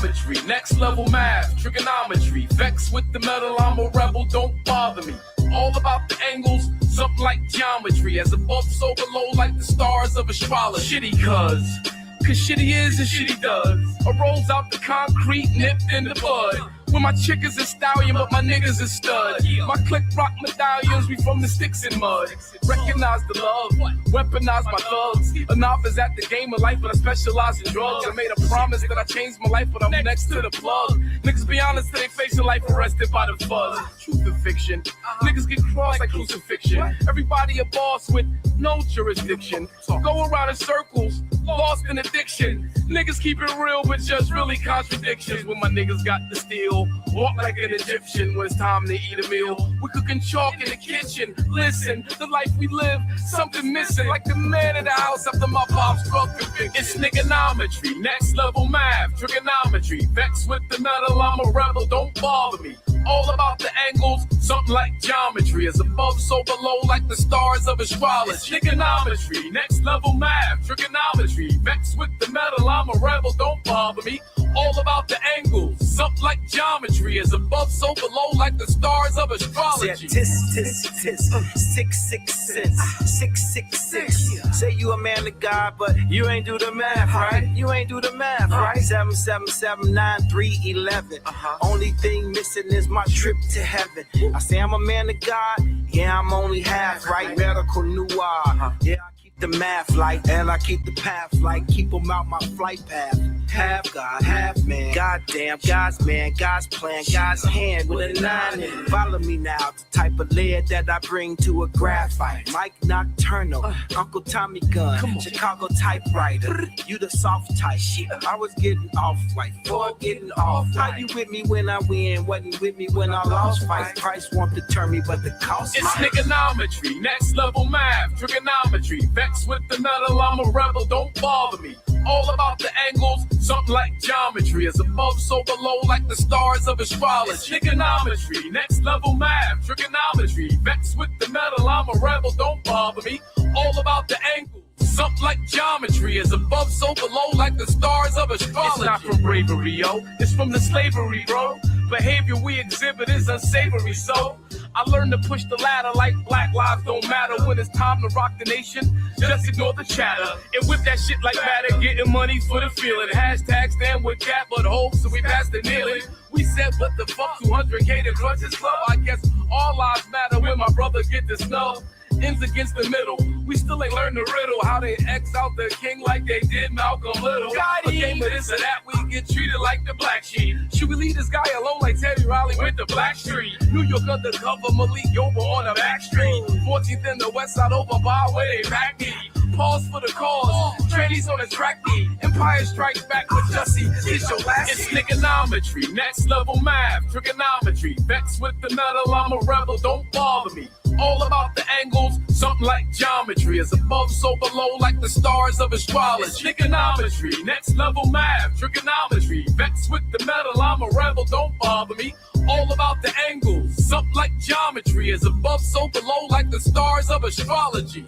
geometry, next level math, trigonometry. Vex with the metal, I'm a rebel, don't bother me. All about the angles, something like geometry. As above, so below, like the stars of astrology. Shitty cause shitty is and shitty does. I rolls out the concrete, nipped in the bud. When my chick is a stallion, but my niggas is stud. My click rock medallions, we from the sticks and mud. Recognize the love, weaponize my thugs. A novice at the game of life, but I specialize in drugs. I made a promise that I changed my life, but I'm next to the plug. Niggas be honest, they facing life arrested by the fuzz. Truth and fiction, niggas get crossed like crucifixion. Everybody a boss with no jurisdiction. Go around in circles, lost in addiction. Niggas keep it real, but just really contradictions. When my niggas got the steel, walk like an Egyptian. When it's time to eat a meal, we cooking chalk in the kitchen. Listen, the life we live, something missing. Like the man in the house after my pop's drug conviction. It's niggonometry, next level math, trigonometry. Vex with the metal, I'm a rebel, don't bother me. All about the angles, something like geometry. As above, so below, like the stars of astrology. Trigonometry, next level math, trigonometry. Vex with the metal, I'm a rebel, don't bother me. All about the angles, something like geometry. As above, so below, like the stars of astrology. Tis, 666, 666. Say you a man of God, but you ain't do the math, right? You ain't do the math, right? 7779311. Only thing missing is my trip to heaven. I say I'm a man of God, yeah, I'm only half right. Medical noir, yeah, I keep the math light, and I keep the path light. Keep them out my flight path. Half God, half man. Goddamn, God's man, God's plan, God's hand with a 9 in it. Follow me now, the type of lead that I bring to a graphite. Mike Nocturnal, Uncle Tommy Gun, Chicago typewriter. You the soft type shit. I was getting off like for getting off. How you with me when I win? Wasn't with me when I lost. Fight price won't deter me, but the cost. It's niggonometry, next level math, trigonometry. Vex with the metal, I'm a rebel, don't bother me. All about the angles, something like geometry. As above, so below, like the stars of astrology. Trigonometry, next level math, trigonometry. Vex with the metal, I'm a rebel, don't bother me. All about the angles, something like geometry. As above, so below, like the stars of astrology. It's not from bravery, yo, it's from the slavery, bro. Behavior we exhibit is unsavory, so I learned to push the ladder like Black Lives Don't Matter. When it's time to rock the nation, just ignore the chatter and whip that shit like matter. Getting money for the feeling. Hashtag stand with cat but hope, so we passed the kneeling. We said what the fuck, 200K to clutch his club. I guess all lives matter when my brother get the snub. Ends against the middle. We still ain't learned the riddle. How they X out the king like they did Malcolm Little. A game of this or that, we get treated like the black sheep. Should we leave this guy alone like Teddy Riley with the Black Street? New York undercover, Malik over on the back street. 14th in the west side over by where they back me. Pause for the cause. Tradies on the track beat. Empire strikes back with Jussie. It's your last. It's niggonometry, next level math, trigonometry. Vex with the metal, I'm a rebel, don't bother me. All about the angles, something like geometry. As above, so below, like the stars of astrology. Trigonometry, next level math, trigonometry. Vex with the metal, I'm a rebel, don't bother me. All about the angles, something like geometry. As above, so below, like the stars of astrology.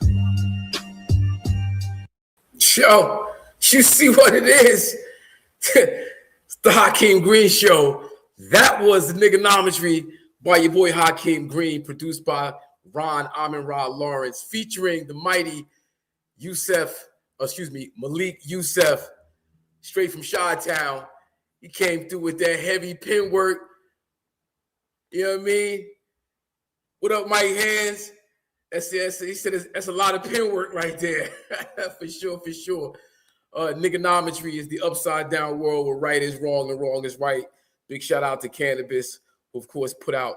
Yo, you see what it is? It's the HAKIM Green Show. That was the niggonometry by your boy HAKIM Green, produced by Ron Amin-Ra Lawrence, featuring the mighty Malik Yusef, straight from Chi-Town. He came through with that heavy pen work. You know what I mean? What up, Mike Hands? He said that's a lot of pen work right there. for sure. Niggonometry is the upside down world where right is wrong and wrong is right. Big shout out to Cannabis, who of course put out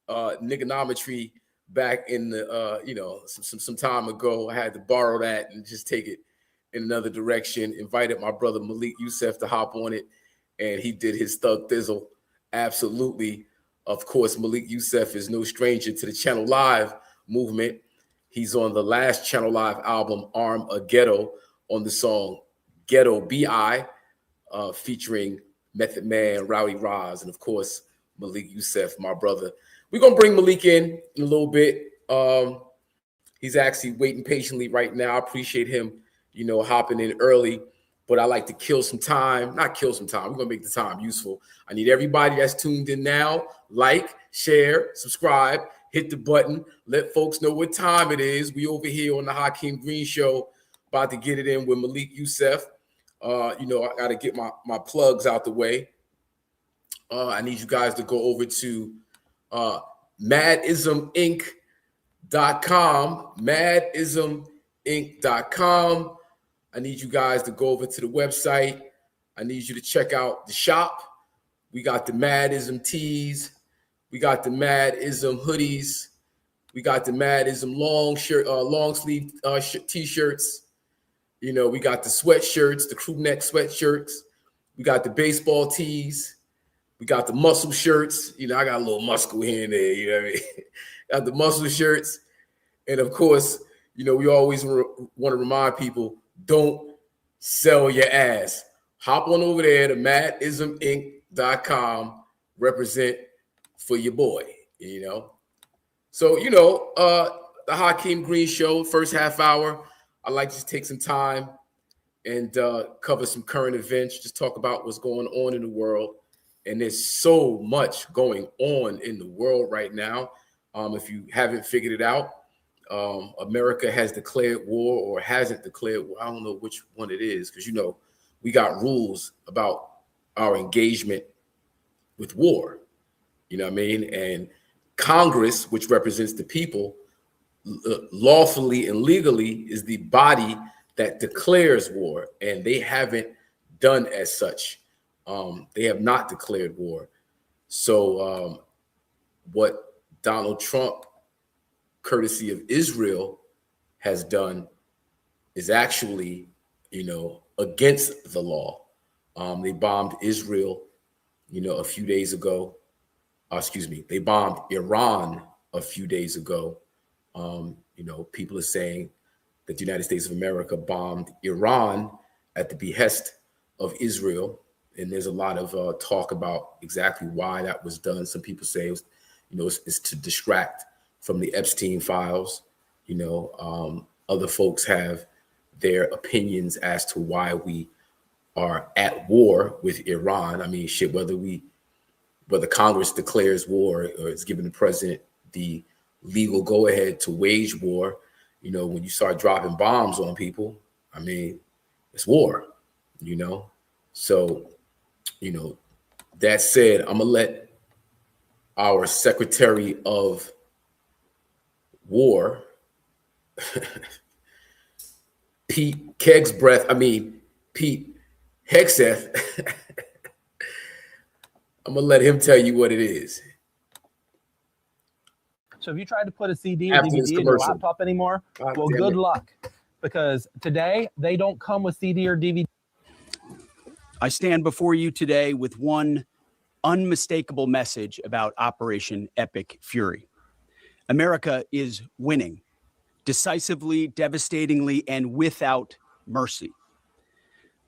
niggonometry back in the some time ago. I had to borrow that and just take it in another direction. Invited my brother Malik Yusef to hop on it, and he did his thug thizzle. Absolutely. Of course, Malik Yusef is no stranger to the Channel Live movement. He's on the last Channel Live album, Arm a Ghetto, on the song Ghetto B.I., featuring Method Man, Rowdy Roz, and of course, Malik Yusef, my brother. We're going to bring Malik in a little bit. He's actually waiting patiently right now. I appreciate him, hopping in early. but I like to kill some time. Not kill some time. We're going to make the time useful. I need everybody that's tuned in now, like, share, subscribe, hit the button. Let folks know what time it is. We over here on the HAKIM Green Show, about to get it in with Malik Yusef. I got to get my plugs out the way. I need you guys to go over to madisminc.com, madisminc.com. I need you guys to go over to the website. I need you to check out the shop. We got the Madism tees. We got the Madism hoodies. We got the Madism long sleeve t-shirts. We got the sweatshirts, the crew neck sweatshirts. We got the baseball tees. We got the muscle shirts. I got a little muscle here and there. You know what I mean? Got the muscle shirts. And of course, we always want to remind people, don't sell your ass. Hop on over there to madisminc.com. Represent for your boy, So, the HAKIM Green Show, first half hour, I'd like to take some time and cover some current events, just talk about what's going on in the world. And there's so much going on in the world right now. If you haven't figured it out, America has declared war or hasn't declared war. I don't know which one it is because, we got rules about our engagement with war. You know what I mean? And Congress, which represents the people, lawfully and legally is the body that declares war. And they haven't done as such. They have not declared war. So what Donald Trump, courtesy of Israel, has done is actually, against the law. They bombed Israel, a few days ago. They bombed Iran a few days ago. People are saying that the United States of America bombed Iran at the behest of Israel. And there's a lot of talk about exactly why that was done. Some people say it's to distract from the Epstein files. Other folks have their opinions as to why we are at war with Iran. I mean, whether Congress declares war or is giving the president the legal go-ahead to wage war, when you start dropping bombs on people, I mean, it's war, So, that said, I'm going to let our Secretary of War, Pete Hegseth, I'm going to let him tell you what it is. So have you tried to put a CD or DVD in your laptop anymore? Well, good luck, because today they don't come with CD or DVD. I stand before you today with one unmistakable message about Operation Epic Fury. America is winning decisively, devastatingly, and without mercy.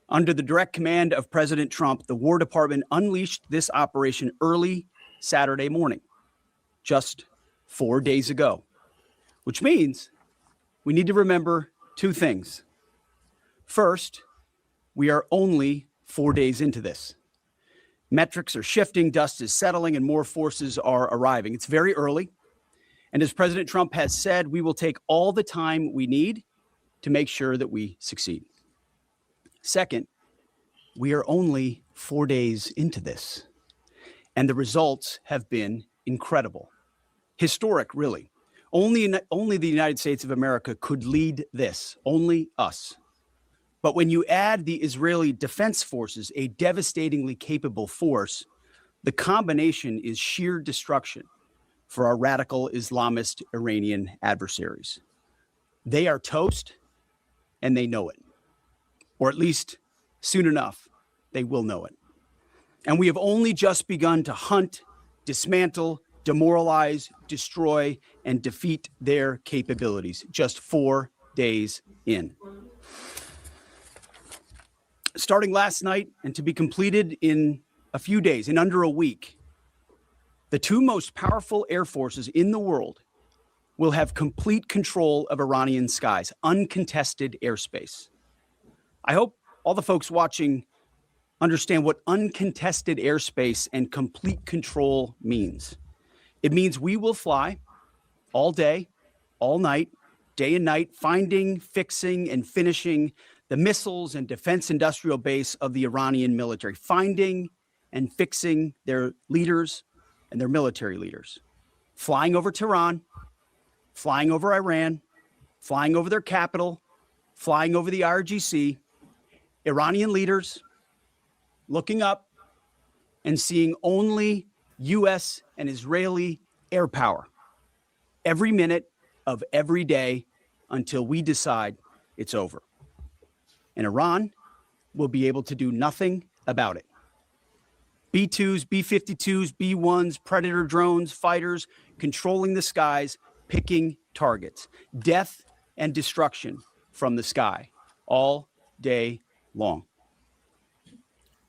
Under the direct command of President Trump, the War Department unleashed this operation early Saturday morning, just 4 days ago, which means we need to remember two things. First, we are only 4 days into this. Metrics are shifting, dust is settling, and more forces are arriving. It's very early. And as President Trump has said, we will take all the time we need to make sure that we succeed. Second, we are only 4 days into this, and the results have been incredible. Historic, really. Only the United States of America could lead this, only us. But when you add the Israeli Defense Forces, a devastatingly capable force, the combination is sheer destruction for our radical Islamist Iranian adversaries. They are toast, and they know it. Or at least soon enough, they will know it. And we have only just begun to hunt, dismantle, demoralize, destroy, and defeat their capabilities, just 4 days in. Starting last night and to be completed in a few days, in under a week, the two most powerful air forces in the world will have complete control of Iranian skies, uncontested airspace. I hope all the folks watching understand what uncontested airspace and complete control means. It means we will fly all day, all night, day and night, finding, fixing, and finishing the missiles and defense industrial base of the Iranian military, finding and fixing their leaders and their military leaders, flying over Tehran, flying over Iran, flying over their capital, flying over the IRGC, Iranian leaders looking up and seeing only U.S. and Israeli air power every minute of every day until we decide it's over. And Iran will be able to do nothing about it. B-2s, B-52s, B-1s, Predator drones, fighters, controlling the skies, picking targets, death and destruction from the sky all day long.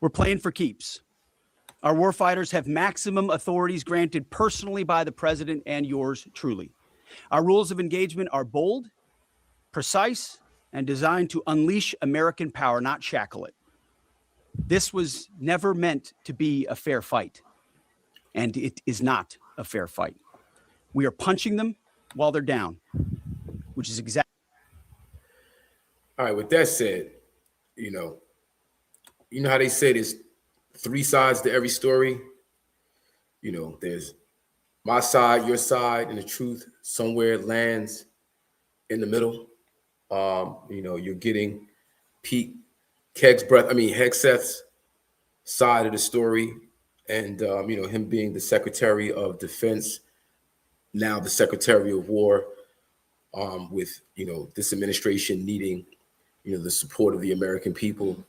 We're playing for keeps. Our warfighters have maximum authorities granted personally by the president and yours truly. Our rules of engagement are bold, precise, and designed to unleash American power, not shackle it. This was never meant to be a fair fight, and it is not a fair fight. We are punching them while they're down, which is exactly. All right, with that said, you know how they say there's three sides to every story? You know, there's my side, your side, and the truth somewhere lands in the middle. You know, you're getting Hegseth's side of the story, and you know, him being the Secretary of Defense, now the Secretary of War, with, you know, this administration needing, you know, the support of the American people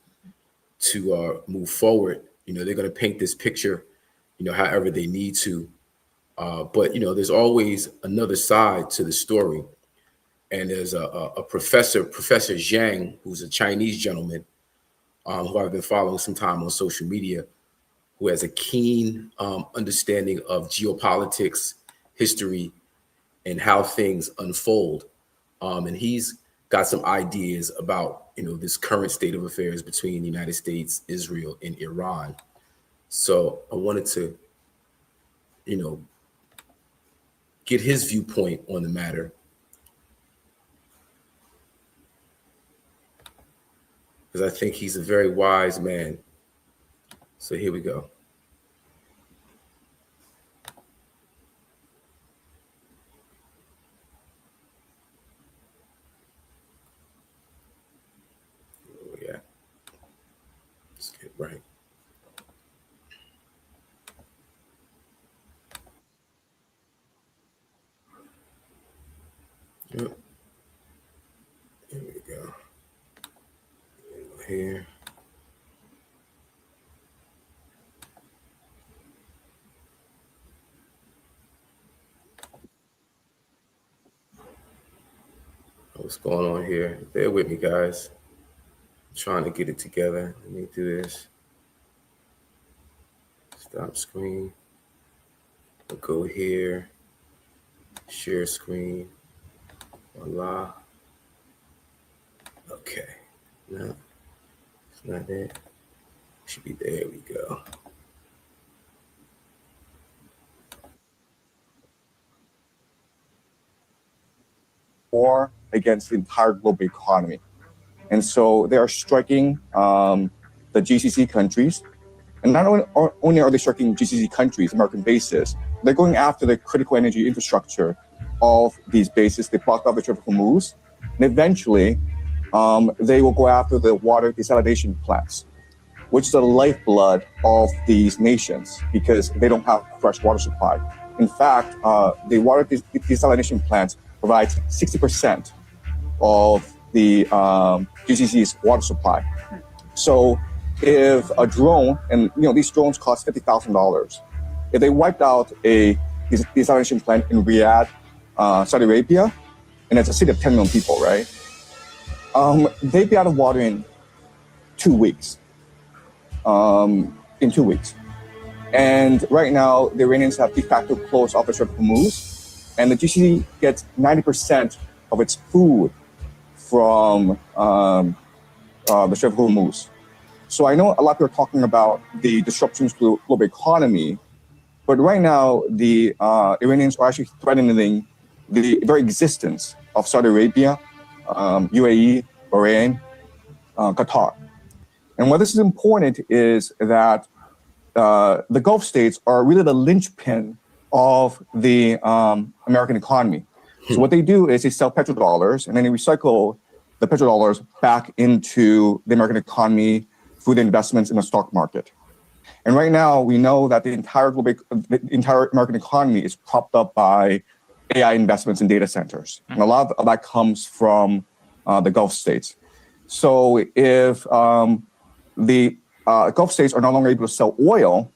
to move forward. You know, they're going to paint this picture, you know, however they need to. But, you know, there's always another side to the story. And there's a Professor Zhang, who's a Chinese gentleman, who I've been following some time on social media, who has a keen understanding of geopolitics, history, and how things unfold. And he's got some ideas about, you know, this current state of affairs between the United States, Israel, and Iran. So I wanted to, you know, get his viewpoint on the matter. Because I think he's a very wise man. So here we go. Oh, yeah. Let's get right. Yep. Here we go. Here. What's going on here? Bear with me, guys. I'm trying to get it together. Let me do this. Stop screen. We'll go here. Share screen. Voila. Okay. No. It's not there. Should be there. We go. War against the entire global economy. And so they are striking the GCC countries. And not only are they striking GCC countries, American bases, they're going after the critical energy infrastructure of these bases. They blocked off the Strait of Hormuz. And eventually, they will go after the water desalination plants, which is the lifeblood of these nations because they don't have fresh water supply. In fact, the water desalination plants provide 60% of the GCC's water supply. So if a drone, and you know these drones cost $50,000, if they wiped out a desalination plant in Riyadh, Saudi Arabia, and it's a city of 10 million people, right? They'd be out of water in 2 weeks. In 2 weeks. And right now, the Iranians have de facto closed off the Strait of Hormuz, and the GCC gets 90% of its food from the Strait of Hormuz. So I know a lot of people are talking about the disruptions to the global economy, but right now the Iranians are actually threatening the very existence of Saudi Arabia, UAE, Bahrain, Qatar. And why this is important is that the Gulf states are really the linchpin of the American economy. So what they do is they sell petrodollars and then they recycle the petrodollars back into the American economy through the investments in the stock market. And right now we know that the entire American economy is propped up by AI investments in data centers. And a lot of that comes from the Gulf states. So if the Gulf states are no longer able to sell oil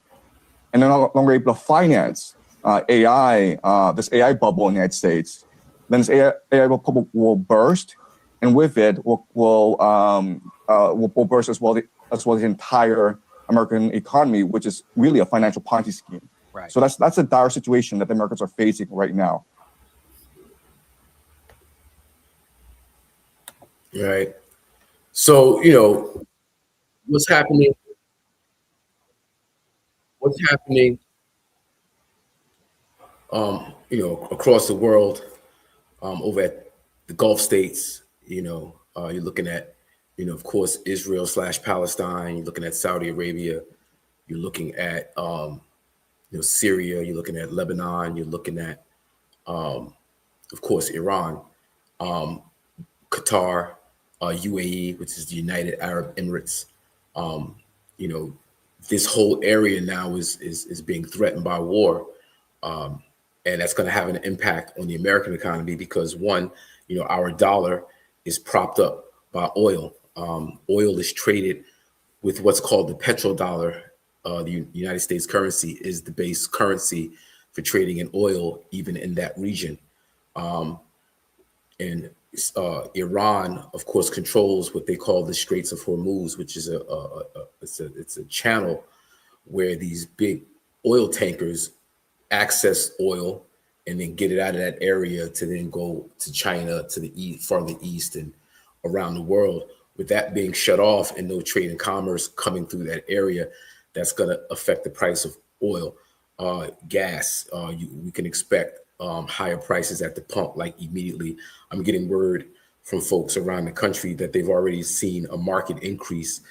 and they're no longer able to finance AI, this AI bubble in the United States, then this AI bubble will burst, and with it will burst as well the entire American economy, which is really a financial Ponzi scheme. Right. So that's a dire situation that the Americans are facing right now. Right. So, what's happening across the world, over at the Gulf states, you're looking at, of course, Israel / Palestine, you're looking at Saudi Arabia, you're looking at, Syria, you're looking at Lebanon, you're looking at, of course, Iran, Qatar, UAE, which is the United Arab Emirates. This whole area now is being threatened by war. And that's going to have an impact on the American economy because one, our dollar is propped up by oil. Oil is traded with what's called the petrodollar. The United States currency is the base currency for trading in oil, even in that region. And Iran, of course, controls what they call the Straits of Hormuz, which is it's a channel where these big oil tankers access oil and then get it out of that area to then go to China, to the east, farther east and around the world. With that being shut off and no trade and commerce coming through that area, that's going to affect the price of oil, gas. We can expect higher prices at the pump, like immediately. I'm getting word from folks around the country that they've already seen a market increase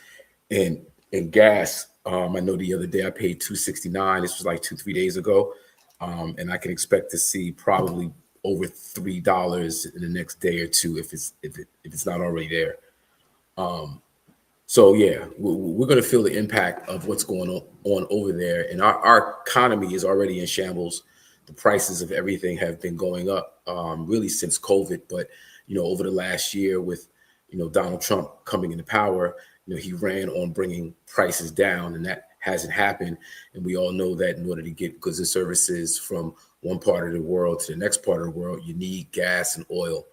in gas. I know the other day I paid $2.69. This was like 2-3 days ago. And I can expect to see probably over $3 in the next day or two if it's not already there. So yeah, we're going to feel the impact of what's going on over there, and our economy is already in shambles. The prices of everything have been going up really since COVID, but over the last year with Donald Trump coming into power, he ran on bringing prices down, and that hasn't happened. And we all know that in order to get goods and services from one part of the world to the next part of the world, you need gas and oil.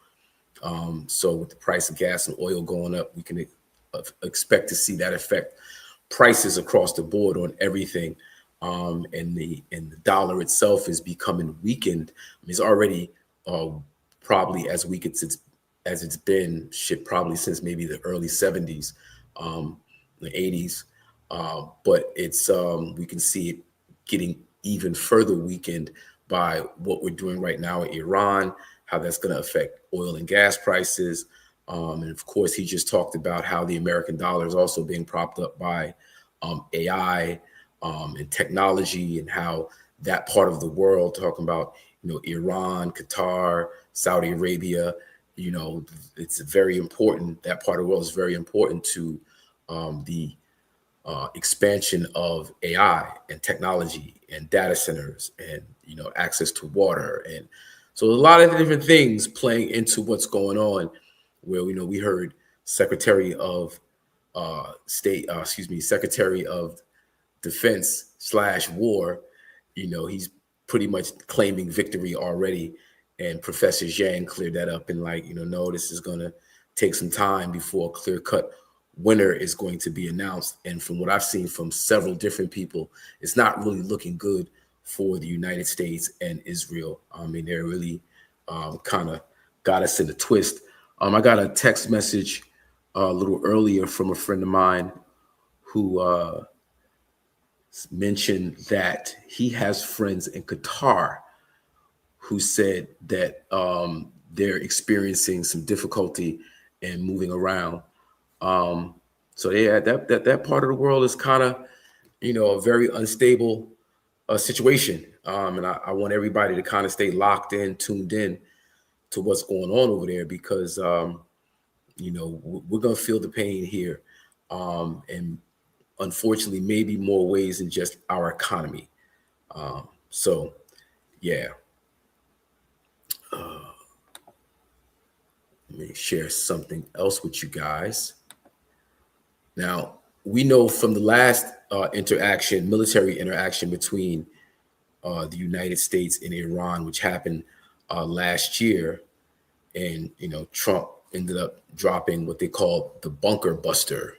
So with the price of gas and oil going up, we can expect to see that affect prices across the board on everything. And the dollar itself is becoming weakened. It's already probably as weak as it's been probably since maybe the early 70s, the 80s. But it's we can see it getting even further weakened by what we're doing right now in Iran, how that's going to affect oil and gas prices. And of course, he just talked about how the American dollar is also being propped up by AI and technology, and how that part of the world, talking about Iran, Qatar, Saudi Arabia, it's very important. That part of the world is very important to the expansion of AI and technology and data centers and access to water, and so a lot of different things playing into what's going on. Where we heard Secretary of Secretary of Defense / War, he's pretty much claiming victory already, and Professor Zhang cleared that up and no, this is going to take some time before a clear-cut winner is going to be announced. And from what I've seen from several different people, it's not really looking good for the United States and Israel. I mean, they're really kind of got us in a twist. I got a text message a little earlier from a friend of mine who mentioned that he has friends in Qatar who said that they're experiencing some difficulty in moving around. So yeah, that part of the world is kind of, a very unstable situation. And I want everybody to kind of stay locked in, tuned in to what's going on over there, because, we're going to feel the pain here. And unfortunately, maybe more ways than just our economy. So, yeah. Let me share something else with you guys. Now, we know from the last military interaction between the United States and Iran, which happened last year, and Trump ended up dropping what they call the bunker buster,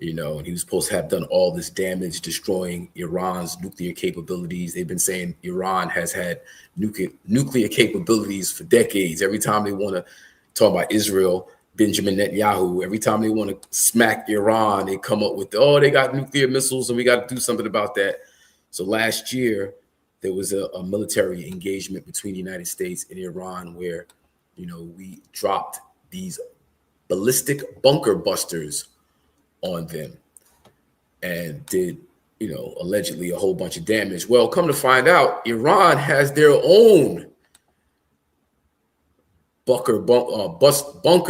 and he was supposed to have done all this damage, destroying Iran's nuclear capabilities. They've been saying Iran has had nuclear capabilities for decades. Every time they want to talk about Israel, Benjamin Netanyahu, every time they want to smack Iran, they come up with, they got nuclear missiles and we got to do something about that. So last year, there was a military engagement between the United States and Iran where, we dropped these ballistic bunker busters on them and did, allegedly a whole bunch of damage. Well, come to find out, Iran has their own bunker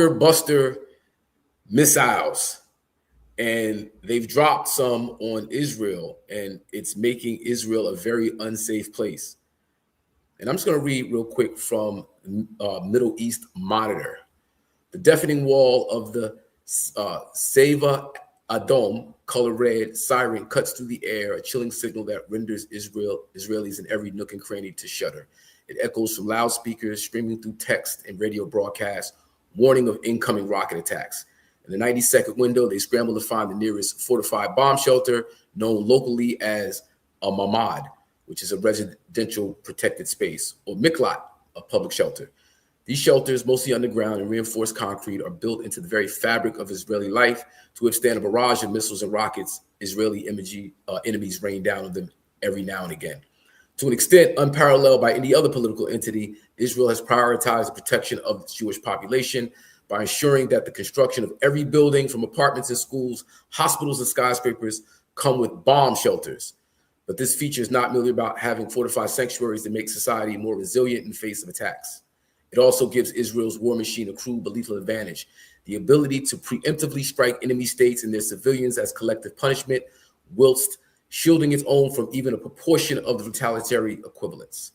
buster missiles, and they've dropped some on Israel, and it's making Israel a very unsafe place. And I'm just going to read real quick from Middle East Monitor. The deafening wall of the Seva Adom, color red, siren cuts through the air, a chilling signal that renders Israelis in every nook and cranny to shudder. It echoes from loudspeakers, streaming through text and radio broadcasts, warning of incoming rocket attacks. In the 90-second window, they scramble to find the nearest fortified bomb shelter, known locally as a mamad, which is a residential protected space, or miklat, a public shelter. These shelters, mostly underground and reinforced concrete, are built into the very fabric of Israeli life to withstand a barrage of missiles and rockets Israeli enemies rain down on them every now and again. To an extent unparalleled by any other political entity, Israel has prioritized the protection of its Jewish population by ensuring that the construction of every building, from apartments and schools, hospitals and skyscrapers, come with bomb shelters. But this feature is not merely about having fortified sanctuaries that make society more resilient in the face of attacks. It also gives Israel's war machine a crude but lethal advantage: the ability to preemptively strike enemy states and their civilians as collective punishment, whilst shielding its own from even a proportion of the retaliatory equivalents.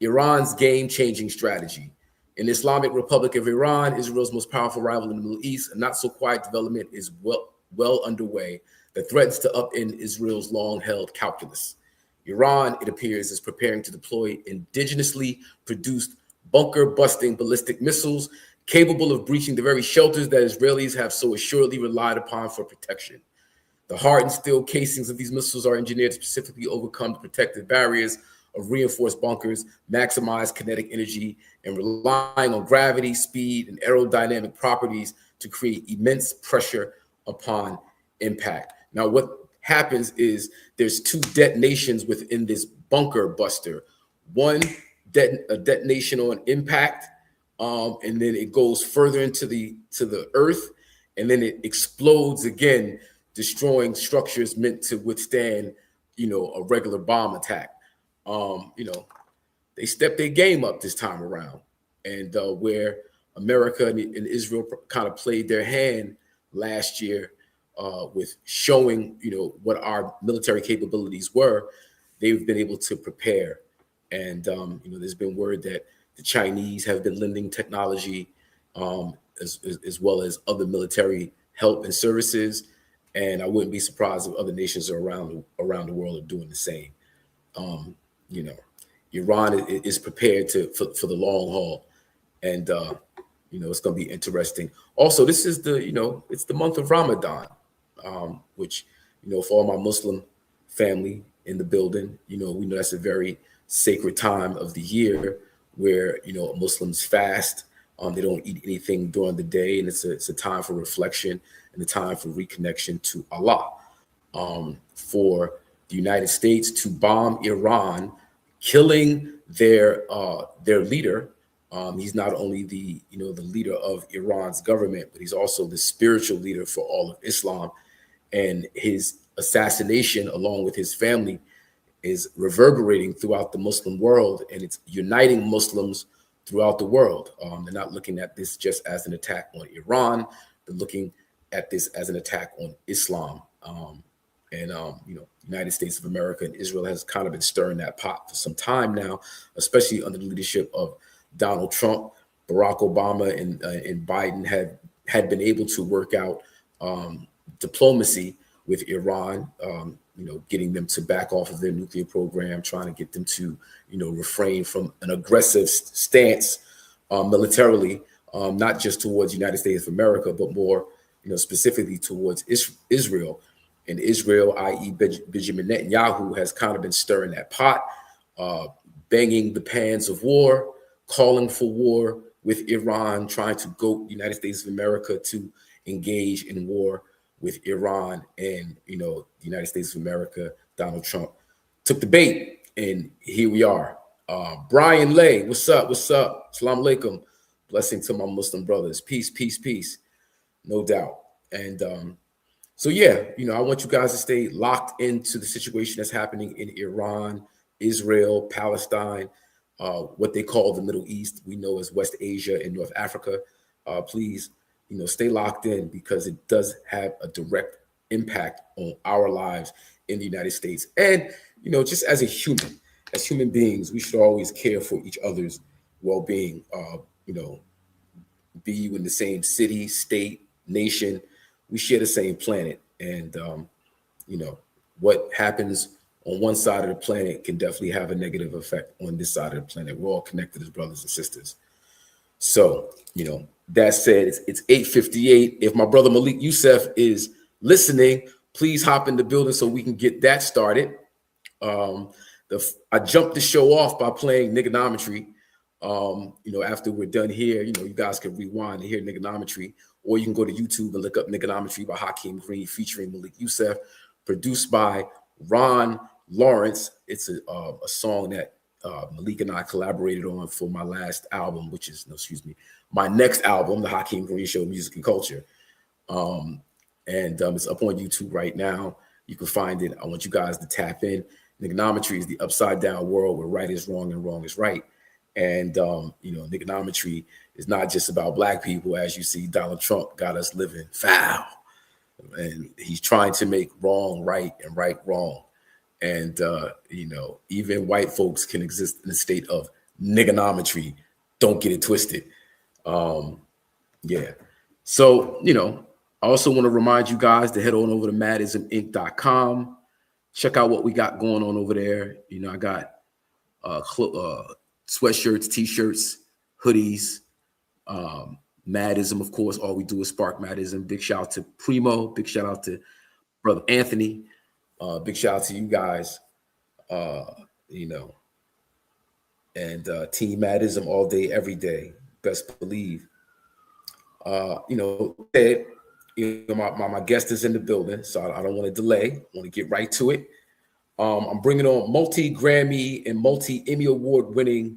Iran's game-changing strategy. In the Islamic Republic of Iran, Israel's most powerful rival in the Middle East, a not-so-quiet development is well underway that threatens to upend Israel's long-held calculus. Iran, it appears, is preparing to deploy indigenously produced bunker-busting ballistic missiles capable of breaching the very shelters that Israelis have so assuredly relied upon for protection. The hardened steel casings of these missiles are engineered to specifically overcome the protective barriers of reinforced bunkers, maximize kinetic energy, and relying on gravity, speed, and aerodynamic properties to create immense pressure upon impact. Now, what happens is there's two detonations within this bunker buster. One a detonation on impact, and then it goes further into the earth, and then it explodes again, destroying structures meant to withstand, a regular bomb attack. They stepped their game up this time around, and where America and Israel kind of played their hand last year with showing, what our military capabilities were, they've been able to prepare. And, there's been word that the Chinese have been lending technology as well as other military help and services. And I wouldn't be surprised if other nations around the world are doing the same. Iran is prepared for the long haul. And, it's going to be interesting. Also, this is it's the month of Ramadan, which, for all my Muslim family in the building, we know that's a very sacred time of the year where, Muslims fast They don't eat anything during the day, and it's a time for reflection and a time for reconnection to Allah. For the United States to bomb Iran, killing their leader. He's not only the leader of Iran's government, but he's also the spiritual leader for all of Islam. And his assassination, along with his family, is reverberating throughout the Muslim world, and it's uniting Muslims throughout the world. They're not looking at this just as an attack on Iran; they're looking at this as an attack on Islam. United States of America and Israel has kind of been stirring that pot for some time now, especially under the leadership of Donald Trump. Barack Obama and Biden had been able to work out diplomacy with Iran, getting them to back off of their nuclear program, trying to get them to, refrain from an aggressive stance militarily, not just towards the United States of America, but more, specifically towards Israel. And Israel, i.e. Benjamin Netanyahu, has kind of been stirring that pot, banging the pans of war, calling for war with Iran, trying to goad the United States of America to engage in war with Iran. And, the United States of America, Donald Trump, took the bait. And here we are. Brian Lay, what's up? What's up? Assalamu alaikum. Blessing to my Muslim brothers. Peace, peace, peace. No doubt. And so, yeah, I want you guys to stay locked into the situation that's happening in Iran, Israel, Palestine, what they call the Middle East, we know as West Asia and North Africa. Please, stay locked in, because it does have a direct impact on our lives in the United States. And, just as human beings, we should always care for each other's well-being. Be you in the same city, state, nation, we share the same planet. And, what happens on one side of the planet can definitely have a negative effect on this side of the planet. We're all connected as brothers and sisters. So, that said, it's 8:58. If my brother Malik Yusef is listening, please hop in the building so we can get that started. I jumped the show off by playing Niggonometry. After we're done here, you guys can rewind and hear Niggonometry, or you can go to YouTube and look up Niggonometry by Hakim Green featuring Malik Yusef, produced by Ron Lawrence. It's a song that Malik and I collaborated on for my last album, my next album, The Hakim Green Show, Music and Culture. It's up on YouTube right now. You can find it. I want you guys to tap in. Niggonometry is the upside down world where right is wrong and wrong is right. And, Niggonometry is not just about Black people. As you see, Donald Trump got us living foul. And he's trying to make wrong right and right wrong. And, even white folks can exist in a state of niggonometry. Don't get it twisted. Yeah. So, I also want to remind you guys to head on over to madisminc.com. Check out what we got going on over there. I got sweatshirts, t-shirts, hoodies, Madism, of course. All we do is spark Madism. Big shout out to Primo. Big shout out to Brother Anthony. Big shout out to you guys. And Team Madism all day, every day. Best believe. My guest is in the building, so I don't want to delay. I want to get right to it. I'm bringing on multi-Grammy and multi-Emmy Award winning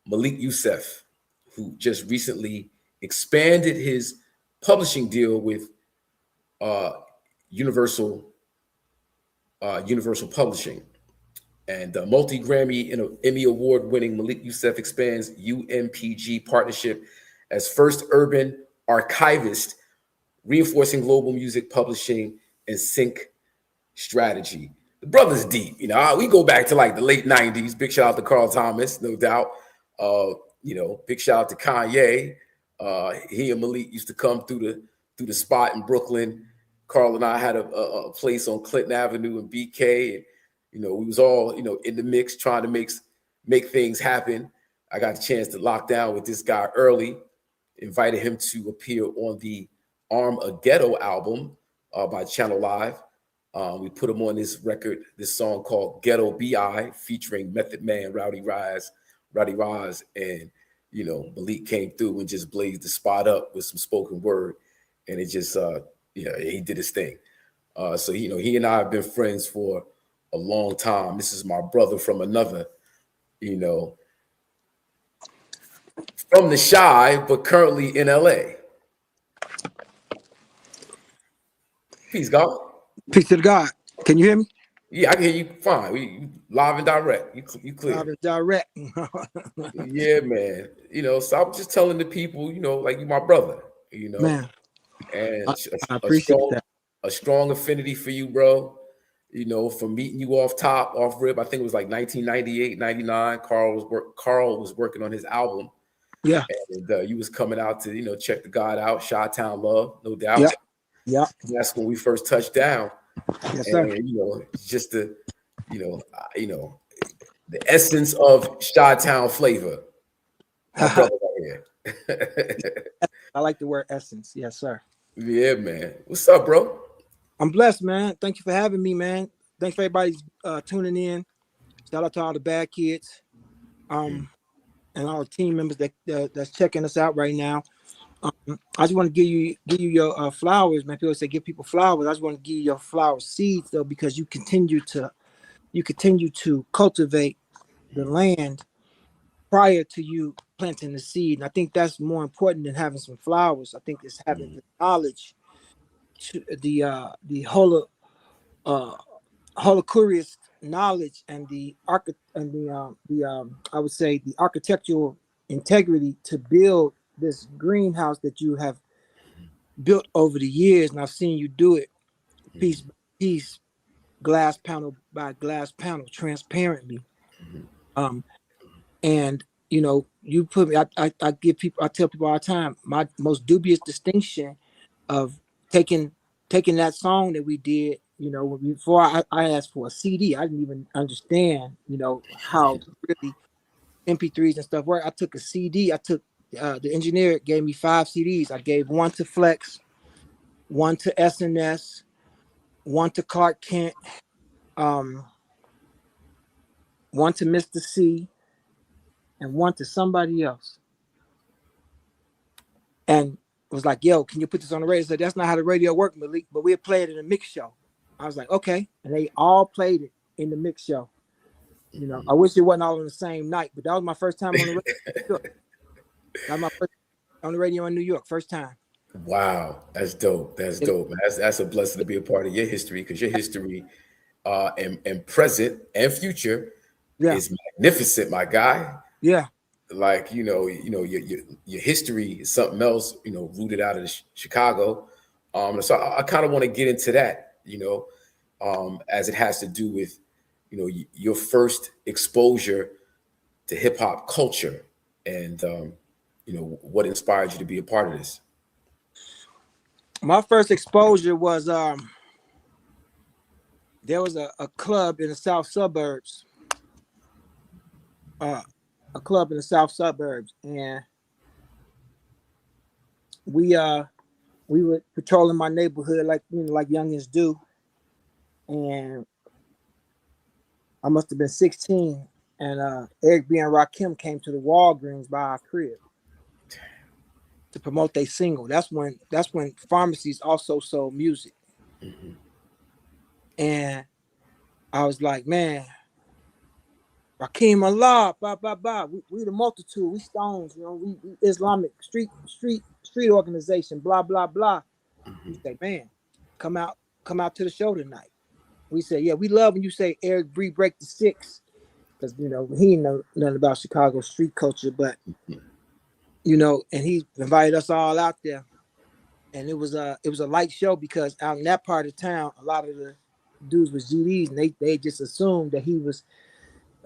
Malik Yusef, who just recently expanded his publishing deal with Universal Publishing. And multi-Grammy and Emmy Award winning Malik Yusef expands UMPG partnership as first urban archivist, reinforcing global music publishing and sync strategy. The brother's deep. We go back to like the late 90s. Big shout out to Carl Thomas, no doubt. Big shout out to Kanye. He and Malik used to come through the spot in Brooklyn. Carl and I had a place on Clinton Avenue in BK. And, we was all, in the mix trying to make things happen. I got the chance to lock down with this guy early, invited him to appear on the Arm a Ghetto album by Channel Live. We put him on this record, this song called Ghetto B.I. featuring Method Man, Rowdy Raz. And, Malik came through and just blazed the spot up with some spoken word, and it just he did his thing. So he and I have been friends for a long time. This is my brother from another, from the Shy, but currently in LA. Peace, God. Peace to the God. Can you hear me? Yeah, I can hear you fine. We live and direct. You clear. Live and direct. Yeah, man. So I'm just telling the people, like you my brother, Man, and I appreciate that. A strong affinity for you, bro. For meeting you off rip. I think it was like 1998, 99. Carl was working on his album. Yeah. And you was coming out to, check the God out, Chi-Town Love, no doubt. Yeah. Yeah. And that's when we first touched down. Yes, sir. And, just the essence of Chi-Town flavor. My brother right here. I like the word essence. Yes, sir. Yeah, man. What's up, bro? I'm blessed, man. Thank you for having me, man. Thanks for everybody tuning in. Shout out to all the bad kids, and all the team members that's checking us out right now. I just want to give you your flowers, man. People say give people flowers. I just want to give you your flower seeds though, because you continue to cultivate the land prior to you planting the seed. And I think that's more important than having some flowers. I think it's having the knowledge, to the holocurious knowledge and I would say the architectural integrity to build this greenhouse that you have built over the years. And I've seen you do it piece by piece, glass panel by glass panel, transparently. And you put me, I tell people all the time, my most dubious distinction of taking that song that we did, before I asked for a CD, I didn't even understand, how really MP3s and stuff work. I took a CD. The engineer gave me 5 CDs. I gave one to Flex, one to SNS, one to Clark Kent, one to Mr. C, and one to somebody else. And it was like, yo, can you put this on the radio? I said, that's not how the radio works, Malik, but we'll play it in a mix show. I was like, okay. And they all played it in the mix show. I wish it wasn't all on the same night, but that was my first time on the radio. That was my first on the radio in New York, first time. Wow, that's dope. That's dope, man. That's a blessing to be a part of your history, because your history and present and future is magnificent, my guy. Yeah. Like, your history is something else, rooted out of Chicago. So I kind of want to get into that, as it has to do with, your first exposure to hip hop culture and, what inspired you to be a part of this. My first exposure was, there was a club in the south suburbs, and we were patrolling my neighborhood like youngins do, and I must have been 16, and Eric B and Rakim came to the Walgreens by our crib to promote their single. That's when pharmacies also sold music. And I was like, man, Rakim Allah, blah blah blah. We the multitude, we Stones, we Islamic street organization, blah blah blah. He said, man, come out to the show tonight. We said, yeah, we love when you say Eric B break the 6, because he didn't know nothing about Chicago street culture, but and he invited us all out there, and it was a light show, because out in that part of town, a lot of the dudes was GDs, and they just assumed that he was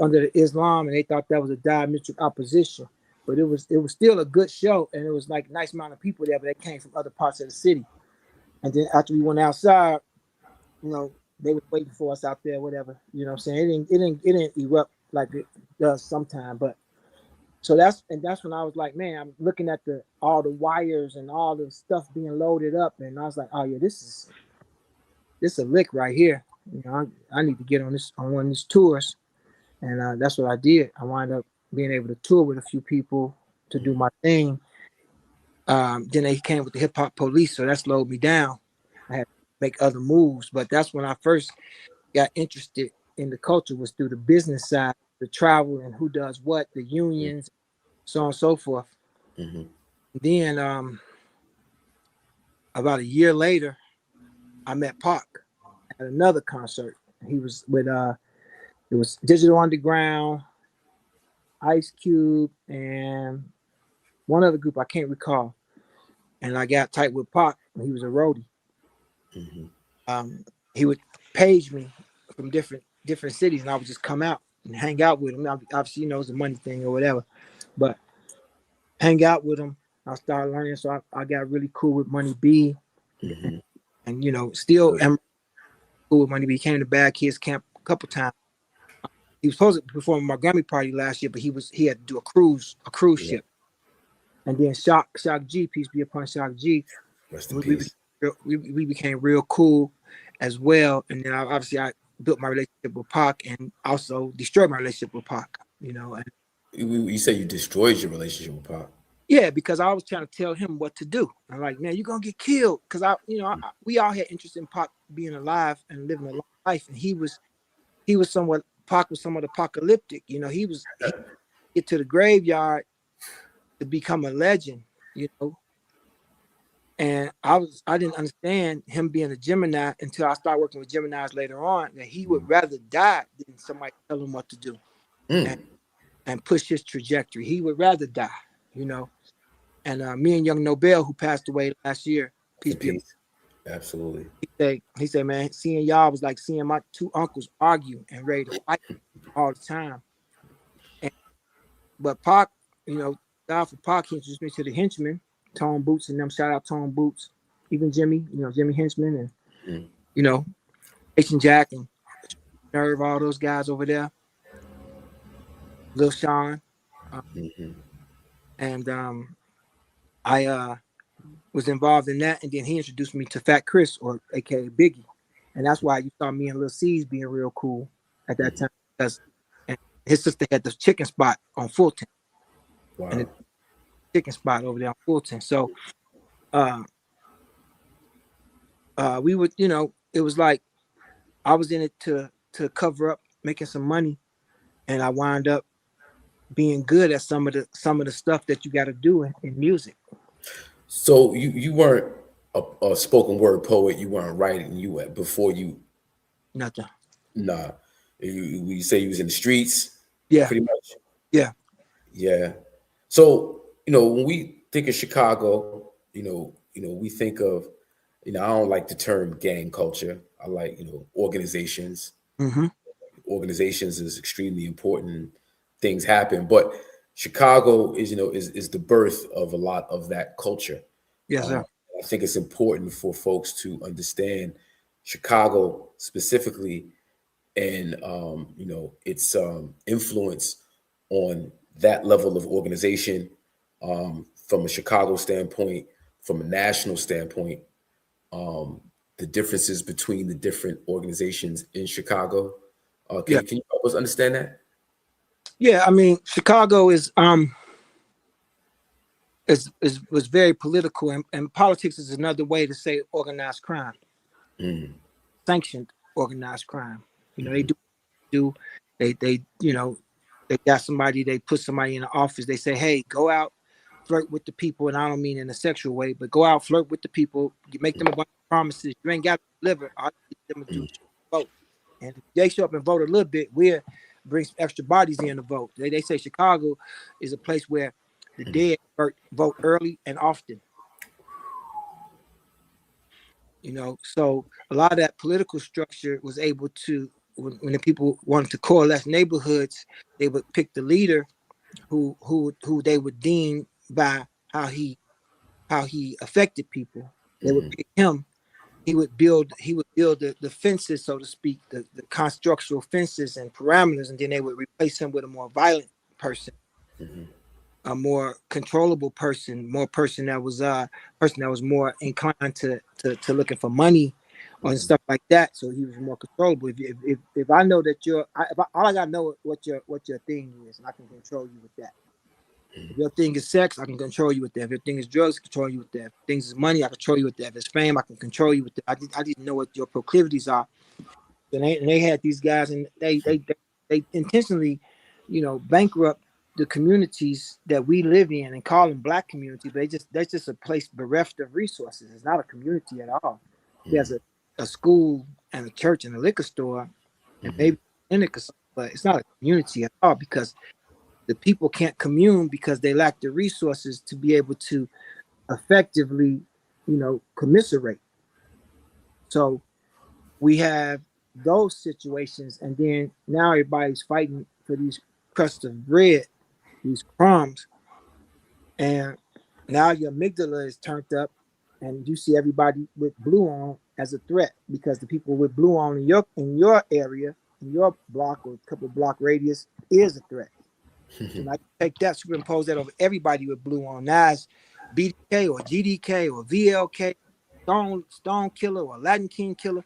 under the Islam, and they thought that was a diametric opposition. But it was still a good show, and it was like a nice amount of people there, but they came from other parts of the city. And then after we went outside, they were waiting for us out there, whatever. You know what I'm saying? It didn't erupt like it does sometimes, but so that's when I was like, man, I'm looking at all the wires and all the stuff being loaded up, and I was like, oh yeah, this is a lick right here. I need to get on one of these tours, and that's what I did. I wound up being able to tour with a few people, to do my thing. Then they came with the hip hop police, so that slowed me down. I had to make other moves, but that's when I first got interested in the culture, was through the business side, the travel and who does what, the unions, so on and so forth. Mm-hmm. Then about a year later, I met Pac at another concert. He was with it was Digital Underground, Ice Cube, and one other group I can't recall. And I got tight with Pac when he was a roadie. Mm-hmm. He would page me from different cities, and I would just come out and hang out with him. Obviously, you know, it's a money thing or whatever, but hang out with him. I started learning, so I got really cool with Money B, and you know, still am cool with Money B. He came to Bad Kids Camp a couple times. He was supposed to perform at my Grammy party last year, but he had to do a cruise ship. And then Shock G, peace be upon Shock G. Rest in peace. We became real cool as well. And then obviously I built my relationship with Pac and also destroyed my relationship with Pac, you know. And you say you destroyed your relationship with Pac. Yeah, because I was trying to tell him what to do. I'm like, man, you're gonna get killed. Because we all had interest in Pac being alive and living a long life. And he was somewhat, Pac was somewhat apocalyptic. You know, he get to the graveyard to become a legend, you know. And I didn't understand him being a Gemini until I started working with Geminis later on, that he would rather die than somebody tell him what to do and push his trajectory. He would rather die, you know. And me and Young Nobel, who passed away last year, peace be upon him. Absolutely. He said, man, seeing y'all was like seeing my two uncles argue and ready to fight all the time. But Pac, you know, God for Pac, he introduced me to the henchmen, Tone Boots and them. Shout out Tone Boots, even Jimmy, you know, Jimmy Henchman, and you know, H and Jack and Nerve, all those guys over there, Lil Sean, and I was involved in that, and then he introduced me to Fat Chris, or AKA Biggie, and that's why you saw me and Lil C's being real cool at that time, because his sister had the chicken spot on Fulton. Wow. And chicken spot over there on Fulton. So we would, you know, it was like I was in it to cover up making some money, and I wound up being good at some of the stuff that you got to do in music. So you weren't a spoken word poet, you weren't writing, before you Nothing. Nah. You say you was in the streets? Yeah. Pretty much. Yeah. Yeah. So, you know, when we think of Chicago, you know, we think of, I don't like the term gang culture. I like, organizations. Organizations is extremely important. Things happen, but Chicago is, is the birth of a lot of that culture. Yes, sir. I think it's important for folks to understand Chicago specifically and, its influence on that level of organization, from a Chicago standpoint, from a national standpoint, the differences between the different organizations in Chicago. Can you help us understand that? Yeah, I mean, Chicago was very political, and politics is another way to say organized crime, sanctioned organized crime. You know, they got somebody, they put somebody in the office, they say, hey, go out, flirt with the people, and I don't mean in a sexual way, but go out, flirt with the people, you make them a bunch of promises, you ain't got to deliver, all you get them to do is vote. And if they show up and vote a little bit, we'll bring some extra bodies in to vote. They say Chicago is a place where the dead vote early and often. You know, so a lot of that political structure was able to, when the people wanted to coalesce neighborhoods, they would pick the leader who they would deem by how he affected people. They would pick him. He would build the fences, so to speak, the constructional fences and parameters, and then they would replace him with a more violent person, a more controllable person, person that was more inclined to looking for money or stuff like that. So he was more controllable. If I know that all I gotta know what your thing is, and I can control you with that. If your thing is sex, I can control you with that. If your thing is drugs, I can control you with that. If things is money, I can control you with that. If it's fame, I can control you with that. I just know what your proclivities are. And they had these guys, and they intentionally, bankrupt the communities that we live in and call them Black community. But that's just a place bereft of resources. It's not a community at all. There's a school and a church and a liquor store, and maybe in a casino, but it's not a community at all because the people can't commune because they lack the resources to be able to effectively, commiserate. So we have those situations, and then now everybody's fighting for these crusts of bread, these crumbs, and now your amygdala is turned up, and you see everybody with blue on as a threat because the people with blue on in your area, in your block or a couple of block radius is a threat. So now you take that, superimpose that over everybody with blue on. Now it's BDK or GDK or VLK, Stone Killer or Latin King Killer.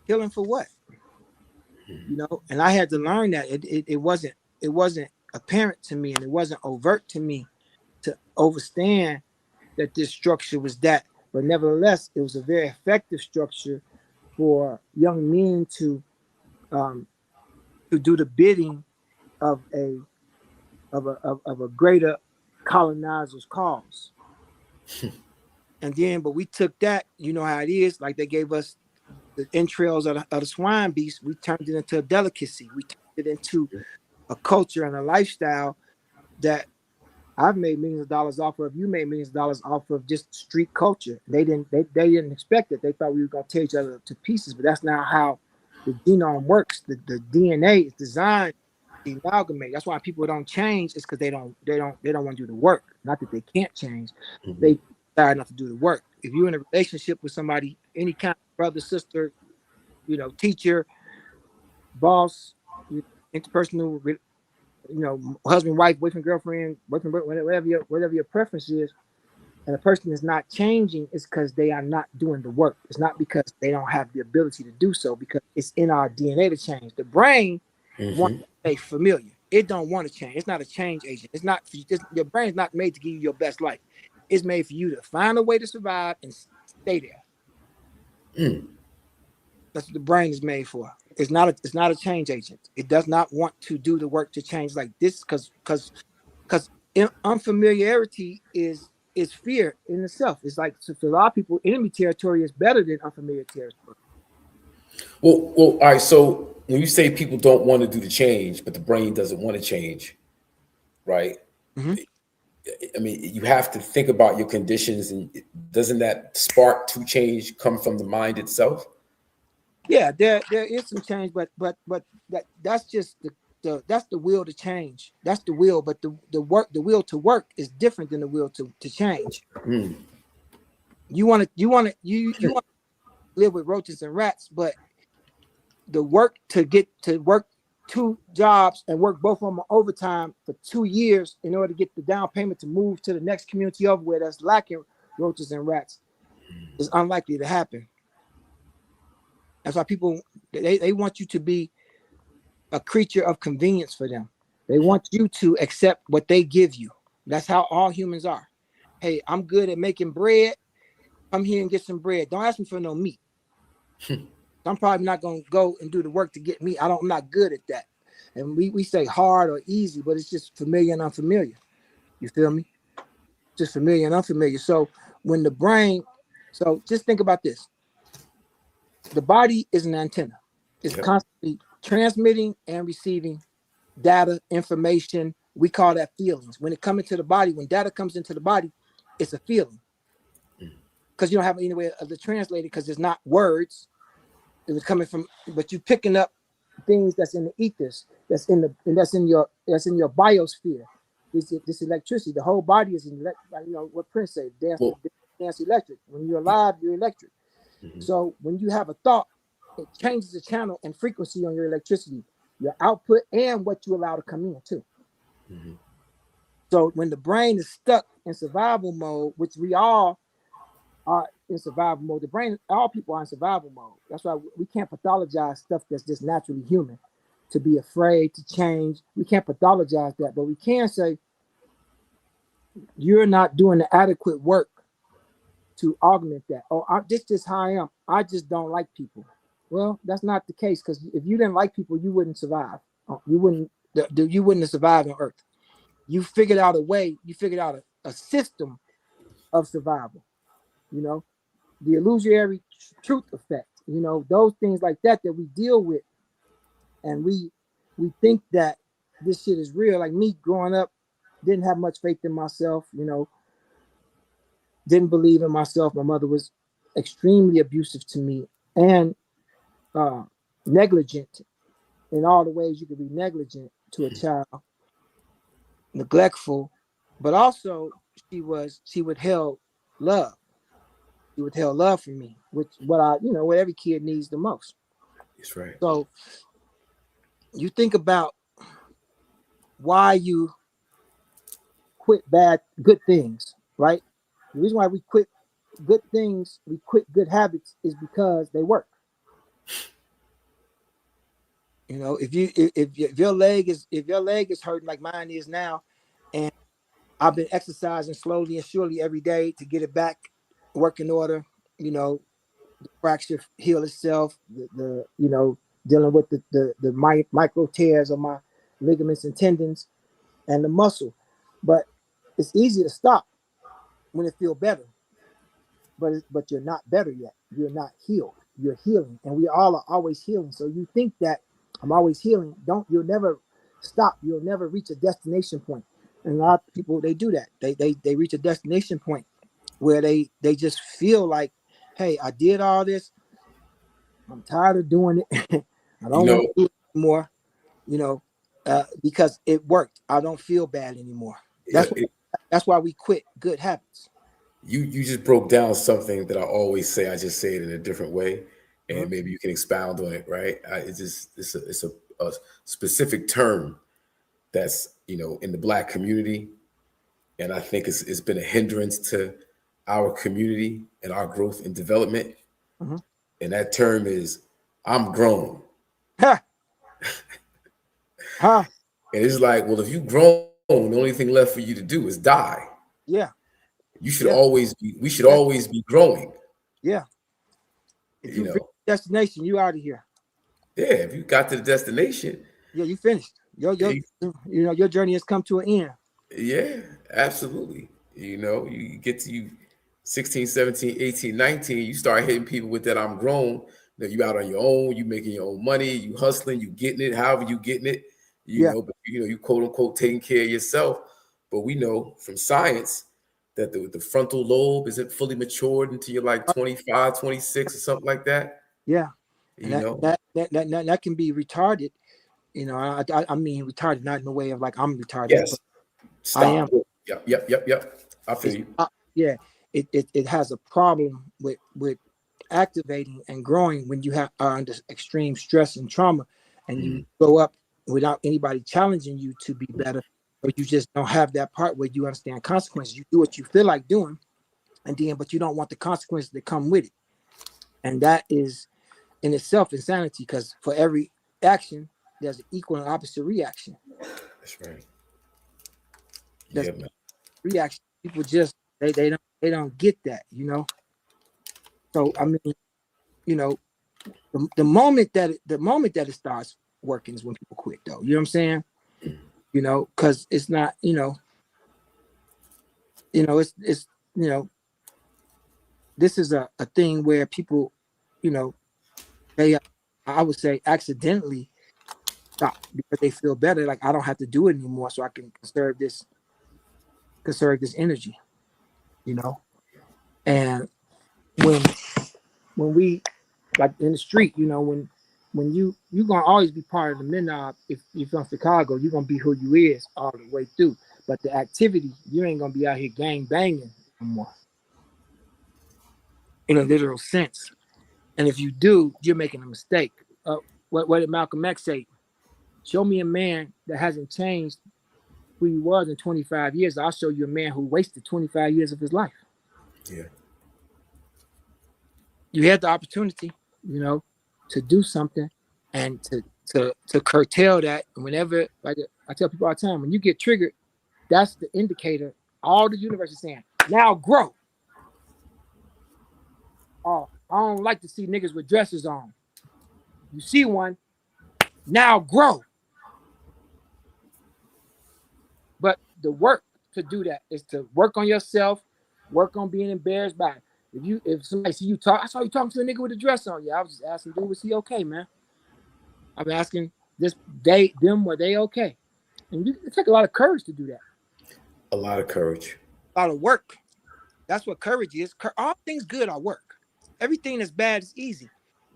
Killing for what? And I had to learn that it wasn't apparent to me, and it wasn't overt to me to understand that this structure was that. But nevertheless, it was a very effective structure for young men to do the bidding of a greater colonizer's cause. And then, but we took that, you know how it is, like they gave us the entrails of the swine beast, we turned it into a delicacy. We turned it into a culture and a lifestyle that I've made millions of dollars off of. You made millions of dollars off of just street culture. They didn't expect it. They thought we were going to tear each other to pieces, but that's not how the genome works. The DNA is designed to amalgamate. That's why people don't change. It's because they don't want to do the work. Not that they can't change. They decide not to do the work. If you're in a relationship with somebody, any kind of brother, sister, teacher, boss, interpersonal, husband, wife, boyfriend, girlfriend, whatever your preference is, and a person is not changing, it's because they are not doing the work. It's not because they don't have the ability to do so, because it's in our DNA to change. The brain wants to stay familiar. It don't want to change. It's not a change agent. It's not your brain's not made to give you your best life. It's made for you to find a way to survive and stay there. That's what the brain is made for. It's not a change agent. It does not want to do the work to change like this because unfamiliarity is fear in itself. It's like, so for a lot of people, enemy territory is better than unfamiliar territory. Well, all right. So when you say people don't want to do the change, but the brain doesn't want to change, right? I mean, you have to think about your conditions, and doesn't that spark to change come from the mind itself? Yeah, there is some change, but that's just that's the will to change. That's the will, but the will to work is different than the will to change. You want to live with roaches and rats, but the work to get to work 2 jobs and work both of them overtime for 2 years in order to get the down payment to move to the next community over where that's lacking roaches and rats is unlikely to happen. That's why people they want you to be a creature of convenience for them. They want you to accept what they give you. That's how all humans are. Hey, I'm good at making bread. Come here and get some bread. Don't ask me for no meat. I'm probably not going to go and do the work to get meat. I'm not good at that. And we say hard or easy, but it's just familiar and unfamiliar. You feel me? Just familiar and unfamiliar. So when the brain, so just think about this. The body is an antenna. It's constantly transmitting and receiving data, information. We call that feelings. When it comes into the body, when data comes into the body, it's a feeling. Because you don't have any way to translate it because it's not words. It was coming from, but you picking up things that's in the ethers, that's in your biosphere. This electricity, the whole body is what Prince said, dance electric. When you're alive, you're electric. So when you have a thought, it changes the channel and frequency on your electricity, your output, and what you allow to come in too. So when the brain is stuck in survival mode, which we all are in survival mode, the brain, all people are in survival mode. That's why we can't pathologize stuff that's just naturally human. To be afraid to change, we can't pathologize that, but we can say you're not doing the adequate work to augment that. Oh, this is how I am. I just don't like people. Well, that's not the case, because if you didn't like people, you wouldn't survive. You wouldn't have survived on Earth. You figured out a way. You figured out a system of survival. You know, the illusory truth effect. You know, those things like that we deal with, and we think that this shit is real. Like me growing up, didn't have much faith in myself. You know, didn't believe in myself. My mother was extremely abusive to me and negligent in all the ways you could be negligent to a child, neglectful, but also she withheld love. She withheld love from me, which what every kid needs the most. That's right. So you think about why you quit good things, right? The reason why we quit good things, we quit good habits, is because they work. You know, if your leg is hurting like mine is now, and I've been exercising slowly and surely every day to get it back work in order, you know, the fracture heal itself, the dealing with the micro tears of my ligaments and tendons and the muscle. But it's easy to stop when it feels better. But you're not better yet. You're not healed. You're healing, and we all are always healing. So you think that I'm always healing. You'll never stop. You'll never reach a destination point. And a lot of people, they do that. They reach a destination point where they just feel like, hey, I did all this. I'm tired of doing it. I don't want to do it anymore. You know, because it worked. I don't feel bad anymore. That's why we quit good habits. You just broke down something that I always say. I just say it in a different way, and maybe you can expound on it, right? It's a specific term that's, you know, in the Black community, and I think it's been a hindrance to our community and our growth and development. Mm-hmm. And that term is, I'm grown. Ha! And it's like, well, if you grown, the only thing left for you to do is die. Yeah. We should always be growing. Yeah. If you reach the destination, you out of here. Yeah, if you got to the destination. Yeah, you finished. Your journey has come to an end. Yeah, absolutely. You know, you get to 16, 17, 18, 19, you start hitting people with that I'm grown. That you out on your own, you making your own money, you hustling, you getting it, however you getting it. You know, but you quote unquote taking care of yourself. But we know from science that the frontal lobe isn't fully matured until you're like 25, 26 or something like that. Yeah. You know that can be retarded. You know, I mean retarded, not in the way of like I'm retarded. Yes. Stop. I am. Yep. I feel you. Yeah. It has a problem with activating and growing when you are under extreme stress and trauma, and you grow up without anybody challenging you to be better, or you just don't have that part where you understand consequences. You do what you feel like doing, but you don't want the consequences that come with it. And that is in itself insanity, because for every action, there's an equal and opposite reaction. That's right. Reaction. People just they don't get that, you know. So I mean, you know, the moment that it starts working is when people quit, though. You know what I'm saying? You know, because it's not, it's this is a thing where people, they, I would say, accidentally stop because they feel better. Like, I don't have to do it anymore, so I can conserve this energy, And when we, like in the street, when you're gonna always be part of the Menob. If you're from Chicago, you're gonna be who you is all the way through. But the activity, you ain't gonna be out here gang banging anymore, in a literal sense. And if you do, you're making a mistake. What did Malcolm X say? Show me a man that hasn't changed who he was in 25 years. I'll show you a man who wasted 25 years of his life. Yeah. You had the opportunity, to do something and to curtail that. Whenever, like I tell people all the time, when you get triggered, that's the indicator All the universe is saying, now grow. Oh, I don't like to see niggas with dresses on. You see one, now grow. But the work to do that is to work on yourself, work on being embarrassed by it. If somebody see you talk, I saw you talking to a nigga with a dress on. Yeah, I was just asking, dude, was he okay, man? I'm asking them, were they okay? And it takes a lot of courage to do that. A lot of courage. A lot of work. That's what courage is. All things good are work. Everything that's bad is easy.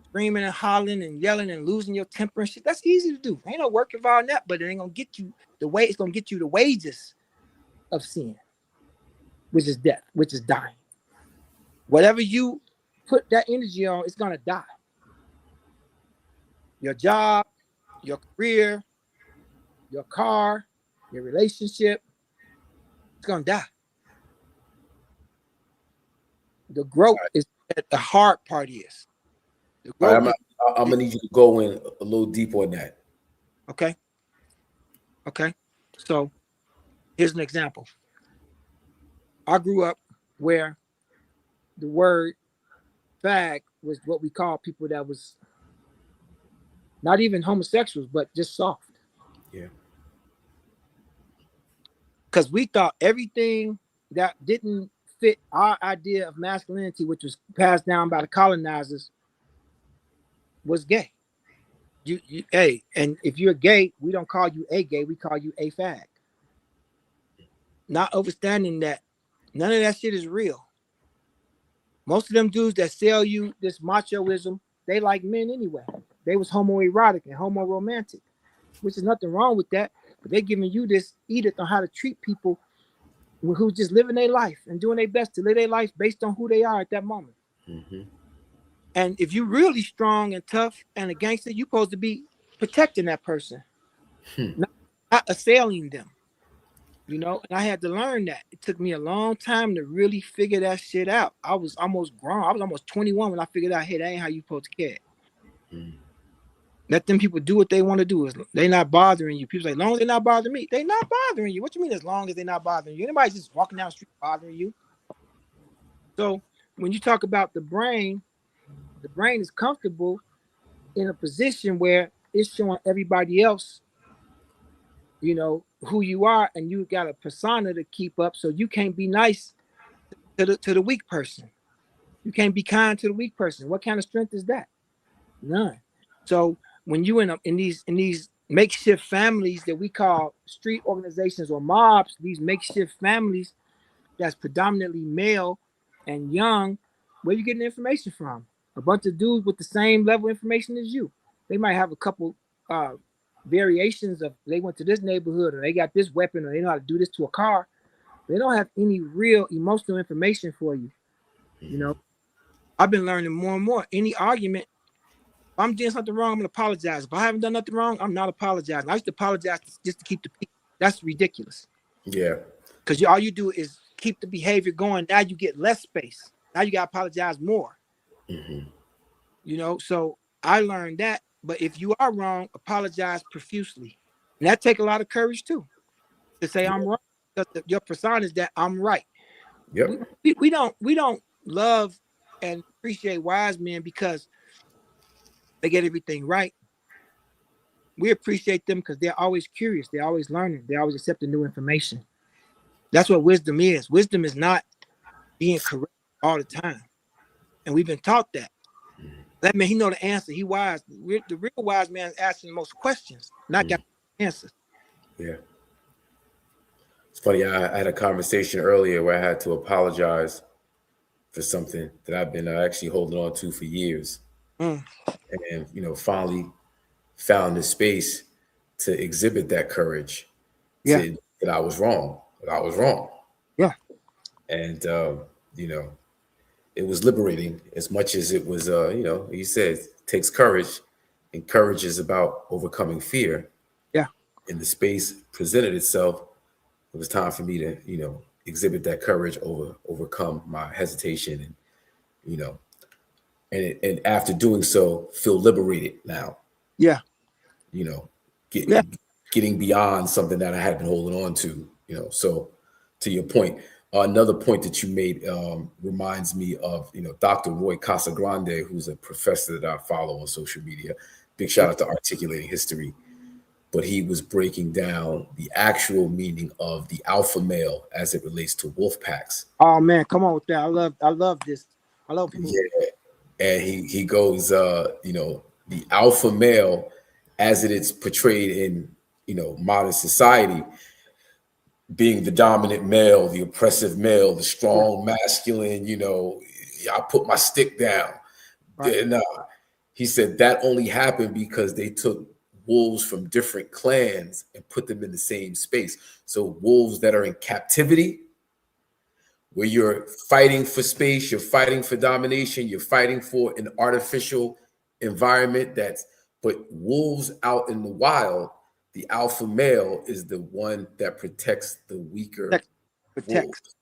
Screaming and hollering and yelling and losing your temper and shit, that's easy to do. Ain't no work involved in that, but it ain't gonna get you it's gonna get you the wages of sin, which is death, which is dying. Whatever you put that energy on, it's gonna die. Your job, your career, your car, your relationship, it's gonna die. The growth is the hard part is. I'm gonna need you to go in a little deep on that. Okay. So here's an example. I grew up where the word fag was what we call people that was not even homosexuals, but just soft. Yeah. Because we thought everything that didn't fit our idea of masculinity, which was passed down by the colonizers, was gay. Hey, and if you're gay, we don't call you a gay, we call you a fag. Not understanding that none of that shit is real. Most of them dudes that sell you this machoism, they like men anyway. They was homoerotic and homoromantic, which is nothing wrong with that, but they're giving you this edict on how to treat people who's just living their life and doing their best to live their life based on who they are at that moment. Mm-hmm. And if you're really strong and tough and a gangster, you're supposed to be protecting that person, not assailing them. You know, and I had to learn that. It took me a long time to really figure that shit out. I was almost grown. I was almost 21 when I figured out, hey, that ain't how you supposed to care. Let them people do what they want to do. They not bothering you. People say, as long as they're not bothering me, they not bothering you. What you mean as long as they're not bothering you? Anybody's just walking down the street bothering you. So when you talk about the brain is comfortable in a position where it's showing everybody else, you know, who you are, and you got a persona to keep up, so you can't be nice to the weak person. You can't be kind to the weak person. What kind of strength is that? None. So when you in these makeshift families that we call street organizations or mobs, these makeshift families that's predominantly male and young, where you getting information from? A bunch of dudes with the same level of information as you. They might have a couple variations of they went to this neighborhood or they got this weapon or they know how to do this to a car. They don't have any real emotional information for you. You know, I've been learning more and more. Any argument, if I'm doing something wrong, I'm gonna apologize. If I haven't done nothing wrong, I'm not apologizing. I used to apologize just to keep the peace. That's ridiculous. Yeah. Because all you do is keep the behavior going. Now you get less space. Now you gotta apologize more. Mm-hmm. You know, so I learned that. But if you are wrong, apologize profusely. And that takes a lot of courage too. To say I'm wrong. Because your persona is that I'm right. Yep. We don't love and appreciate wise men because they get everything right. We appreciate them because they're always curious. They're always learning. They're always accepting new information. That's what wisdom is. Wisdom is not being correct all the time. And we've been taught that. That man, he know the answer. He wise. The real wise man is asking the most questions, not got answers. Yeah. It's funny. I had a conversation earlier where I had to apologize for something that I've been actually holding on to for years. And, you know, finally found the space to exhibit that courage. Yeah. That I was wrong. That I was wrong. Yeah. And, you know, it was liberating as much as it was, you know, he said, it takes courage, and courage is about overcoming fear. Yeah. And the space presented itself. It was time for me to, you know, exhibit that courage, overcome my hesitation, and, you know, and after doing so, feel liberated now. Yeah. You know, getting beyond something that I had been holding on to, you know. So to your point. Another point that you made reminds me of, Dr. Roy Casagrande, who's a professor that I follow on social media. Big shout out to Articulating History. But he was breaking down the actual meaning of the alpha male as it relates to wolf packs. Oh man, come on with that. I love this. I love people. Yeah. And he goes, the alpha male as it is portrayed in, modern society, being the dominant male, the oppressive male, the strong masculine, I put my stick down. Right. And he said that only happened because they took wolves from different clans and put them in the same space. So wolves that are in captivity, where you're fighting for space, you're fighting for domination, you're fighting for an artificial environment but wolves out in the wild, the alpha male is the one that protects the weaker. Protects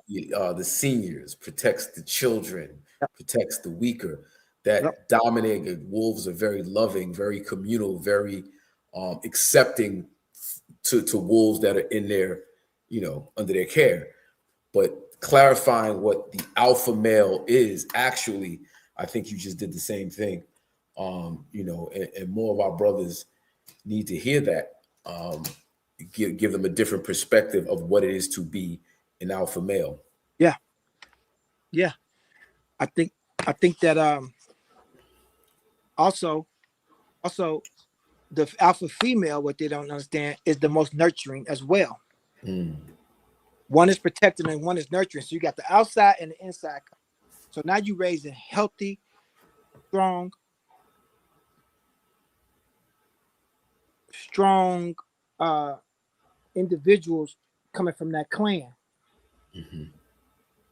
the seniors, protects the children, protects the weaker. That dominated wolves are very loving, very communal, very accepting to wolves that are in their, under their care. But clarifying what the alpha male is, actually, I think you just did the same thing. And more of our brothers need to hear that. Give them a different perspective of what it is to be an alpha male. Yeah. I think that also the alpha female, what they don't understand is the most nurturing as well. One is protecting and one is nurturing. So you got the outside and the inside. So now you raising healthy, strong individuals coming from that clan.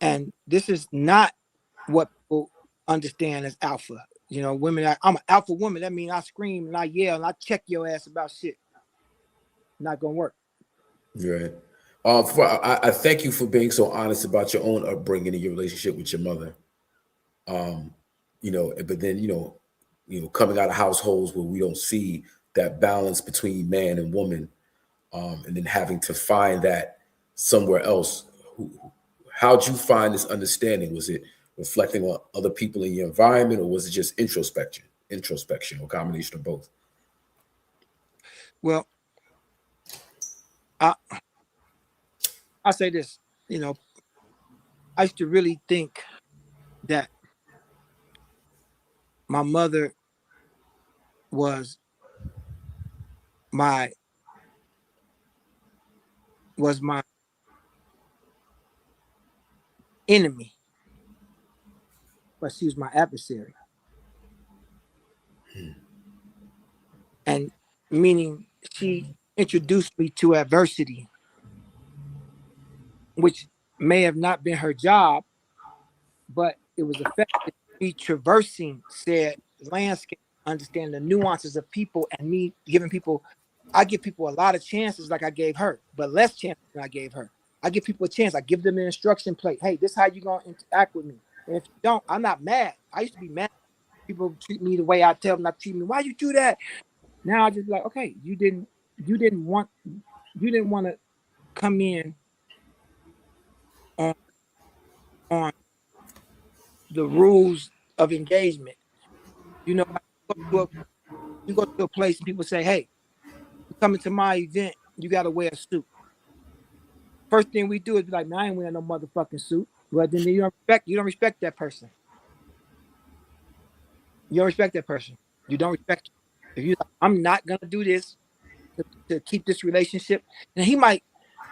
And this is not what people understand as alpha. Women, I'm an alpha woman. That means I scream and I yell and I check your ass about shit. Not gonna work. Right. I thank you for being so honest about your own upbringing and your relationship with your mother. But then, coming out of households where we don't see that balance between man and woman, and then having to find that somewhere else. How'd you find this understanding? Was it reflecting on other people in your environment, or was it just introspection, or combination of both? Well, I say this, I used to really think that my mother was my enemy, but she was my adversary. And meaning she introduced me to adversity, which may have not been her job, but it was effective. Me traversing said landscape, understanding the nuances of people, and me giving people, I give people a lot of chances like I gave her, but less chances than I gave her. I give people a chance. I give them an instruction plate. Hey, this is how you're going to interact with me. And if you don't, I'm not mad. I used to be mad. People treat me the way I tell them not to treat me. Why you do that? Now I just like, okay, you didn't want to come in on the rules of engagement. You go to a place and people say, hey, you coming to my event, you got to wear a suit. First thing we do is be like, man, I ain't wearing no motherfucking suit. Well, then you don't respect that person. You don't respect that person. You don't respect it. If you like, I'm not gonna do this to keep this relationship, and he might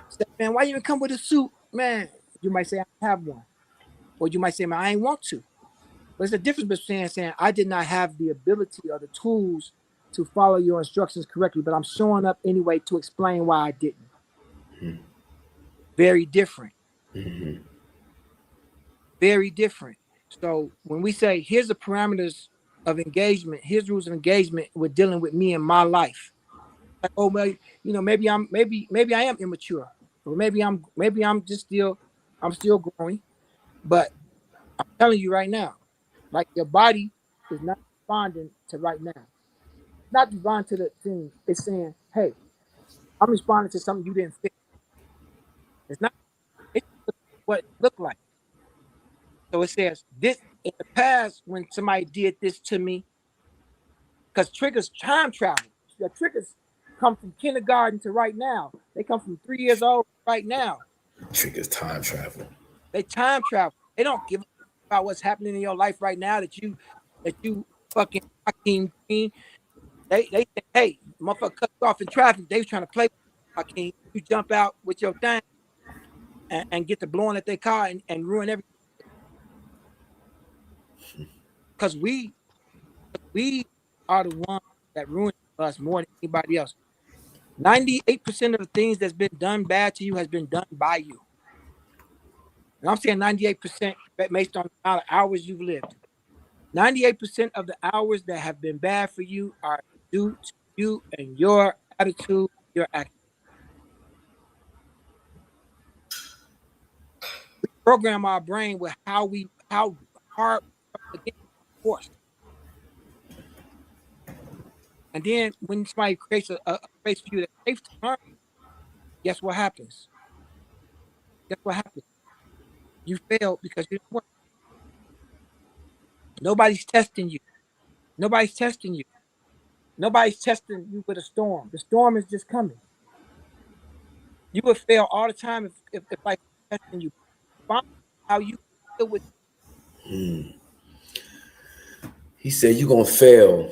say, man, why you even come with a suit, man? You might say, I have one, or you might say, man, I ain't want to. But it's the difference between saying I did not have the ability or the tools to follow your instructions correctly, but I'm showing up anyway to explain why I didn't. Mm-hmm. Very different. Mm-hmm. Very different. So when we say here's the parameters of engagement, here's rules of engagement, we're dealing with me and my life. Like, oh well, maybe I am immature, or maybe I'm still growing, but I'm telling you right now, like your body is not responding to right now. It's not responding to the thing. It's saying, hey, I'm responding to something you didn't fix. It's not it's what it looked like. So it says this in the past when somebody did this to me, because triggers time travel. The triggers come from kindergarten to right now. They come from 3 years old right now. Triggers time travel. They time travel. They don't give a about what's happening in your life right now that you fucking HAKIM Green. They say, hey, motherfucker cut you off in traffic. They was trying to play with HAKIM. You jump out with your thing and get to blowing at their car and ruin everything. Because we are the ones that ruin us more than anybody else. 98% of the things that's been done bad to you has been done by you. And I'm saying 98% based on the amount of hours you've lived. 98% of the hours that have been bad for you are due to you and your attitude, your action. We program our brain with how hard against force. And then when somebody creates a space for you that's safe to learn, guess what happens? Guess what happens? You fail because you didn't work. Nobody's testing you. Nobody's testing you. Nobody's testing you with a storm. The storm is just coming. You would fail all the time if like testing you. Find how you deal with. He said you're gonna fail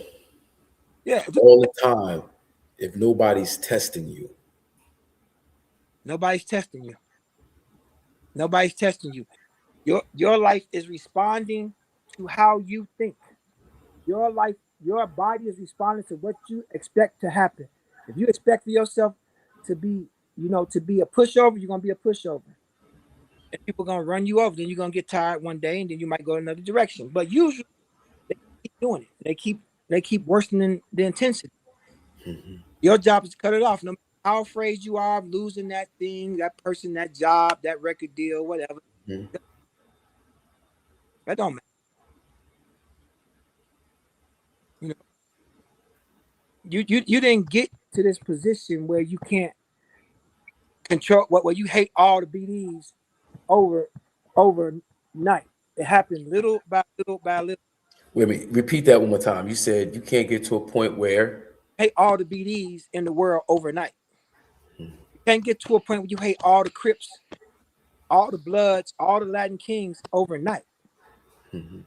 all the time if nobody's testing you. Nobody's testing you. Nobody's testing you. Your life is responding to how you think. Your life, your body is responding to what you expect to happen. If you expect for yourself to be, to be a pushover, you're gonna be a pushover. And people are gonna run you over, then you're gonna get tired one day, and then you might go another direction. But usually they keep doing it. They keep worsening the intensity. Mm-hmm. Your job is to cut it off. No matter how afraid you are of losing that thing, that person, that job, that record deal, whatever. Mm-hmm. That don't matter. You didn't get to this position where you can't control where you hate all the BDs overnight. It happened little by little by little. Wait a minute, repeat that one more time. You said you can't get to a point where hate all the BDs in the world overnight. You can't get to a point where you hate all the Crips, all the Bloods, all the Latin Kings overnight. Mm-hmm.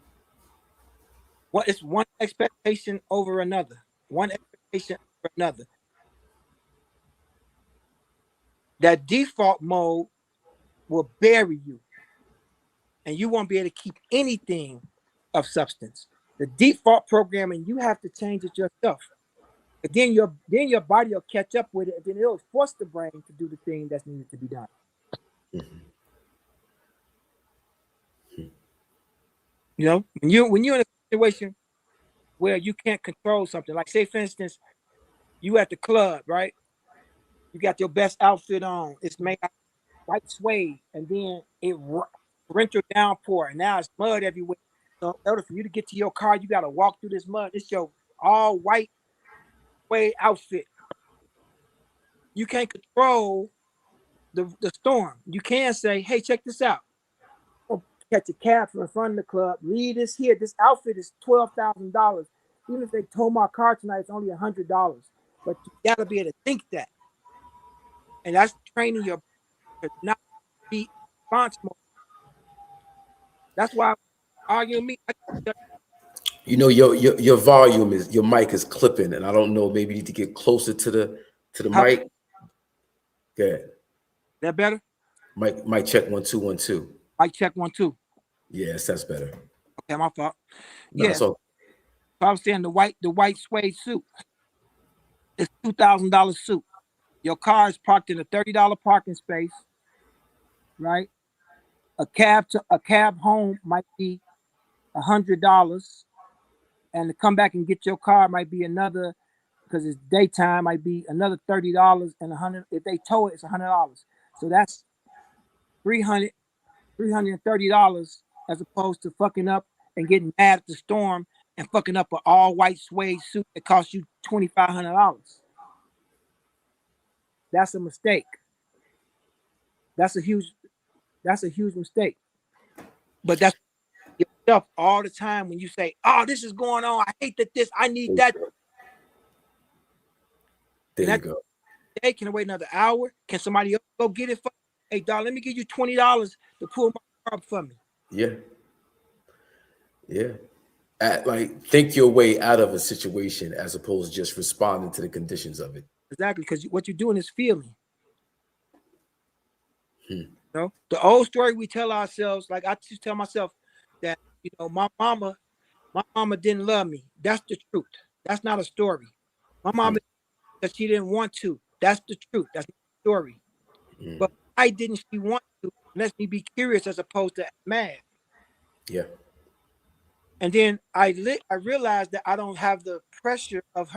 It's one expectation over another. One expectation over another. That default mode will bury you, and you won't be able to keep anything of substance. The default programming, you have to change it yourself. But then your body will catch up with it, and then it'll force the brain to do the thing that's needed to be done. Mm-hmm. When you're in a situation where you can't control something, like say for instance, you at the club, right? You got your best outfit on. It's made out of white suede, and then it torrential downpour, and now it's mud everywhere. So in order for you to get to your car, you got to walk through this mud. It's your all white suede outfit. You can't control the storm. You can say, hey, check this out. I'll catch a cab from in front of the club. Read this here. This outfit is $12,000. Even if they tow my car tonight, it's only $100. But you got to be able to think that. And that's training your to not be responsible. That's why I'm arguing me. Your volume is, your mic is clipping, and I don't know, maybe you need to get closer to the mic. Good. That better? Mic check 1 2 1 2. Mic check 1 2. Yes, that's better. Okay, my fault. No, yeah. So I was saying the white suede suit. It's $2,000 suit. Your car is parked in a $30 parking space, right? A cab home might be $100, and to come back and get your car might be another, because it's daytime, might be another $30 and $100. If they tow it, it's $100. So that's $330 as opposed to fucking up and getting mad at the storm and fucking up an all white suede suit that costs you $2,500. That's a mistake. That's a huge mistake. But that's yourself all the time when you say, "Oh, this is going on. I hate that this. I need that." There you go. Hey, can I wait another hour? Can somebody else go get it for me? Hey, dog, let me give you $20 to pull my car up for me. Yeah. Think your way out of a situation as opposed to just responding to the conditions of it. Exactly, because what you're doing is feeling. You know, the old story we tell ourselves, like I just tell myself that, you know, my mama didn't love me. That's the truth. That's not a story. My mama, because she didn't want to. That's the truth. That's not a story. But why didn't she want to? Let me be curious as opposed to mad. Yeah. And then I realized that I don't have the pressure of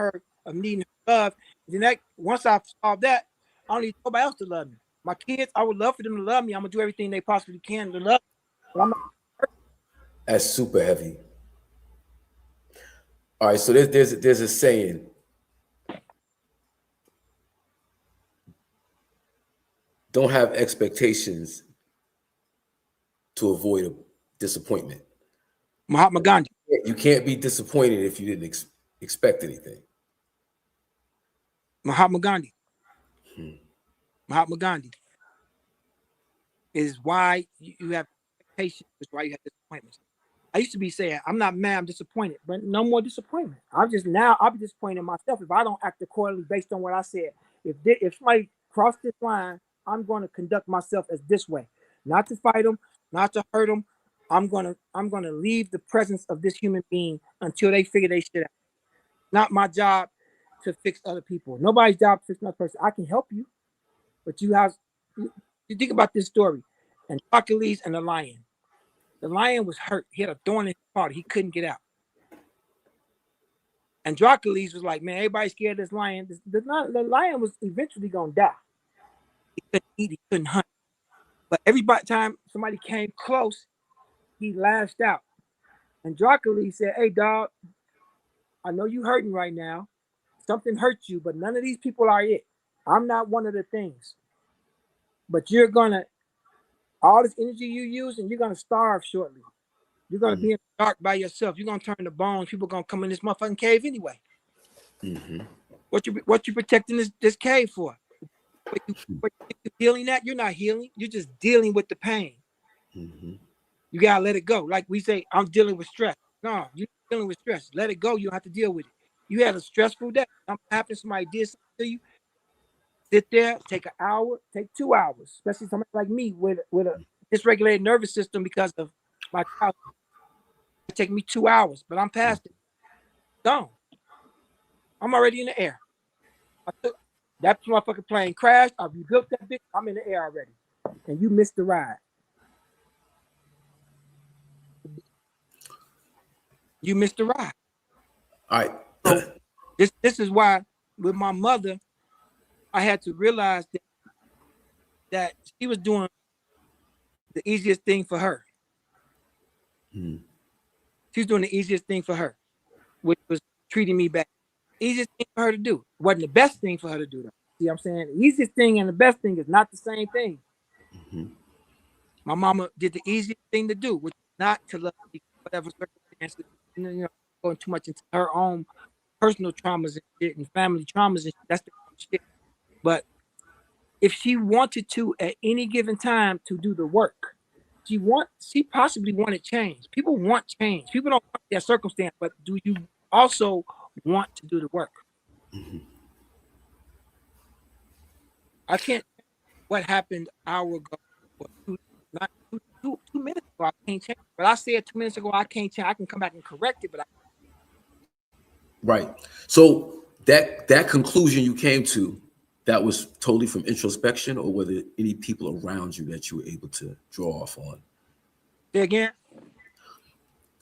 needing her love. And then once I solved that, I don't need nobody else to love me. My kids, I would love for them to love me. I'm gonna do everything they possibly can to love me. But I'm not. That's super heavy. All right, so there's a saying. Don't have expectations to avoid a disappointment. Mahatma Gandhi. You can't be disappointed if you didn't expect anything. Mahatma Gandhi. Mahatma Gandhi is why you have expectations. Is why you have disappointments. I used to be saying, I'm not mad, I'm disappointed, but no more disappointment. I'll be disappointed in myself if I don't act accordingly based on what I said. If somebody crossed this line, I'm going to conduct myself as this way, not to fight them, not to hurt them. I'm gonna leave the presence of this human being until they figure they shit out. Not my job to fix other people. Nobody's job to fix another person. I can help you, but you think about this story, and Hercules and the lion. The lion was hurt. He had a thorn in his heart. He couldn't get out. And Hercules was like, man, everybody's scared of this lion. The lion was eventually going to die. He couldn't eat. He couldn't hunt. But every time somebody came close, he lashed out. And Hercules said, hey, dog, I know you're hurting right now. Something hurts you, but none of these people are it. I'm not one of the things. But you're going to, all this energy you use, and you're going to starve shortly. You're going to be in the dark by yourself. You're going to turn to bones. People going to come in this motherfucking cave anyway. What you protecting this cave for? What you healing that? You're not healing. You're just dealing with the pain. You got to let it go. Like we say, I'm dealing with stress. No, you're dealing with stress. Let it go. You don't have to deal with it. You had a stressful day. Something happened. Somebody did something to you. Sit there, take an hour, take 2 hours, especially somebody like me with a dysregulated nervous system because of my childhood. It take me 2 hours, but I'm past it. Gone. I'm already in the air. That motherfucking plane crashed. I rebuilt that bitch. I'm in the air already. And you missed the ride. You missed the ride. All right. So this is why with my mother, I had to realize that she was doing the easiest thing for her. She's doing the easiest thing for her, which was treating me bad. Easiest thing for her to do. Wasn't the best thing for her to do, though. See what I'm saying? The easiest thing and the best thing is not the same thing. My mama did the easiest thing to do, which is not to love me, whatever circumstances, going too much into her own personal traumas and shit and family traumas and shit. That's the shit. But if she wanted to at any given time to do the work, she possibly wanted change. People want change. People don't want their circumstance, but do you also want to do the work? I can't tell what happened an hour ago or 2 minutes ago. I can't change. But I said 2 minutes ago I can't change. I can come back and correct it, but right. So that conclusion you came to, that was totally from introspection, or were there any people around you that you were able to draw off on? Say again?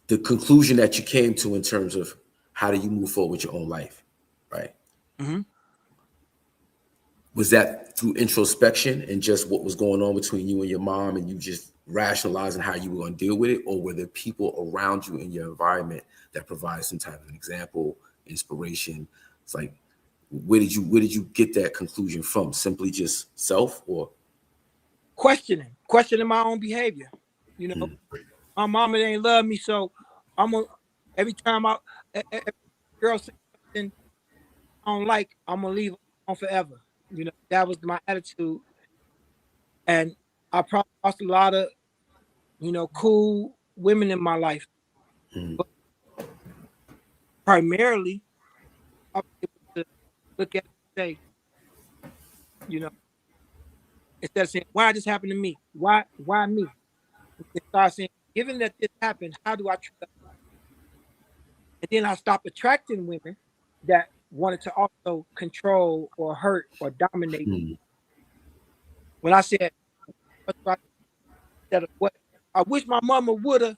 The conclusion that you came to in terms of how do you move forward with your own life, right? Was that through introspection and just what was going on between you and your mom, and you just rationalizing how you were going to deal with it? Or were there people around you in your environment that provide some type of an example, inspiration? It's like, Where did you get that conclusion from? Simply just self, or questioning my own behavior? You know, my mama didn't love me, so every time every girl says something I don't like, I'm gonna leave on forever. You know, that was my attitude, and I probably lost a lot of, you know, cool women in my life. But primarily, I was able to look at it and say, you know, instead of saying, why this happened to me? Why me? And start saying, given that this happened, how do I treat others? And then I stopped attracting women that wanted to also control or hurt or dominate. When I said, what I wish my mama would have,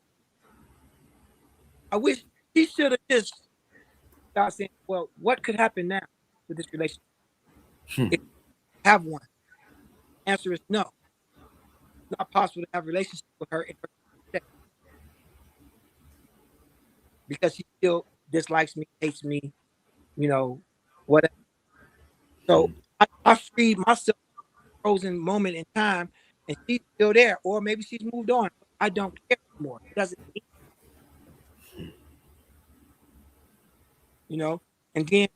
I wish she should have just started saying, well, what could happen now with this relationship? If I have one. Answer is no. It's not possible to have a relationship with her in her state. Because she still dislikes me, hates me, you know, whatever. So I freed myself from a frozen moment in time, and she's still there, or maybe she's moved on. I don't care anymore. It doesn't mean, you know. And then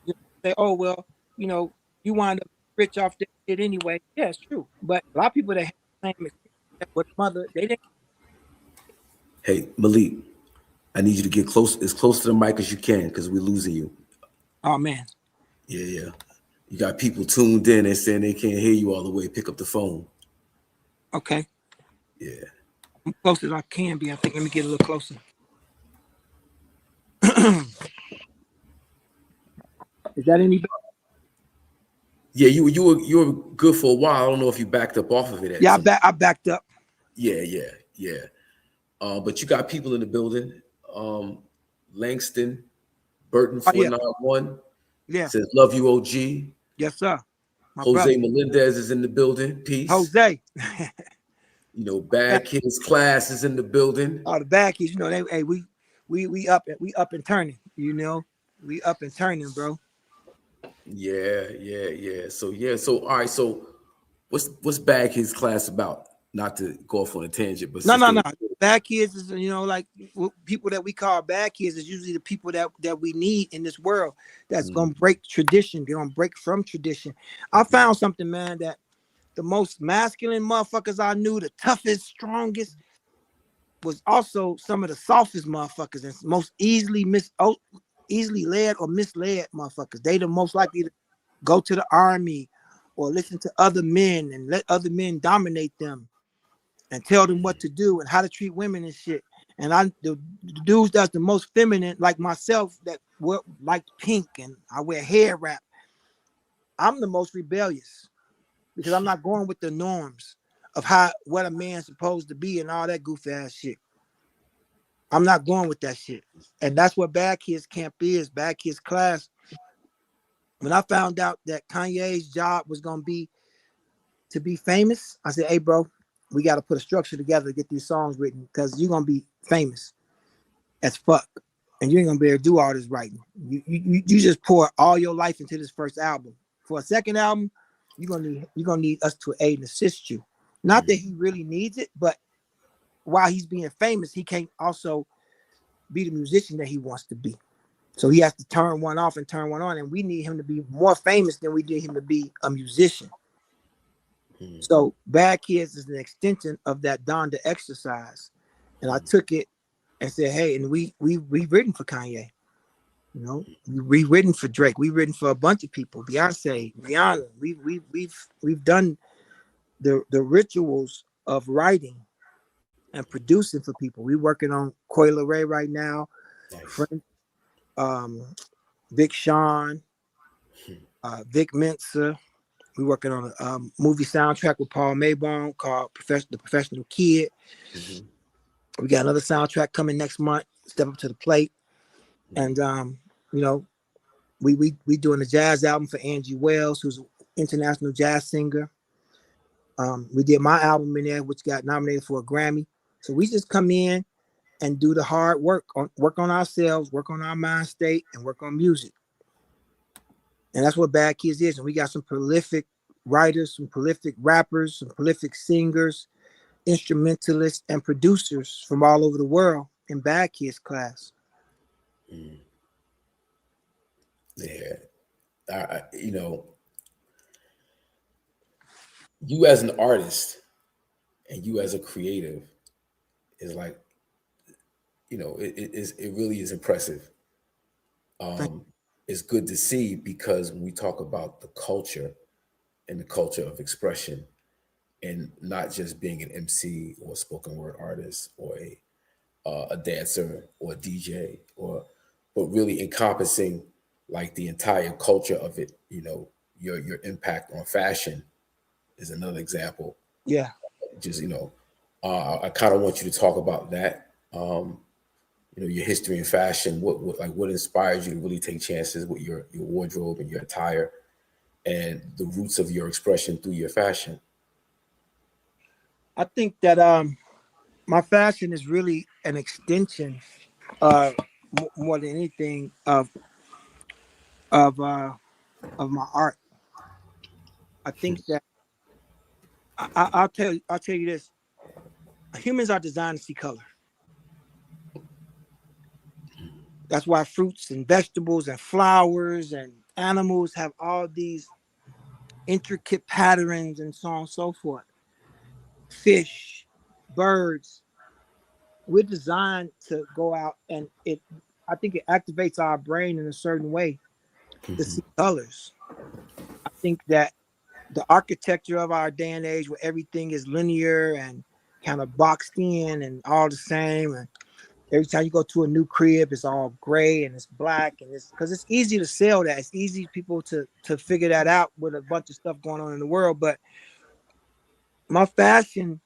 you say, oh well, you know, you wind up rich off this shit anyway. Yeah, it's true. But a lot of people that have the same experience with mother, they didn't. Hey, Malik, I need you to get as close to the mic as you can, because we're losing you. Oh man. Yeah. You got people tuned in and saying they can't hear you all the way. Pick up the phone. Okay. Yeah. I'm close as I can be. I think. Let me get a little closer. Is that any better? Yeah, you were good for a while. I don't know if you backed up off of it. Yeah, I backed up. Yeah. But you got people in the building. Langston, Burton 491. Yeah. Says love you, OG. Yes, sir. Jose brother. Melendez is in the building. Peace. Jose. You know, Bad Kids Class is in the building. Oh, the Bad Kids, you know, we up and turning, you know. We up and turning, bro. Yeah. So all right, so what's Bad Kids Class about? Not to go off on a tangent, but no. Bad kids is, you know, like people that we call bad kids is usually the people that we need in this world that's gonna break tradition. They're gonna break from tradition. I found something, man, that the most masculine motherfuckers I knew, the toughest, strongest, was also some of the softest motherfuckers and most easily led or misled motherfuckers. They the most likely to go to the army or listen to other men and let other men dominate them and tell them what to do and how to treat women and shit. And the dudes that's the most feminine, like myself, that like pink and I wear hair wrap, I'm the most rebellious because I'm not going with the norms of what a man's supposed to be and all that goofy ass shit. I'm not going with that shit. And that's what Bad Kids Camp is, Bad Kids Class. When I found out that Kanye's job was going to be famous, I said, hey, bro, we got to put a structure together to get these songs written because you're going to be famous as fuck. And you ain't going to be able to do all this writing. You just pour all your life into this first album. For a second album, you're gonna need us to aid and assist you. Not that he really needs it, but while he's being famous, he can't also be the musician that he wants to be. So he has to turn one off and turn one on. And we need him to be more famous than we did him to be a musician. So Bad Kids is an extension of that Donda exercise. And I took it and said, hey, and we've written for Kanye. You know, we've written for Drake. We've written for a bunch of people. Beyonce, Rihanna. We've done the rituals of writing and producing for people. We're working on Coi Leray right now. Nice. Big Sean, Vic Mensa. We're working on a movie soundtrack with Paul Maybaum called The Professional Kid. We got another soundtrack coming next month, Step Up to the Plate. And you know, we doing a jazz album for Angie Wells, who's an international jazz singer. We did my album in there, which got nominated for a Grammy. So we just come in and do the hard work on ourselves, work on our mind state, and work on music. And that's what Bad Kids is. And we got some prolific writers, some prolific rappers, some prolific singers, instrumentalists, and producers from all over the world in Bad Kids class. Yeah. You know, you as an artist and you as a creative is like, you know, it really is impressive. It's good to see, because when we talk about the culture and the culture of expression, and not just being an MC or a spoken word artist or a dancer or a DJ, but really encompassing like the entire culture of it. You know, your impact on fashion is another example. Yeah. Just, you know, I kind of want you to talk about that. You know, your history in fashion. What inspires you to really take chances with your wardrobe and your attire, and the roots of your expression through your fashion. I think that my fashion is really an extension, more than anything, of my art. I think that I'll tell you this: humans are designed to see color. That's why fruits and vegetables and flowers and animals have all these intricate patterns and so on and so forth. Fish, birds, we're designed to go out, and I think it activates our brain in a certain way to see colors. I think that the architecture of our day and age, where everything is linear and kind of boxed in and all the same, and every time you go to a new crib, it's all gray and it's black, and it's because it's easy to sell that. It's easy for people to figure that out with a bunch of stuff going on in the world. But my fashion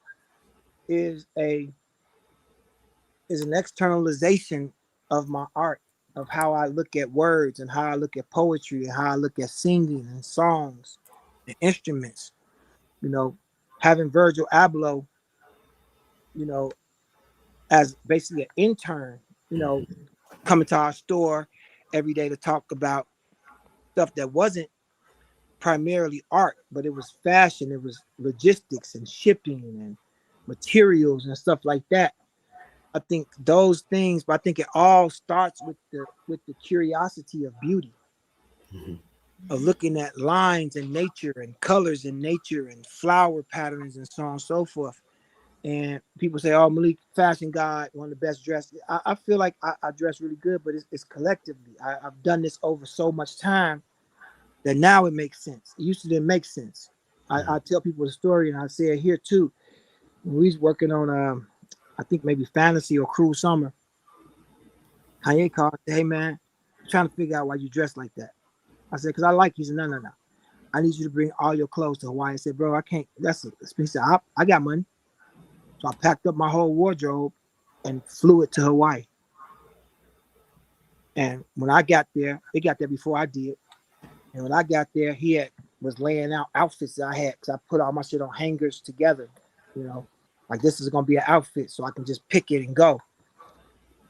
is an externalization of my art, of how I look at words and how I look at poetry and how I look at singing and songs and instruments. You know, having Virgil Abloh, you know, as basically an intern, you know, coming to our store every day to talk about stuff that wasn't primarily art, but it was fashion, it was logistics and shipping and materials and stuff like that. I think those things, but I think it all starts with the curiosity of beauty, of looking at lines in nature and colors in nature and flower patterns and so on and so forth. And people say, "Oh, Malik, fashion god, one of the best dressed." I feel like I dress really good, but it's collectively. I've done this over so much time that now it makes sense. It used to didn't make sense. I tell people the story, and I say it here too. When we was working on, I think maybe Fantasy or Cruel Summer, Kanye called and said, "Hey man, I'm trying to figure out why you dress like that." I said, "Because I like you." He said, No. I need you to bring all your clothes to Hawaii. I said, "Bro, I can't." He said, I got money. So I packed up my whole wardrobe and flew it to Hawaii. And when I got there, they got there before I did. And when I got there, he was laying out outfits that I had, because I put all my shit on hangers together. You know, like this is going to be an outfit, so I can just pick it and go.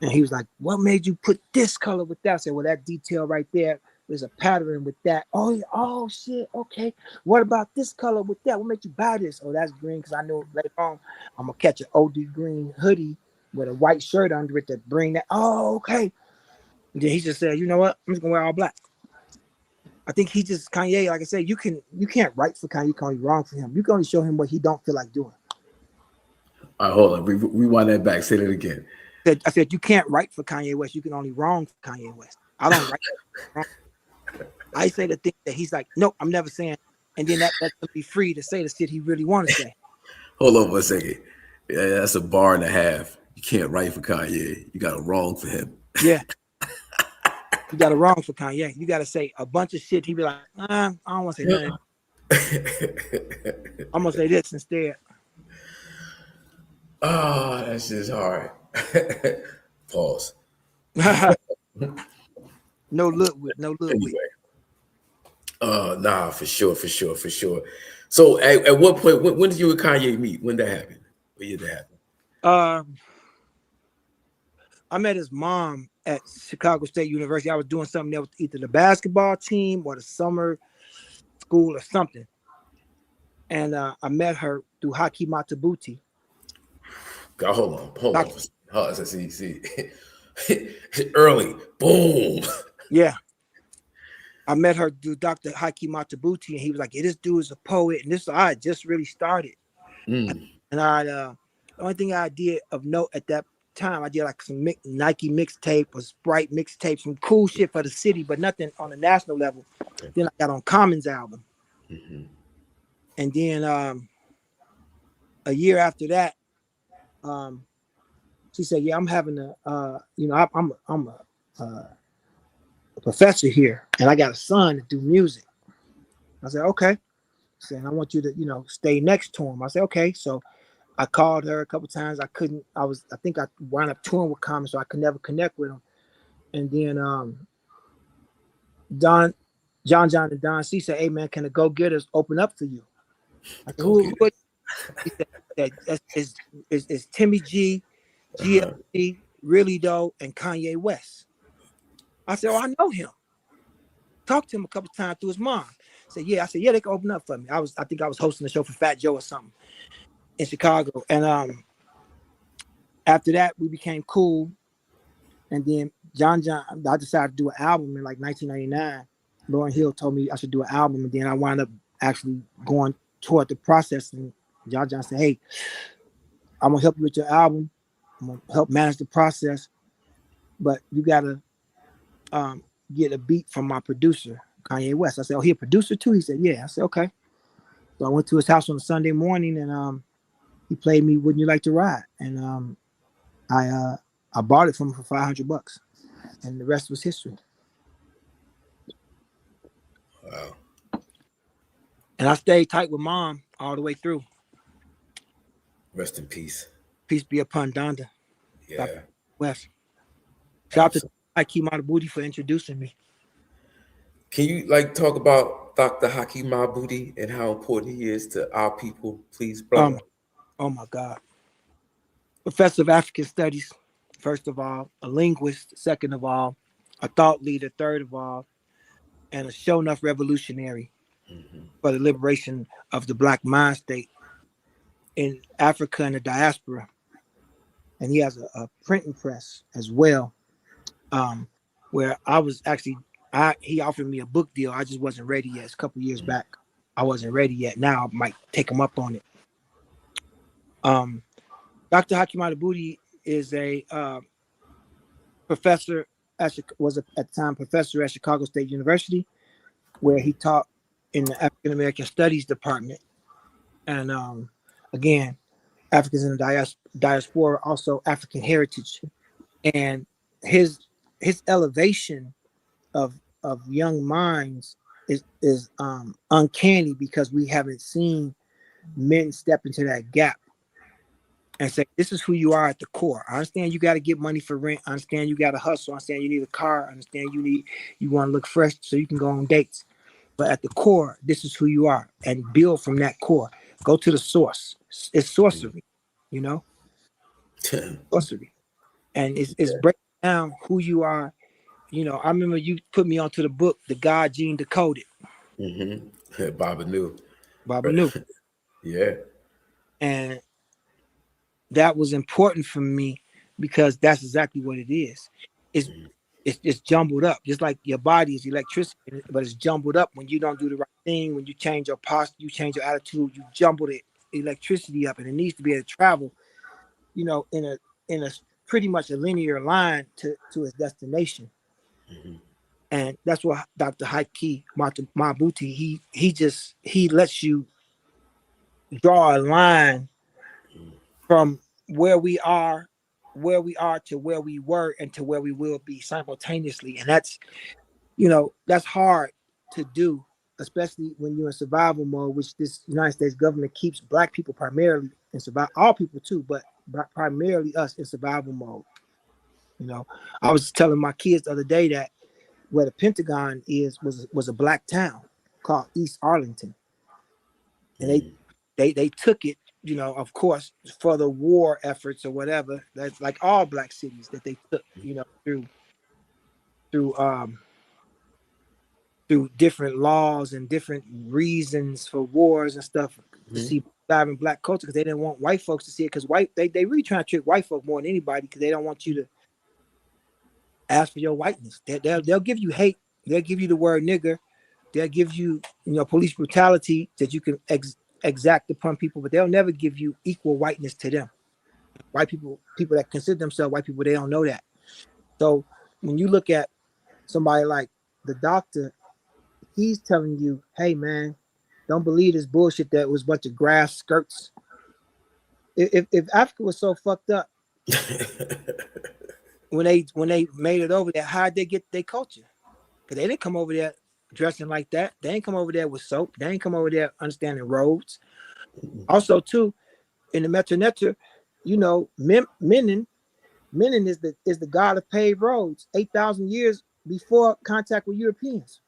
And he was like, "What made you put this color with that?" I said, "Well, that detail right there, there's a pattern with that." Oh shit, okay. What about this color with that? What made you buy this? "Oh, that's green, because I know later on I'm going to catch an OD green hoodie with a white shirt under it to bring that." "Oh, okay." And then he just said, "You know what? I'm just going to wear all black." I think he just, Kanye, like I said, you can't write for Kanye, you can only wrong for him. You can only show him what he don't feel like doing. All right, hold on. Rewind that back. Say that again. I said, you can't write for Kanye West. You can only wrong for Kanye West. I don't write. I say the thing that he's like, "Nope, I'm never saying." And then that's going to be free to say the shit he really want to say. Hold on for a second. Yeah, that's a bar and a half. You can't write for Kanye. You got to wrong for him. Yeah. You got to wrong for Kanye. You got to say a bunch of shit. He be like, I don't want to say nothing. I'm going to say this instead. Oh, that's just hard. Pause. No look with. Anyway. Nah, for sure. So at what point, when did you and Kanye meet? When that happened? When did that happen? I met his mom at Chicago State University. I was doing something there with either the basketball team or the summer school or something. And I met her through Haki Matabuti. God, hold on. See. Early, boom. Yeah. I met her through Dr. Haki Matabuti, and he was like, yeah, this dude is a poet. And I just really started. And the only thing I did of note at that time, I did like some Nike mixtape or Sprite mixtape, some cool shit for the city, but nothing on a national level. Then I got on Common's album. And then a year after that, she said, yeah, I'm having I'm a professor here, and I got a son to do music. I said, okay. Saying, I want you to, stay next to him. I said, okay. So I called her a couple times. I think I wound up touring with Common, so I could never connect with him. And then John and Don C said, hey man, can the go-getters open up for you? I said, who? He said, it's Timmy G, GLC, Really Though, and Kanye West. I said, oh, I know him. Talked to him a couple times through his mom. Said, yeah. I said, yeah, they can open up for me. I think I was hosting the show for Fat Joe or something in Chicago. And after that, we became cool. And then I decided to do an album in like 1999. Lauryn Hill told me I should do an album. And then I wound up actually going toward the process. And John said, hey, I'm going to help you with your album. I'm going to help manage the process. But you got to get a beat from my producer, Kanye West. I said, oh, he a producer too? He said, yeah. I said, okay. So I went to his house on a Sunday morning, and he played me Wouldn't You Like to Ride? And I bought it from him for $500, and the rest was history. Wow. And I stayed tight with Mom all the way through. Rest in peace. Peace be upon Donda. Yeah. Dr. West. Shout out to Haki Matabuti for introducing me. Can you talk about Dr. Haki Matabuti and how important he is to our people, please, brother? Oh my God. Professor of African Studies, first of all, a linguist, second of all, a thought leader, third of all, and a show enough revolutionary for the liberation of the Black mind state in Africa and the diaspora. And he has a printing press as well, where I was actually, he offered me a book deal. I just wasn't ready yet. It's a couple years back. I wasn't ready yet. Now I might take him up on it. Dr. Haki Matabuti is a professor, at the time professor at Chicago State University, where he taught in the African American Studies department. And again, Africans in the diaspora, also African heritage. And his elevation of young minds is uncanny, because we haven't seen men step into that gap and say, this is who you are at the core. I understand you got to get money for rent. I understand you got to hustle. I understand you need a car. I understand you want to look fresh so you can go on dates. But at the core, this is who you are, and build from that core. Go to the source. It's sorcery, sorcery. And it's breaking down who you are. I remember you put me onto the book, The God Gene Decoded. Baba knew. Yeah. And that was important for me, because that's exactly what it is. It's jumbled up, just like your body is electricity, but it's jumbled up when you don't do the right thing. When you change your posture, you change your attitude, you jumble the electricity up, and it needs to be able to travel, in a pretty much a linear line to its destination. And that's what Dr. Haki Matabuti, he lets you draw a line from where we are to where we were and to where we will be simultaneously. And that's hard to do, especially when you're in survival mode, which this United States government keeps Black people primarily in survival, all people too, but primarily us in survival mode. I was telling my kids the other day that where the Pentagon was a Black town called East Arlington. And they took it you know, of course, for the war efforts or whatever, that's like all black cities that they took, you know, through different laws and different reasons for wars and stuff to see in black culture, because they didn't want white folks to see it, because they really trying to trick white folk more than anybody, because they don't want you to ask for your whiteness. They'll give you hate. They'll give you the word nigger. They'll give you, you know, police brutality that you can exact upon people, but they'll never give you equal whiteness to them. White people that consider themselves white people, they don't know that. So when you look at somebody like the doctor, he's telling you, hey man, don't believe this bullshit that was a bunch of grass skirts. If Africa was so fucked up when they made it over there, how'd they get their culture? Because they didn't come over there dressing like that. They ain't come over there with soap. They ain't come over there understanding roads. Also, too, in the Metro Netra, you know, Menin is the god of paved roads, 8,000 years before contact with Europeans.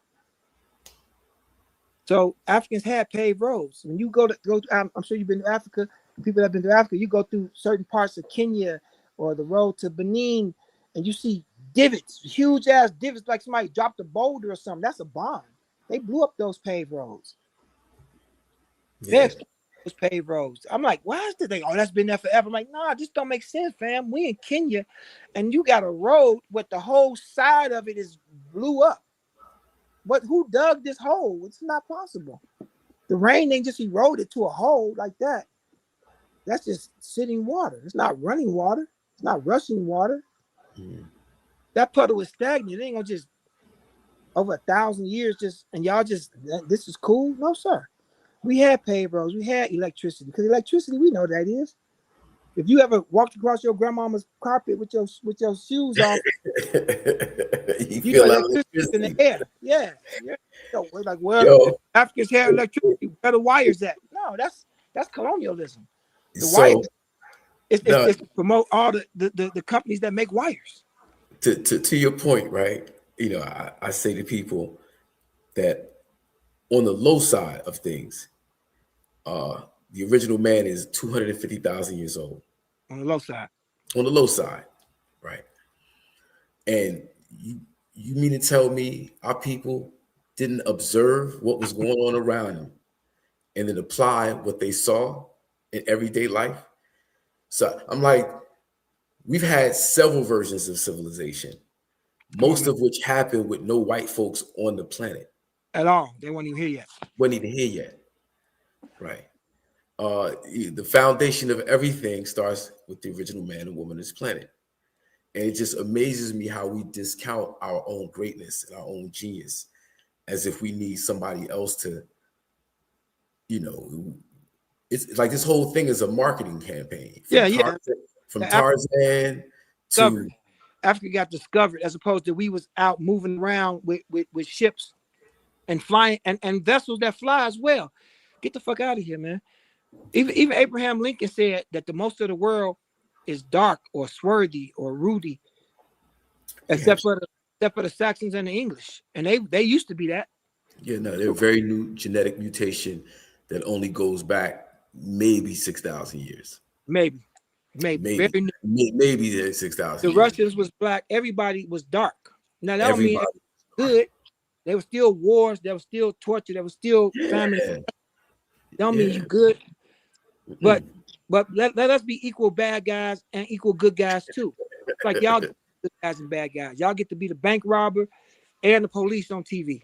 So Africans had paved roads. When you go, I'm sure you've been to Africa. People that have been to Africa, you go through certain parts of Kenya or the road to Benin, and you see divots, huge ass divots, like somebody dropped a boulder or something. That's a bomb. They blew up those paved roads. Yeah. Those paved roads. I'm like, why is this thing? Oh, that's been there forever. I'm like, nah, this don't make sense, fam. We in Kenya, and you got a road with the whole side of it is blew up. But who dug this hole? It's not possible. The rain ain't just eroded to a hole like that. That's just sitting water. It's not running water. It's not rushing water. That puddle is stagnant. It ain't gonna just over 1,000 years just, and y'all just, this is cool. No, sir. We had paved roads. We had electricity, because electricity, we know that is. If you ever walked across your grandmama's carpet with your shoes on, you know electricity in the air. Yeah. So we're like, well, Africans had electricity. Where the wires at? No, that's colonialism. The wires. It's to promote all the companies that make wires. To your point, right? You know, I say to people that on the low side of things, the original man is 250,000 years old. On the low side. On the low side, right? And you mean to tell me our people didn't observe what was going on around them and then apply what they saw in everyday life? So I'm like, we've had several versions of civilization, most of which happened with no white folks on the planet. At all. They weren't even here yet. Weren't even here yet. Right. The foundation of everything starts with the original man and woman on this planet. And it just amazes me how we discount our own greatness and our own genius as if we need somebody else to, you know, it's like this whole thing is a marketing campaign. From Tarzan to Africa got discovered, as opposed to we was out moving around with ships and flying and vessels that fly as well. Get the fuck out of here, man. Even Abraham Lincoln said that the most of the world is dark or swarthy or ruddy, except for the Saxons and the English, and they used to be that. Yeah, no, they're a very new genetic mutation that only goes back maybe 6,000 years. Maybe very new. Maybe 6,000. The Russians was black. Everybody was dark. Now that don't mean good. There were still wars. There was still torture. There was still famine. Don't mean you good. But let us be equal bad guys and equal good guys too. It's like y'all good guys and bad guys. Y'all get to be the bank robber and the police on TV.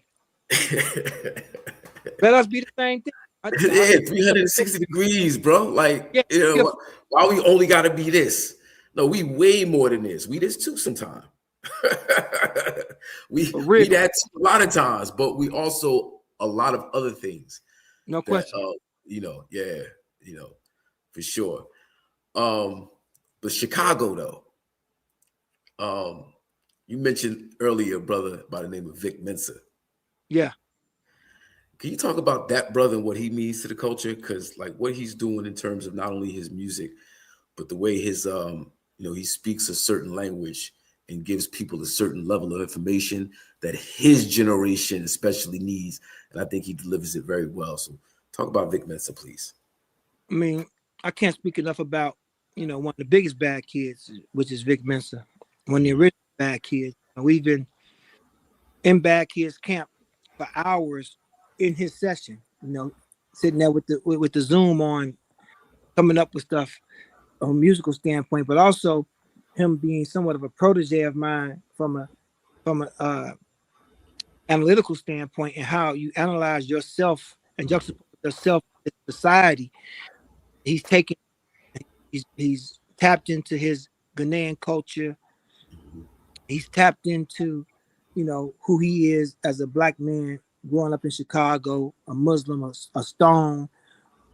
Let us be the same thing. 360 degrees, bro. Like, you know, why we only got to be this? No, we way more than this. We this too sometimes. we that a lot of times, but we also a lot of other things. No question. You know, for sure. But Chicago, though, you mentioned earlier, brother, by the name of Vic Mensa. Yeah. Can you talk about that brother and what he means to the culture? Because like what he's doing in terms of not only his music, but the way his he speaks a certain language and gives people a certain level of information that his generation especially needs. And I think he delivers it very well. So talk about Vic Mensa, please. I mean, I can't speak enough about, one of the biggest bad kids, which is Vic Mensa, one of the original bad kids. We've been in bad kids camp for hours in his session, sitting there with the Zoom on, coming up with stuff from a musical standpoint, but also him being somewhat of a protege of mine from a analytical standpoint, and how you analyze yourself and juxtapose yourself with society. He's taken, he's tapped into his Ghanaian culture. He's tapped into, who he is as a Black man growing up in Chicago, a Muslim, a Stone,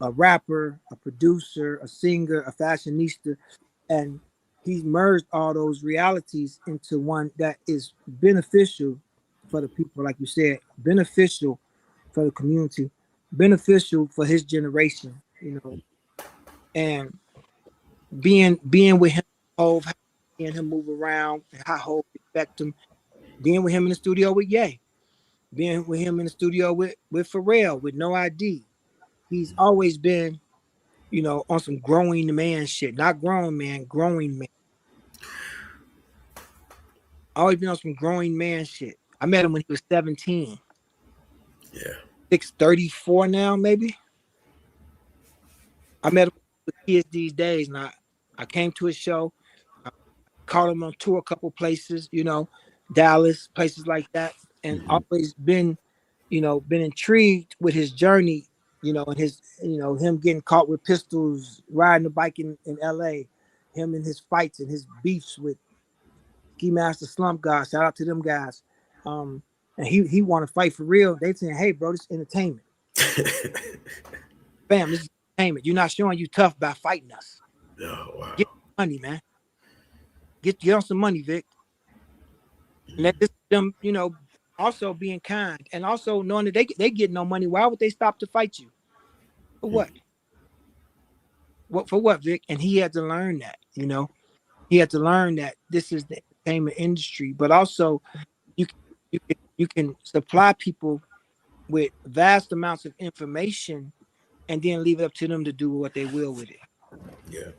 a rapper, a producer, a singer, a fashionista, and he's merged all those realities into one that is beneficial for the people, like you said, beneficial for the community, beneficial for his generation, and being with him, Hov, seeing him move around, how Hov respect him, being with him in the studio with Ye, being with him in the studio with Pharrell, with No ID. He's always been, on some growing man shit. Not grown man, growing man. Always been on some growing man shit. I met him when he was 17. Yeah. 634 now, maybe. I met him with kids these days, and I came to his show. I caught him on tour a couple places, Dallas, places like that, and always been, been intrigued with his journey, and his, him getting caught with pistols, riding a bike in LA, him and his fights and his beefs with Ski Master Slump guys. Shout out to them guys. And he want to fight for real. They saying, hey, bro, this is entertainment. Bam, this is entertainment. You're not showing you tough by fighting us. Oh, wow. Get money, man. Get on some money, Vic. And let them, also being kind, and also knowing that they get no money. Why would they stop to fight you? For what? What for what, Vic? And he had to learn that, He had to learn that this is the entertainment industry, but also you can supply people with vast amounts of information and then leave it up to them to do what they will with it. Yeah.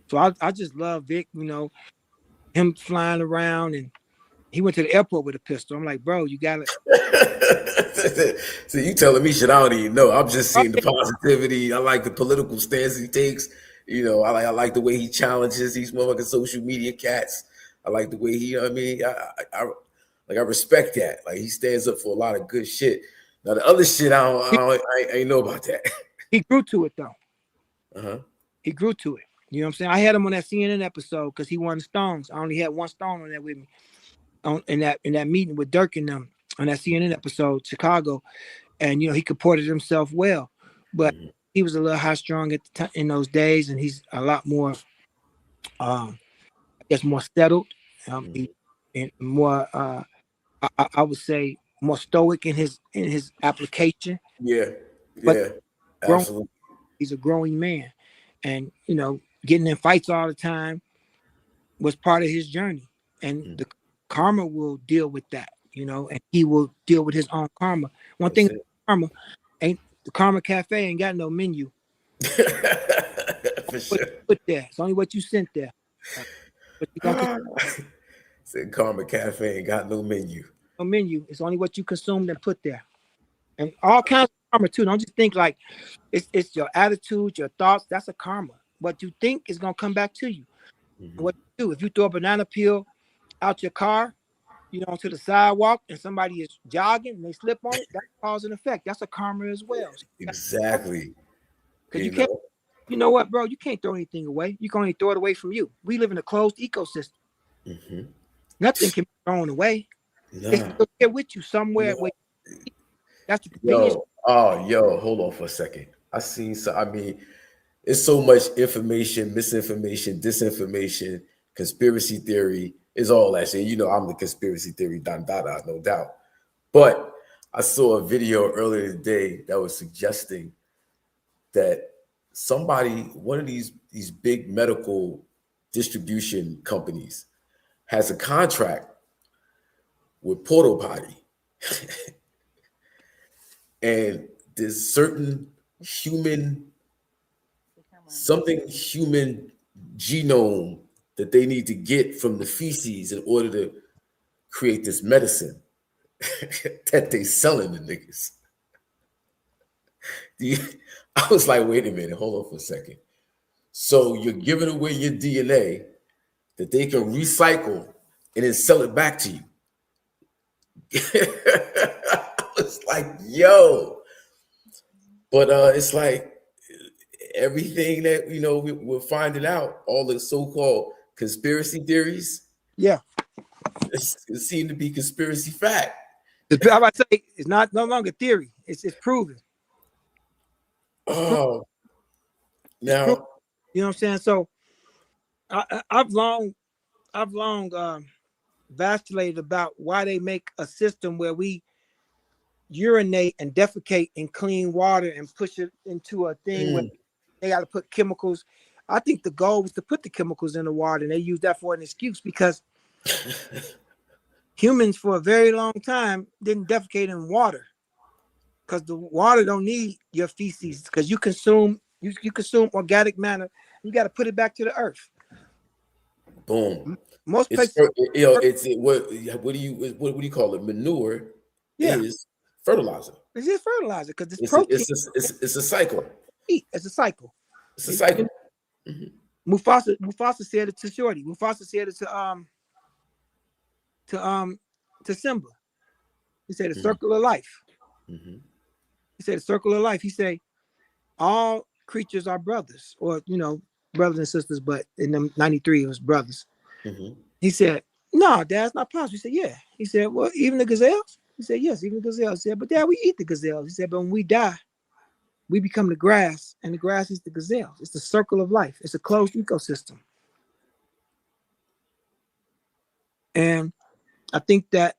So I just love Vic, him flying around, and he went to the airport with a pistol. I'm like, bro, you got it. So you telling me shit I don't even know. I'm just seeing the positivity. I like the political stance he takes. I like the way he challenges these motherfucking social media cats. I like the way he, I respect that. Like, he stands up for a lot of good shit. Now the other shit, I ain't know about that. He grew to it though. Uh-huh. He grew to it. You know what I'm saying? I had him on that CNN episode because he won the Stones. I only had one Stone on that with me. In that meeting with Dirk and them on that CNN episode, Chicago, and he comported himself well, but he was a little high strung at the time in those days, and he's a lot more, I guess, more settled, and more, I would say, more stoic in his application. Yeah, but absolutely. He's a growing man, and getting in fights all the time was part of his journey, and the karma will deal with that, and he will deal with his own karma. One thing, karma ain't the Karma Cafe ain't got no menu. For sure. Put there. It's only what you sent there. But you said Karma Cafe ain't got no menu. No menu. It's only what you consumed and put there. And all kinds of karma too. Don't just think like it's your attitude, your thoughts. That's a karma. What you think is gonna come back to you. What you do if you throw a banana peel out your car, onto the sidewalk, and somebody is jogging and they slip on it, that's cause and effect. That's a karma as well. Exactly. Because you can't, you know what, bro? You can't throw anything away. You can only throw it away from you. We live in a closed ecosystem. Nothing can be thrown away. It's still here with you somewhere. That's the convenience. Hold on for a second. It's so much information, misinformation, disinformation, conspiracy theory. Is all that shit. I'm the conspiracy theory, no doubt. But I saw a video earlier today that was suggesting that one of these big medical distribution companies has a contract with Porta Potty. And there's certain human something human genome that they need to get from the feces in order to create this medicine that they selling the niggas. I was like, wait a minute, hold on for a second. So you're giving away your DNA that they can recycle and then sell it back to you. I was like, yo. But it's like everything that, you know, we're finding out, all the so-called conspiracy theories. Yeah. It seemed to be conspiracy fact. I might say it's no longer theory. It's proven. Oh, now proven. You know what I'm saying? So I've long vacillated about why they make a system where we urinate and defecate in clean water and push it into a thing where they got to put chemicals. I think the goal was to put the chemicals in the water, and they use that for an excuse because humans for a very long time didn't defecate in water because the water don't need your feces because you consume organic matter. You got to put it back to the earth. Boom. Most places, what do you call it? Manure is fertilizer. It's just fertilizer because it's protein. It's a cycle. It's a cycle. It's a cycle. Mm-hmm. Mufasa said it to Shorty. Mufasa said it to Simba. He said the circle of life. Mm-hmm. He said the circle of life. He said all creatures are brothers, or brothers and sisters, but in them 93 it was brothers. Mm-hmm. He said, no, Dad, it's not possible. He said, yeah. He said, well, even the gazelles? He said, yes, even the gazelles. He said, but Dad, we eat the gazelles. He said, but when we die, we become the grass, and the grass is the gazelles. It's the circle of life. It's a closed ecosystem. And I think that,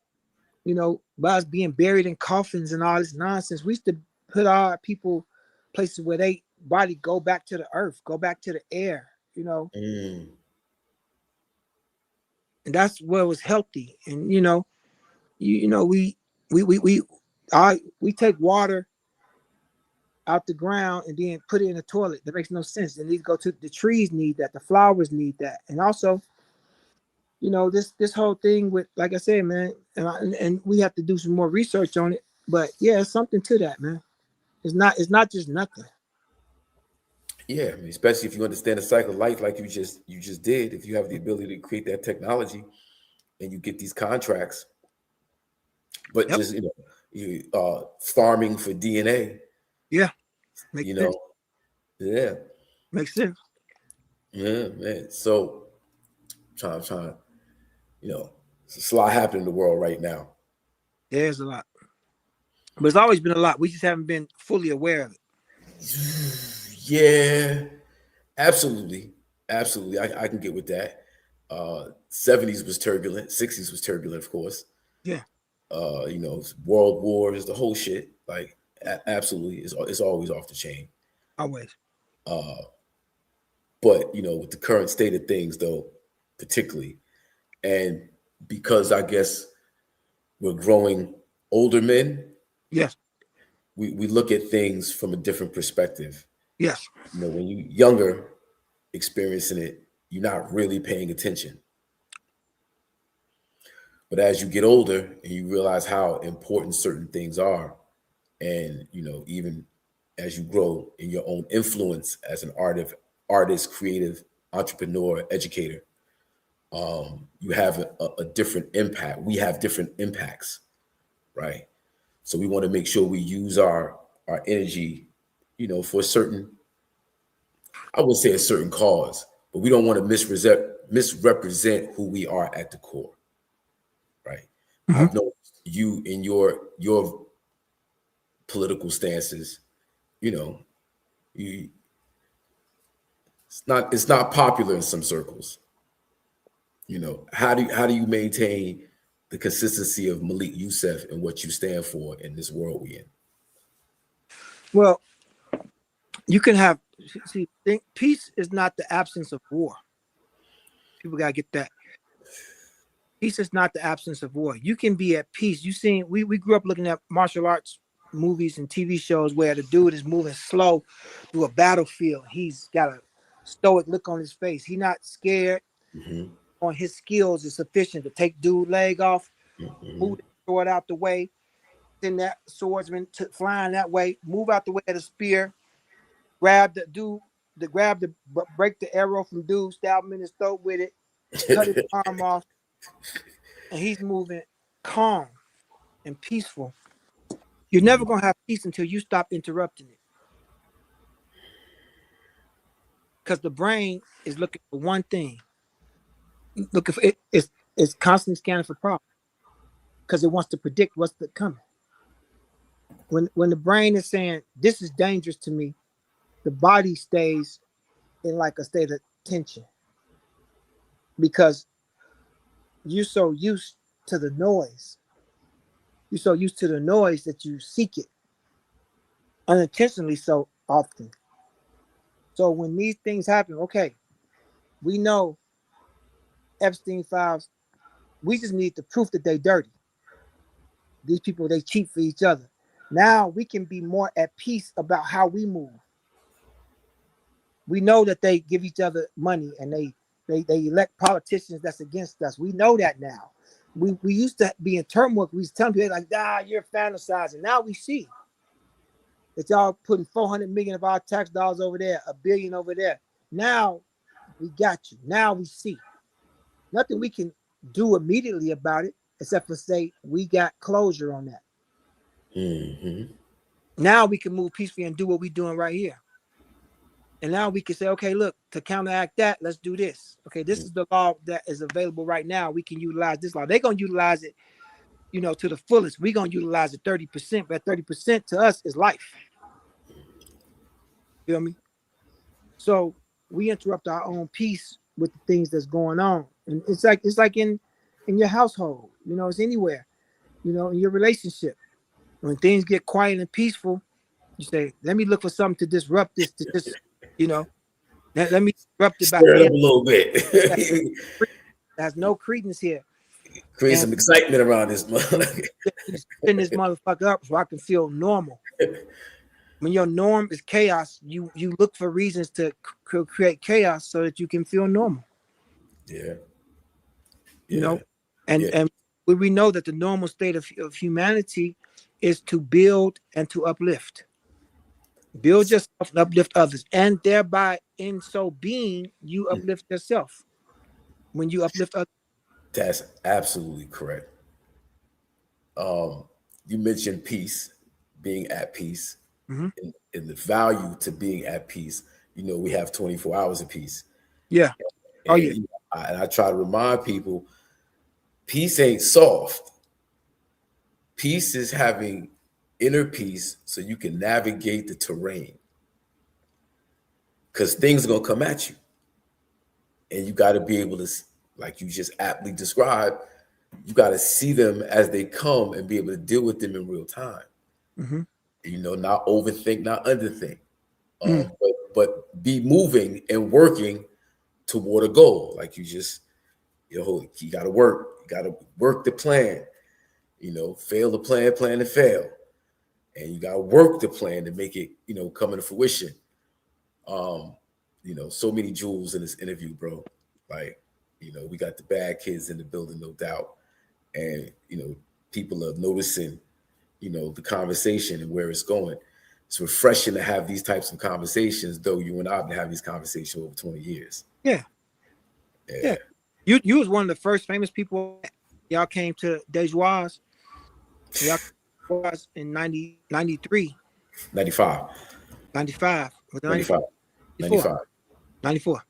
by us being buried in coffins and all this nonsense, we used to put our people places where they body go back to the earth, go back to the air, And that's where it was healthy. And we take water out the ground and then put it in a toilet. That makes no sense. It needs to go to the trees need that, the flowers need that. And also, this whole thing with, like I said, man, and we have to do some more research on it. But yeah, it's something to that, man. It's not just nothing. Yeah, I mean, especially if you understand the cycle of life like you just did, if you have the ability to create that technology and you get these contracts, but just farming for DNA. Yeah. Makes sense. Yeah. Makes sense. Yeah, man. So trying it's a lot happening in the world right now. There's a lot. But it's always been a lot. We just haven't been fully aware of it. Yeah, absolutely. Absolutely. I can get with that. 70s was turbulent, 60s was turbulent, of course. Yeah. World wars, the whole shit. Like absolutely, it's always off the chain. Always. But with the current state of things though, particularly, and because I guess we're growing older men. Yes. We look at things from a different perspective. Yes. When you're younger, experiencing it, you're not really paying attention. But as you get older and you realize how important certain things are, and even as you grow in your own influence as an artist, creative, entrepreneur, educator, you have a different impact. We have different impacts, right? So we want to make sure we use our energy, for a certain, I would say a certain cause, but we don't want to misrepresent who we are at the core, right? Mm-hmm. I've noticed you in your political stances, it's not popular in some circles. How do you maintain the consistency of Malik Yusef and what you stand for in this world we in? Well, you can peace is not the absence of war. People gotta get that. Peace is not the absence of war. You can be at peace. We grew up looking at martial arts movies and TV shows where the dude is moving slow through a battlefield. He's got a stoic look on his face. He's not scared. On his skills is sufficient to take dude leg off, move the sword out the way, send that swordsman flying that way, move out the way of the spear, grab the dude, break the arrow from dude, stab him in his throat with it, cut his arm off, and he's moving calm and peaceful. You're never gonna have peace until you stop interrupting it. Because the brain is looking for one thing. Looking for it, it's constantly scanning for problems. Because it wants to predict what's coming. When the brain is saying this is dangerous to me, the body stays in like a state of tension. Because you're so used to the noise. You're so used to the noise that you seek it unintentionally so often. So when these things happen, okay, we know Epstein files, we just need the proof that they dirty. These people, they cheat for each other. Now we can be more at peace about how we move. We know that they give each other money and they elect politicians that's against us. We know that now. We used to be in turmoil. We used to tell people like, you're fantasizing. Now we see that y'all putting 400 million of our tax dollars over there, $1 billion over there. Now we got you. Now we see. Nothing we can do immediately about it, except for say we got closure on that. Now we can move peacefully and do what we're doing right here. And now we can say, okay, look, to counteract that, let's do this. Okay, this is the law that is available right now. We can utilize this law. They're going to utilize it, to the fullest. We're going to utilize it 30%, but 30% to us is life. You feel me? So we interrupt our own peace with the things that's going on. And it's like in your household, it's anywhere, in your relationship. When things get quiet and peaceful, you say, let me look for something to disrupt this, let me disrupt it. Stir it up a little bit. There's no credence here. Create some excitement around this motherfucker. Spin this motherfucker up so I can feel normal. When your norm is chaos, you look for reasons to create chaos so that you can feel normal. And we know that the normal state of humanity is to build and to uplift. Build yourself and uplift others, and thereby, in so being, you uplift yourself. When you uplift others, that's absolutely correct. You mentioned peace, being at peace, and the value to being at peace. We have 24 hours of peace. Yeah. And I try to remind people, peace ain't soft. Peace is having inner peace so you can navigate the terrain. Because things are going to come at you. And you got to be able to, like you just aptly described, you got to see them as they come and be able to deal with them in real time. Not overthink, not underthink. But be moving and working toward a goal. Like you just, you got to work. You got to work the plan. Fail the plan, plan to fail. And you got to work the plan to make it, come into fruition. So many jewels in this interview, bro. Like, we got the bad kids in the building, no doubt. And, people are noticing, the conversation and where it's going. It's refreshing to have these types of conversations, though you and I have been having these conversations over 20 years. Yeah. You was one of the first famous people. Y'all came to Dejois. Y'all was in 93. 95. 95. 95. 94.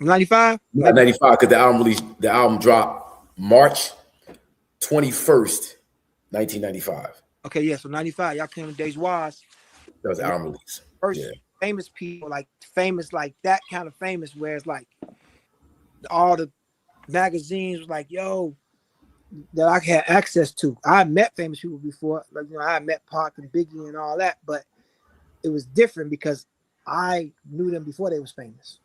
95? 95, because the album dropped March 21st, 1995. Okay, yeah, so 95. Y'all came to Dejois. That was the album release. First famous people, like famous, like that kind of famous, where it's like all the magazines was like, yo, that I had access to. I met famous people before, like I met Pac and Biggie and all that, but it was different because I knew them before they was famous.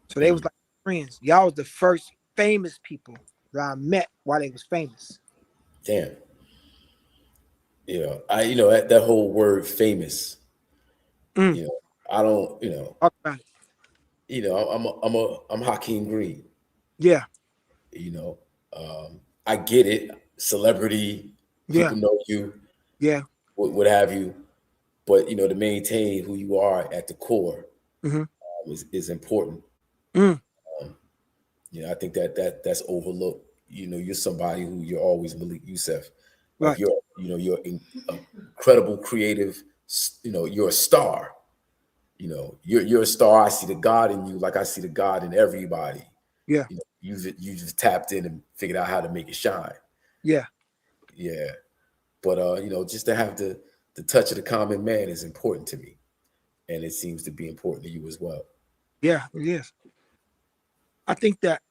So they was like friends. Y'all was the first famous people, that I met while they was famous. Damn. That whole word famous. I don't, Talk about it. I'm Hakeem Green. Yeah. I get it. Celebrity, people know you. Yeah. What have you. But, to maintain who you are at the core is important. I think that's overlooked. You're somebody who you're always Malik Yusef. Like right. You're incredible creative. You're a star. You're a star. I see the God in you, like I see the God in everybody. Yeah. You just tapped in and figured out how to make it shine. Yeah. Yeah. But just to have the touch of the common man is important to me, and it seems to be important to you as well. Yeah, it is. I think that.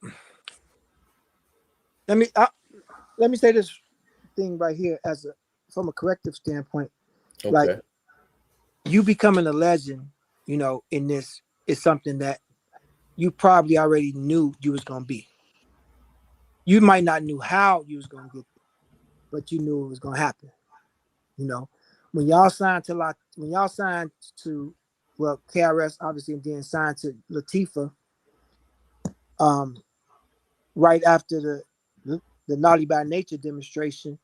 Let me say this thing right here from a corrective standpoint. Okay. Like, you becoming a legend, in this is something that you probably already knew you was gonna be. You might not knew how you was gonna get there, but you knew it was gonna happen. When y'all signed to KRS obviously, and then signed to Latifah, right after the Naughty by Nature demonstration,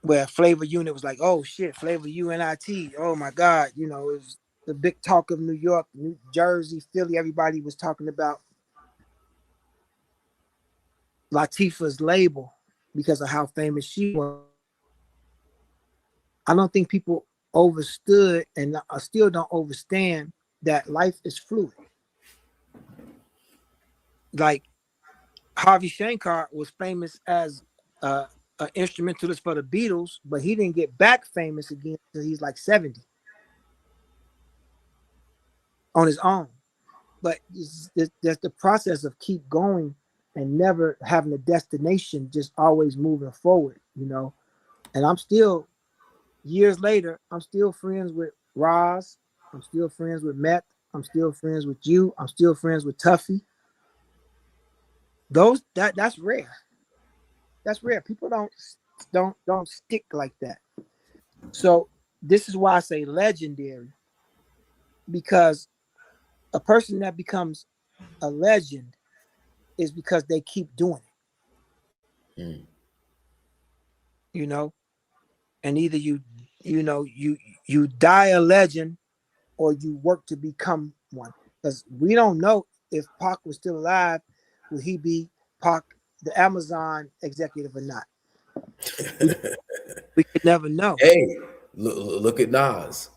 where Flavor Unit was like, oh shit, Flavor UNIT, oh my God, it was the big talk of New York, New Jersey, Philly. Everybody was talking about Latifah's label because of how famous she was. I don't think people overstood, and I still don't understand, that life is fluid. Like, Harvey Shankar was famous as an instrumentalist for the Beatles, but he didn't get back famous again until he's like 70 on his own. But there's the process of keep going and never having a destination, just always moving forward, And I'm still, years later, I'm still friends with Roz. I'm still friends with Meth. I'm still friends with you. I'm still friends with Tuffy. That's rare. That's rare. People don't stick like that. So this is why I say legendary, because a person that becomes a legend is because they keep doing it. And either you die a legend or you work to become one. Because we don't know if Pac was still alive, would he be Pac, the Amazon executive, or not? We could never know. Hey, look at Nas.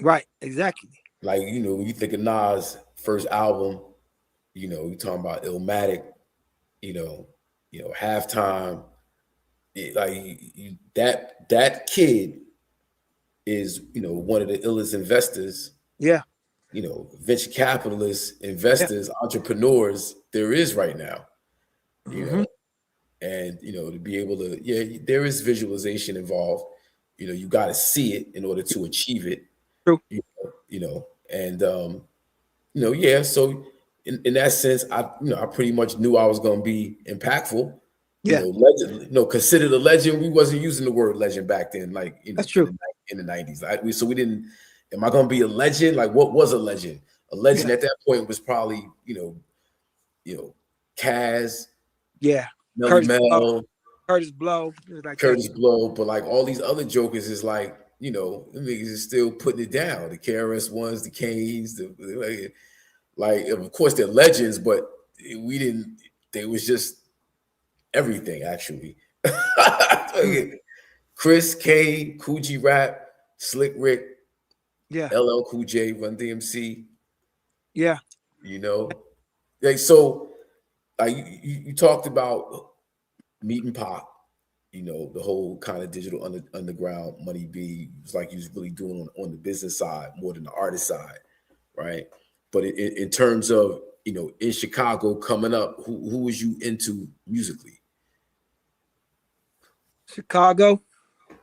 Right, exactly. Like, when you think of Nas' first album, you talking about Illmatic, Halftime. That kid is, one of the illest investors. Yeah. Venture capitalists, investors, entrepreneurs there is right now. And to be able to, there is visualization involved. You got to see it in order to achieve it. True. So in that sense, I pretty much knew I was going to be impactful. Yeah. Legend, considered a legend. We wasn't using the word legend back then, like that's true. In the 90s. So we didn't. Am I going to be a legend? Like, what was a legend? A legend at that point was probably Kaz. Yeah. Curtis Blow. Curtis Blow. But like all these other jokers is like, the niggas is still putting it down. The KRS Ones, the Kanes, like of course they're legends, but we didn't. They was just everything actually. Chris, Kane, Coogee Rap, Slick Rick, LL Cool J, Run DMC. Yeah. So you talked about meeting Pac, the whole kind of digital underground Money B. It was like you was really doing on the business side more than the artist side, right? But in terms of, in Chicago coming up, who was you into musically? Chicago?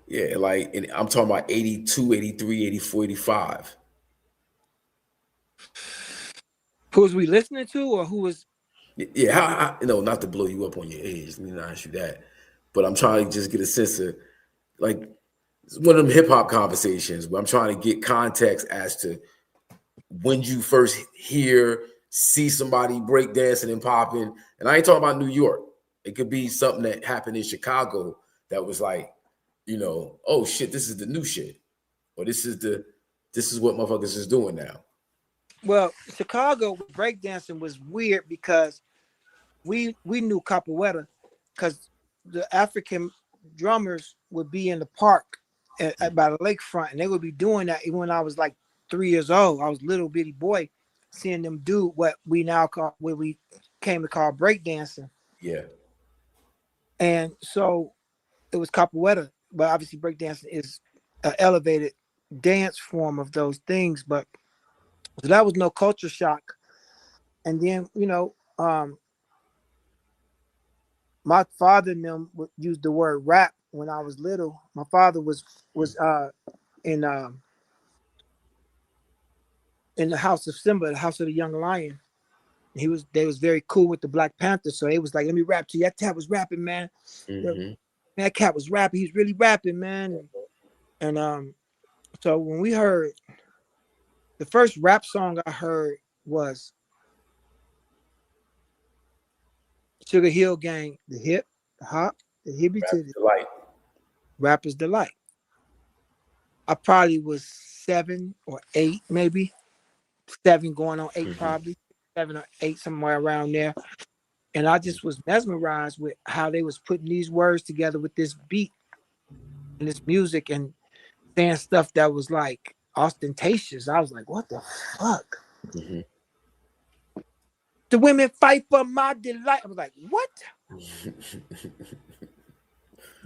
Yeah, I'm talking about 82, 83, 84, 85. Who was we listening to, or who was? Yeah, not to blow you up on your age. Let me not ask you that. But I'm trying to just get a sense of, like, it's one of them hip hop conversations where I'm trying to get context as to when you first see somebody break dancing and popping. And I ain't talking about New York. It could be something that happened in Chicago that was like, oh shit, this is the new shit. Or this is what motherfuckers is doing now. Well, Chicago breakdancing was weird because we knew capoeira because the African drummers would be in the park by the lakefront, and they would be doing that even when I was like 3 years old. I was a little bitty boy seeing them do what we came to call breakdancing. Yeah. And so it was capoeira, but obviously breakdancing is an elevated dance form of those things. But so that was no culture shock. And then, my father and them would use the word rap when I was little. My father was in the House of Simba, the House of the Young Lion. They was very cool with the Black Panther, so they was like, "Let me rap to you." That cat was rapping, man. Mm-hmm. That cat was rapping. He's really rapping, man. And so when we heard the first rap song I heard was Sugar Hill Gang, the hip, the hop, the hippie to the Delight. Rapper's Delight. I probably was 7 or 8, maybe 7 going on 8, probably 7 or 8, somewhere around there. And I just was mesmerized with how they was putting these words together with this beat and this music and saying stuff that was like ostentatious. I was like, what the fuck? Mm-hmm. The women fight for my delight. I was like, what?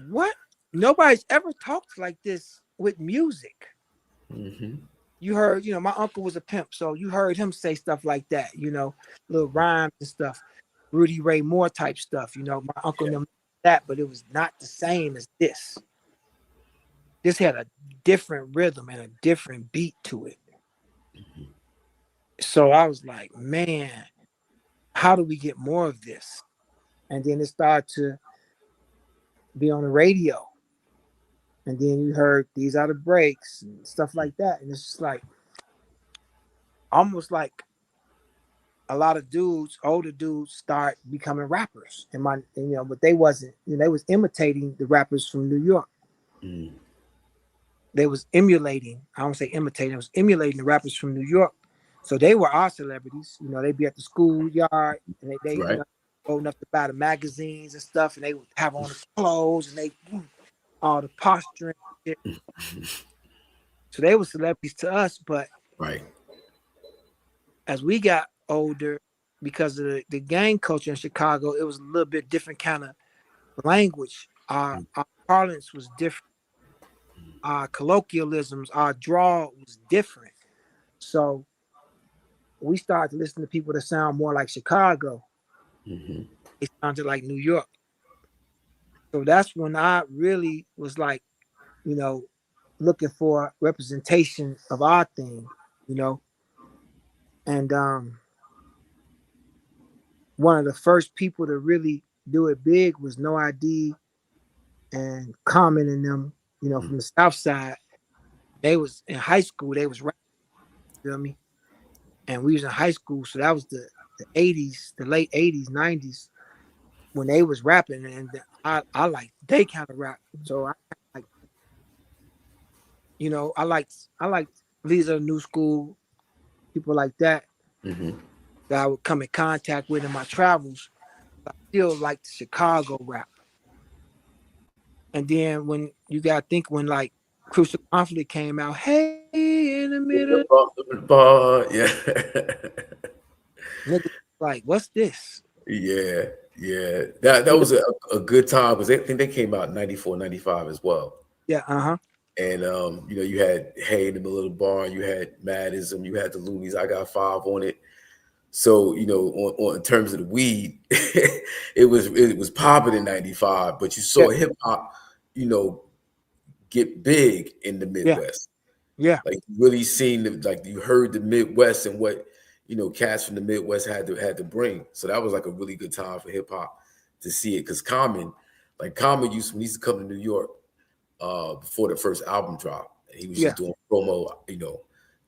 What? Nobody's ever talked like this with music. Mm-hmm. You heard, my uncle was a pimp, so you heard him say stuff like that, little rhymes and stuff, Rudy Ray Moore type stuff. My uncle knew that, but it was not the same as this. This had a different rhythm and a different beat to it. Mm-hmm. So I was like, man, how do we get more of this? And then it started to be on the radio. And then you heard These Are the Breaks and stuff like that. And it's just like, almost like a lot of dudes, older dudes, start becoming rappers. But they wasn't, they was imitating the rappers from New York. Mm. They was emulating, I don't say imitating, it was emulating the rappers from New York. So they were our celebrities. They'd be at the schoolyard and they right. Old enough to buy the magazines and stuff, and they would have on the clothes and all the posturing. So they were celebrities to us, but right. As we got older, because of the gang culture in Chicago, it was a little bit different kind of language. Our parlance was different. Our colloquialisms, our drawl was different. So we started to listen to people that sound more like Chicago. Mm-hmm. It sounded like New York. So that's when I really was like, looking for representation of our thing, And one of the first people to really do it big was No ID and Common and them, from the South Side. They was in high school, they was rapping, you feel me? And we was in high school, so that was the 80s, the late 80s, 90s, when they was rapping, and I like they kind of rap. So I like, I like these are new school people like that. Mm-hmm. That I would come in contact with in my travels. I still like the Chicago rap. And then when you gotta think when like Crucial Conflict came out, hey, in the middle, yeah. nigga, like, what's this? Yeah. That was a good time because I think they came out in 94, 95 as well. Yeah, And you had Hey in the Middle of the Barn, you had Madism, you had the Loonies, I Got 5 on it. So, on in terms of the weed, it was popping in 95, but you saw hip hop, get big in the Midwest. Yeah. Like you really seen you heard the Midwest and what, cats from the Midwest had to bring. So that was like a really good time for hip hop to see it. Because Common used to come to New York before the first album dropped. He was just doing promo,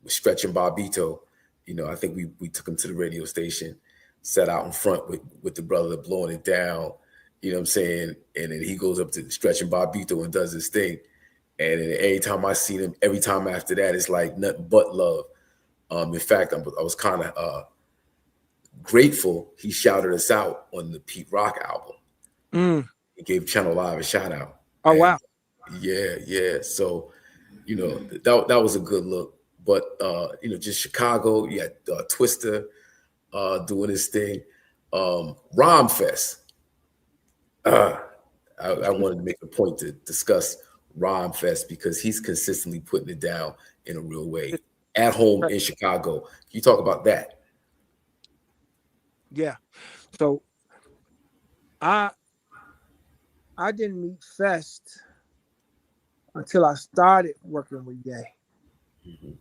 with Stretch and Bobito. I think we took him to the radio station, sat out in front with the brother blowing it down. You know what I'm saying? And then he goes up to Stretch and Bobito and does his thing. And then every time I see him, every time after that, it's like nothing but love. In fact, I was kind of grateful he shouted us out on the Pete Rock album. He gave Channel Live a shout out. Oh, wow. Yeah. So, that was a good look. But, just Chicago, you had Twister doing his thing. Rhyme Fest. I wanted to make a point to discuss Rhyme Fest because he's consistently putting it down in a real way at home in Chicago. Can you talk about that? Yeah. So I didn't meet Fest until I started working with Ye. Mm-hmm.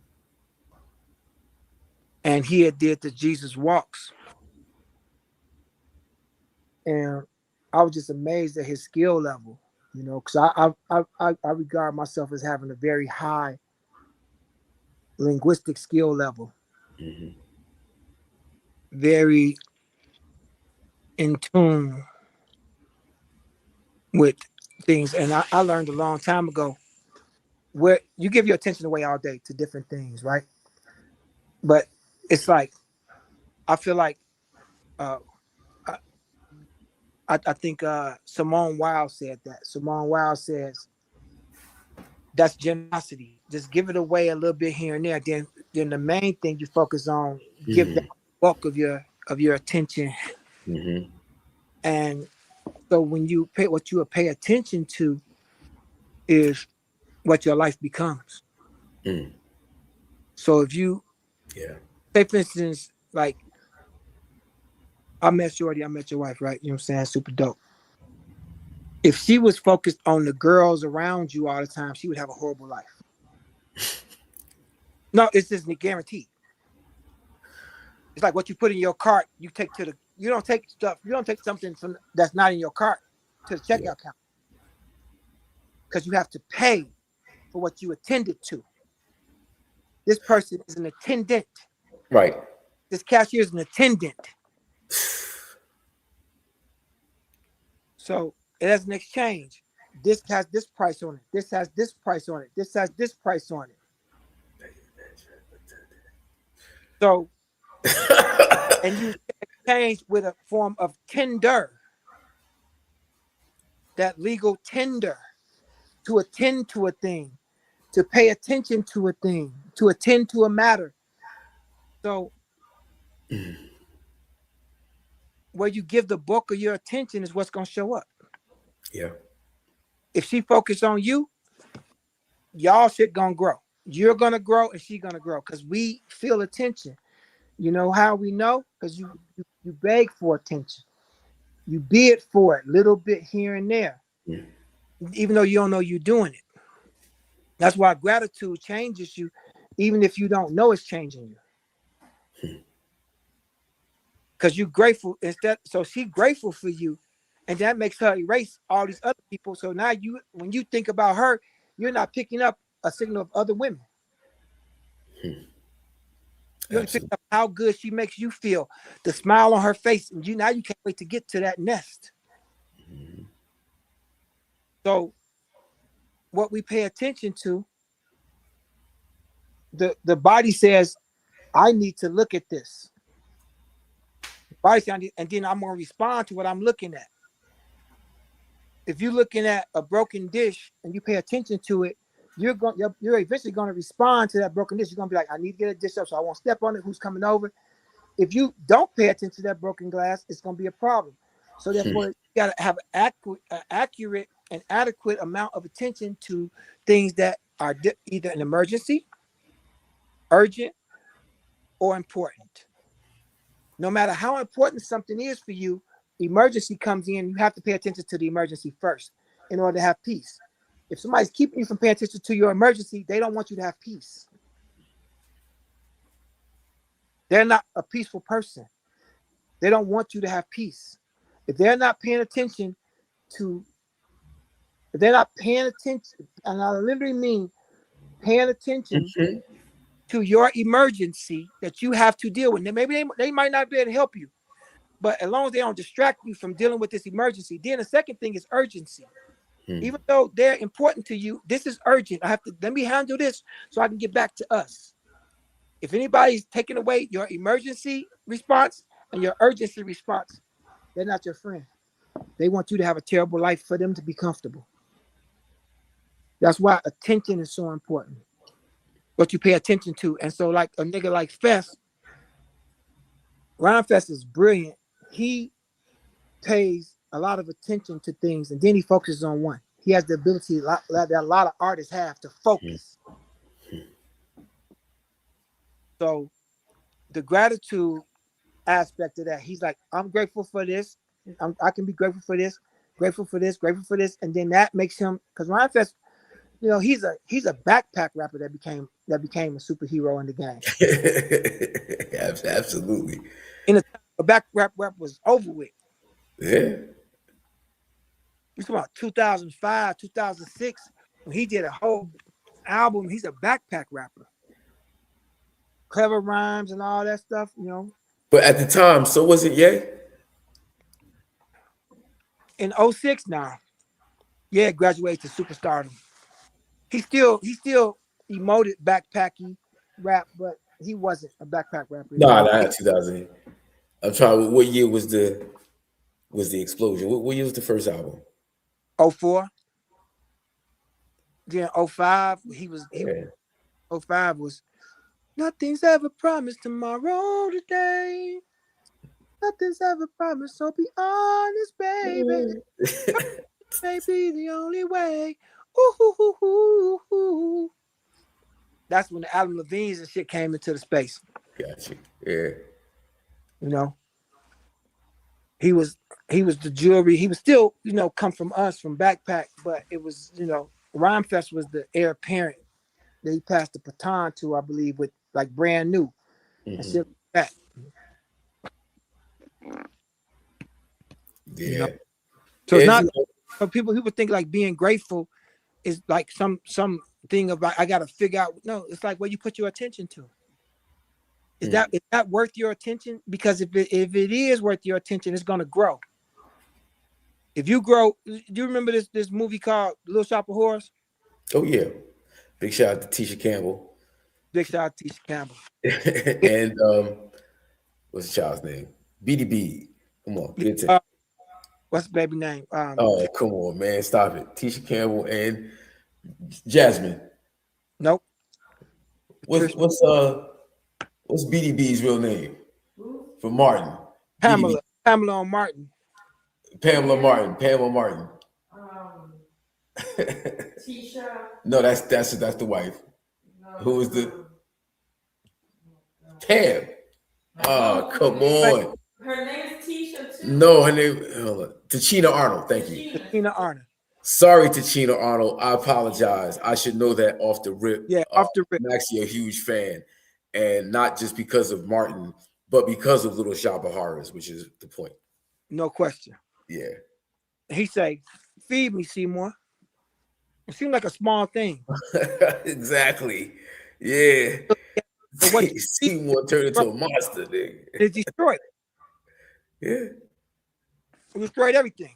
And he had did the Jesus Walks. And I was just amazed at his skill level, because I regard myself as having a very high linguistic skill level. Mm-hmm. Very in tune with things. And I learned a long time ago where you give your attention away all day to different things, right? But it's like, I feel like, I think Simone Weil said that. Simone Weil says, that's generosity. Just give it away a little bit here and there. Then the main thing you focus on, give the bulk of your attention. Mm-hmm. And so when you pay attention to is what your life becomes. So if you say, for instance, like I met Shorty, I met your wife, right? You know what I'm saying? Super dope. If she was focused on the girls around you all the time, she would have a horrible life. No, it's just guaranteed. It's like what you put in your cart, you don't take something that's not in your cart to the checkout counter. Because you have to pay for what you attended to. This person is an attendant. Right. This cashier is an attendant. So it has an exchange. This has this price on it. This has this price on it. This has this price on it. So, and you exchange with a form of tender, that legal tender, to attend to a thing, to pay attention to a thing, to attend to a matter. So, where you give the bulk of your attention is what's going to show up. Yeah. If she focus on you, y'all shit gonna grow. You're gonna grow and she's gonna grow because we feel attention. You know how we know? Because you beg for attention. You bid for it, little bit here and there, even though you don't know you're doing it. That's why gratitude changes you, even if you don't know it's changing you. Because you're grateful so she's grateful for you, and that makes her erase all these other people. So now when you think about her, you're not picking up a signal of other women. You're picking up how good she makes you feel, the smile on her face, and now you can't wait to get to that nest. So what we pay attention to, the body says, I need to look at this. The body says, and then I'm going to respond to what I'm looking at. If you're looking at a broken dish and you pay attention to it, you're eventually going to respond to that broken dish. You're going to be like, I need to get a dish up so I won't step on it. Who's coming over? If you don't pay attention to that broken glass, it's going to be a problem. So therefore, you got to have accurate and adequate amount of attention to things that are either an emergency, urgent, or important. No matter how important something is for you, emergency comes in, you have to pay attention to the emergency first in order to have peace. If somebody's keeping you from paying attention to your emergency, they don't want you to have peace. They're not a peaceful person. They don't want you to have peace. If they're not paying attention to, if they're not paying attention, and I literally mean paying attention to your emergency that you have to deal with. Now, maybe they might not be able to help you, but as long as they don't distract you from dealing with this emergency. Then the second thing is urgency. Even though they're important to you, this is urgent. Let me handle this so I can get back to us. If anybody's taking away your emergency response and your urgency response, they're not your friend. They want you to have a terrible life for them to be comfortable. That's why attention is so important. What you pay attention to. And so like a nigga like Fest, Ryan Fest is brilliant. He pays a lot of attention to things and then he focuses on one. He has the ability that a lot of artists have to focus. So the gratitude aspect of that, he's like, I'm grateful for this. I can be grateful for this, grateful for this, grateful for this. And then that makes him, because Ryan Fest, you know, he's a backpack rapper that became a superhero in the game. Absolutely. In the time, a back rap was over with. Yeah. You talking about 2005, 2006, when he did a whole album. He's a backpack rapper. Clever rhymes and all that stuff, you know. But at the time, so was it Ye? In 06 now, yeah, graduated to superstardom. He still emoted backpacky rap, but he wasn't a backpack rapper. Nah, not 2000. I'm trying. What year was the explosion? What year was the first album? 04. Then 05, he was 05 was nothing's ever promised tomorrow today. Nothing's ever promised, so be honest, baby. Maybe the only way. Ooh. That's when the Adam Levine's and shit came into the space. Gotcha. Yeah. You know, he was the jewelry. He was still, you know, come from us from Backpack, but it was, you know, Rhyme Fest was the heir apparent that he passed the baton to, I believe, with like brand new and shit like that. Yeah. You know? So it's not. So people think like being grateful is like some thing about I gotta figure out. No, it's like where you put your attention to. Is that worth your attention? Because if it is worth your attention, it's gonna grow. If you grow, do you remember this movie called Little Shop of Horrors? Oh yeah, big shout out to Tisha Campbell. Big shout out to Tisha Campbell. And what's the child's name? BDB. Come on, get it. What's the baby name? Oh, come on, man, stop it. Tisha Campbell and Jasmine. Nope. What's BDB's real name? For Martin. Pamela. BDB. Pamela Martin. Pamela Martin. Tisha. No, that's the wife. No. Who was the Pam? Oh, come on. Her name is Tisha too. No, her name Tachina Arnold. Thank you. Tachina Arnold. Sorry, Tachina Arnold. I apologize. I should know that off the rip. Yeah, off the rip. I'm actually a huge fan, and not just because of Martin, but because of Little Shop of Horrors, which is the point. No question. Yeah. He say, "Feed me, Seymour." It seemed like a small thing. Exactly. Yeah. But what Seymour turned into a monster, nigga. It destroyed. Yeah. It destroyed everything.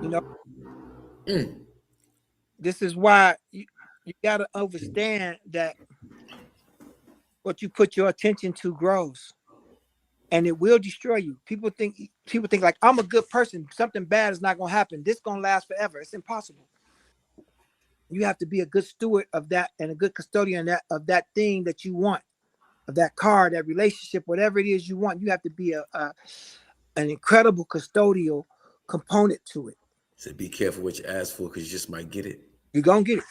You know. This is why you gotta understand that what you put your attention to grows. And it will destroy you. People think like I'm a good person. Something bad is not gonna happen. This gonna last forever. It's impossible. You have to be a good steward of that and a good custodian of that thing that you want, of that car, that relationship, whatever it is you want. You have to be an incredible custodial component to it. So be careful what you ask for, because you just might get it. You're gonna get it,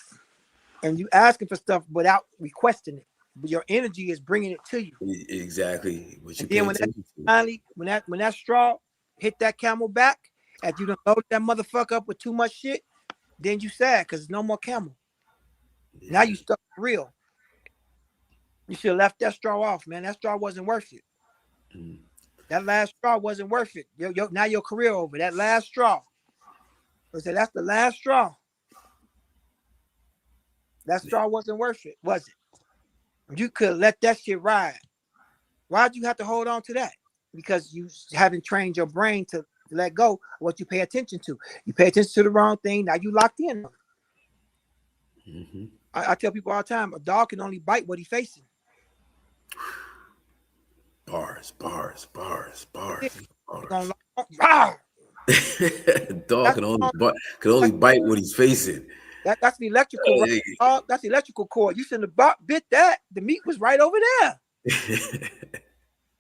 and you asking for stuff without requesting it. But your energy is bringing it to you. Exactly. What you then when that straw hit that camel back, after you done loaded that motherfucker up with too much shit, then you sad because there's no more camel. Now you stuck real. You should have left that straw off, man. That straw wasn't worth it. That last straw wasn't worth it. Now your career over. That last straw. I said, that's the last straw. That straw wasn't worth it, was it? You could let that shit ride. Why'd you have to hold on to that? Because you haven't trained your brain to let go of what you pay attention to. You pay attention to the wrong thing. Now you locked in. I tell people all the time, a dog can only bite what he's facing. Bars. Dog can only bite what he's facing. That's the electrical. That's the electrical cord. You shouldn't have bit that. The meat was right over there.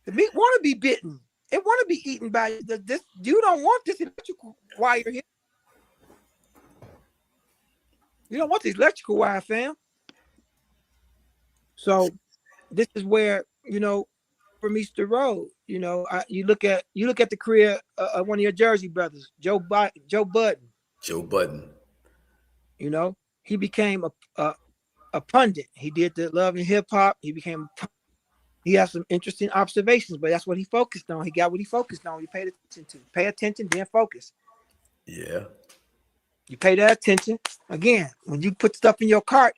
The meat want to be bitten. It want to be eaten by this. You don't want this electrical wire here. You don't want this electrical wire, fam. So this is where, from Easter Road, you look at the career of one of your Jersey brothers, Joe Budden. He became a pundit. He did the Love and Hip Hop. He has some interesting observations, but that's what he focused on. He got what he focused on. He paid attention to. Pay attention, then focus. Yeah. You pay that attention. Again, when you put stuff in your cart,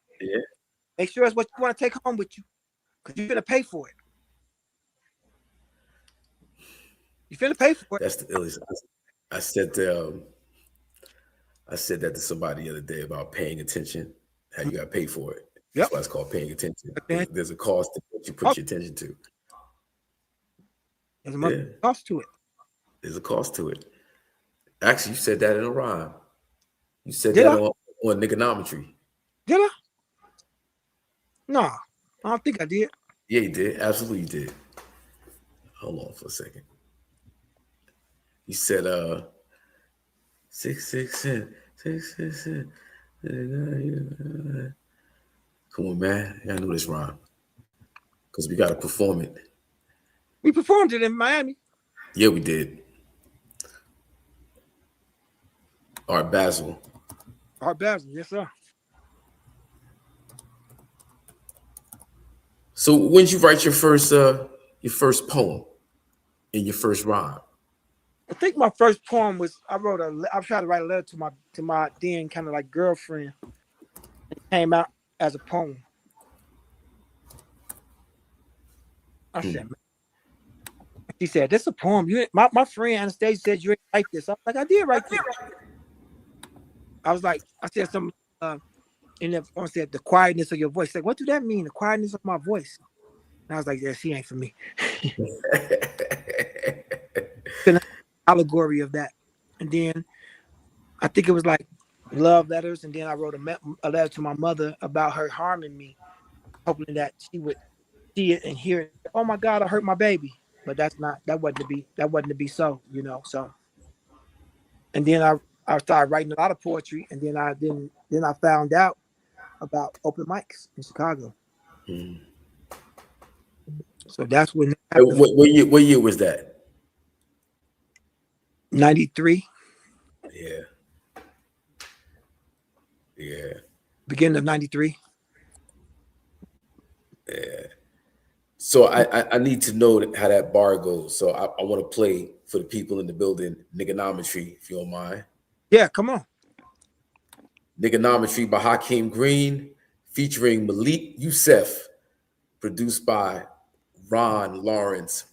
make sure it's what you want to take home with you, because you're going to pay for it. You're going to pay for it. That's the illest. I said that to somebody the other day about paying attention, how you got to pay for it. That's why it's called paying attention. There's a cost to what you put your attention to. There's a cost to it. There's a cost to it. Actually, you said that in a rhyme. You said that on Niggonometry. Did I? No, I don't think I did. Yeah, you did. Absolutely, you did. Hold on for a second. You said 666. Come on, man. I know this rhyme. Because we got to perform it. We performed it in Miami. Yeah, we did. Art Basel, yes, sir. So when did you write your first poem and your first rhyme? I think my first poem was I tried to write a letter to my then kind of like girlfriend. It came out as a poem. I said, man. She said, "This is a poem. My friend Anastasia said you ain't write this." I was like, "I did write this." I said something, and then I said the quietness of your voice. Like, what do that mean? The quietness of my voice? And I was like, yeah, she ain't for me. An allegory of that. And then I think it was like love letters. And then I wrote a letter to my mother about her harming me, hoping that she would see it and hear it. Oh my God, I hurt my baby. But that wasn't to be so, so. And then I started writing a lot of poetry, and then I found out about open mics in Chicago. So that's when. What year was that? 93. Yeah. Beginning of 93. Yeah. So I need to know how that bar goes. So I want to play for the people in the building, Niggonometry, if you don't mind. Yeah, come on. Niggonometry by HAKIM GREEN, featuring Malik Yusef, produced by Ron Ahmed Lawrence.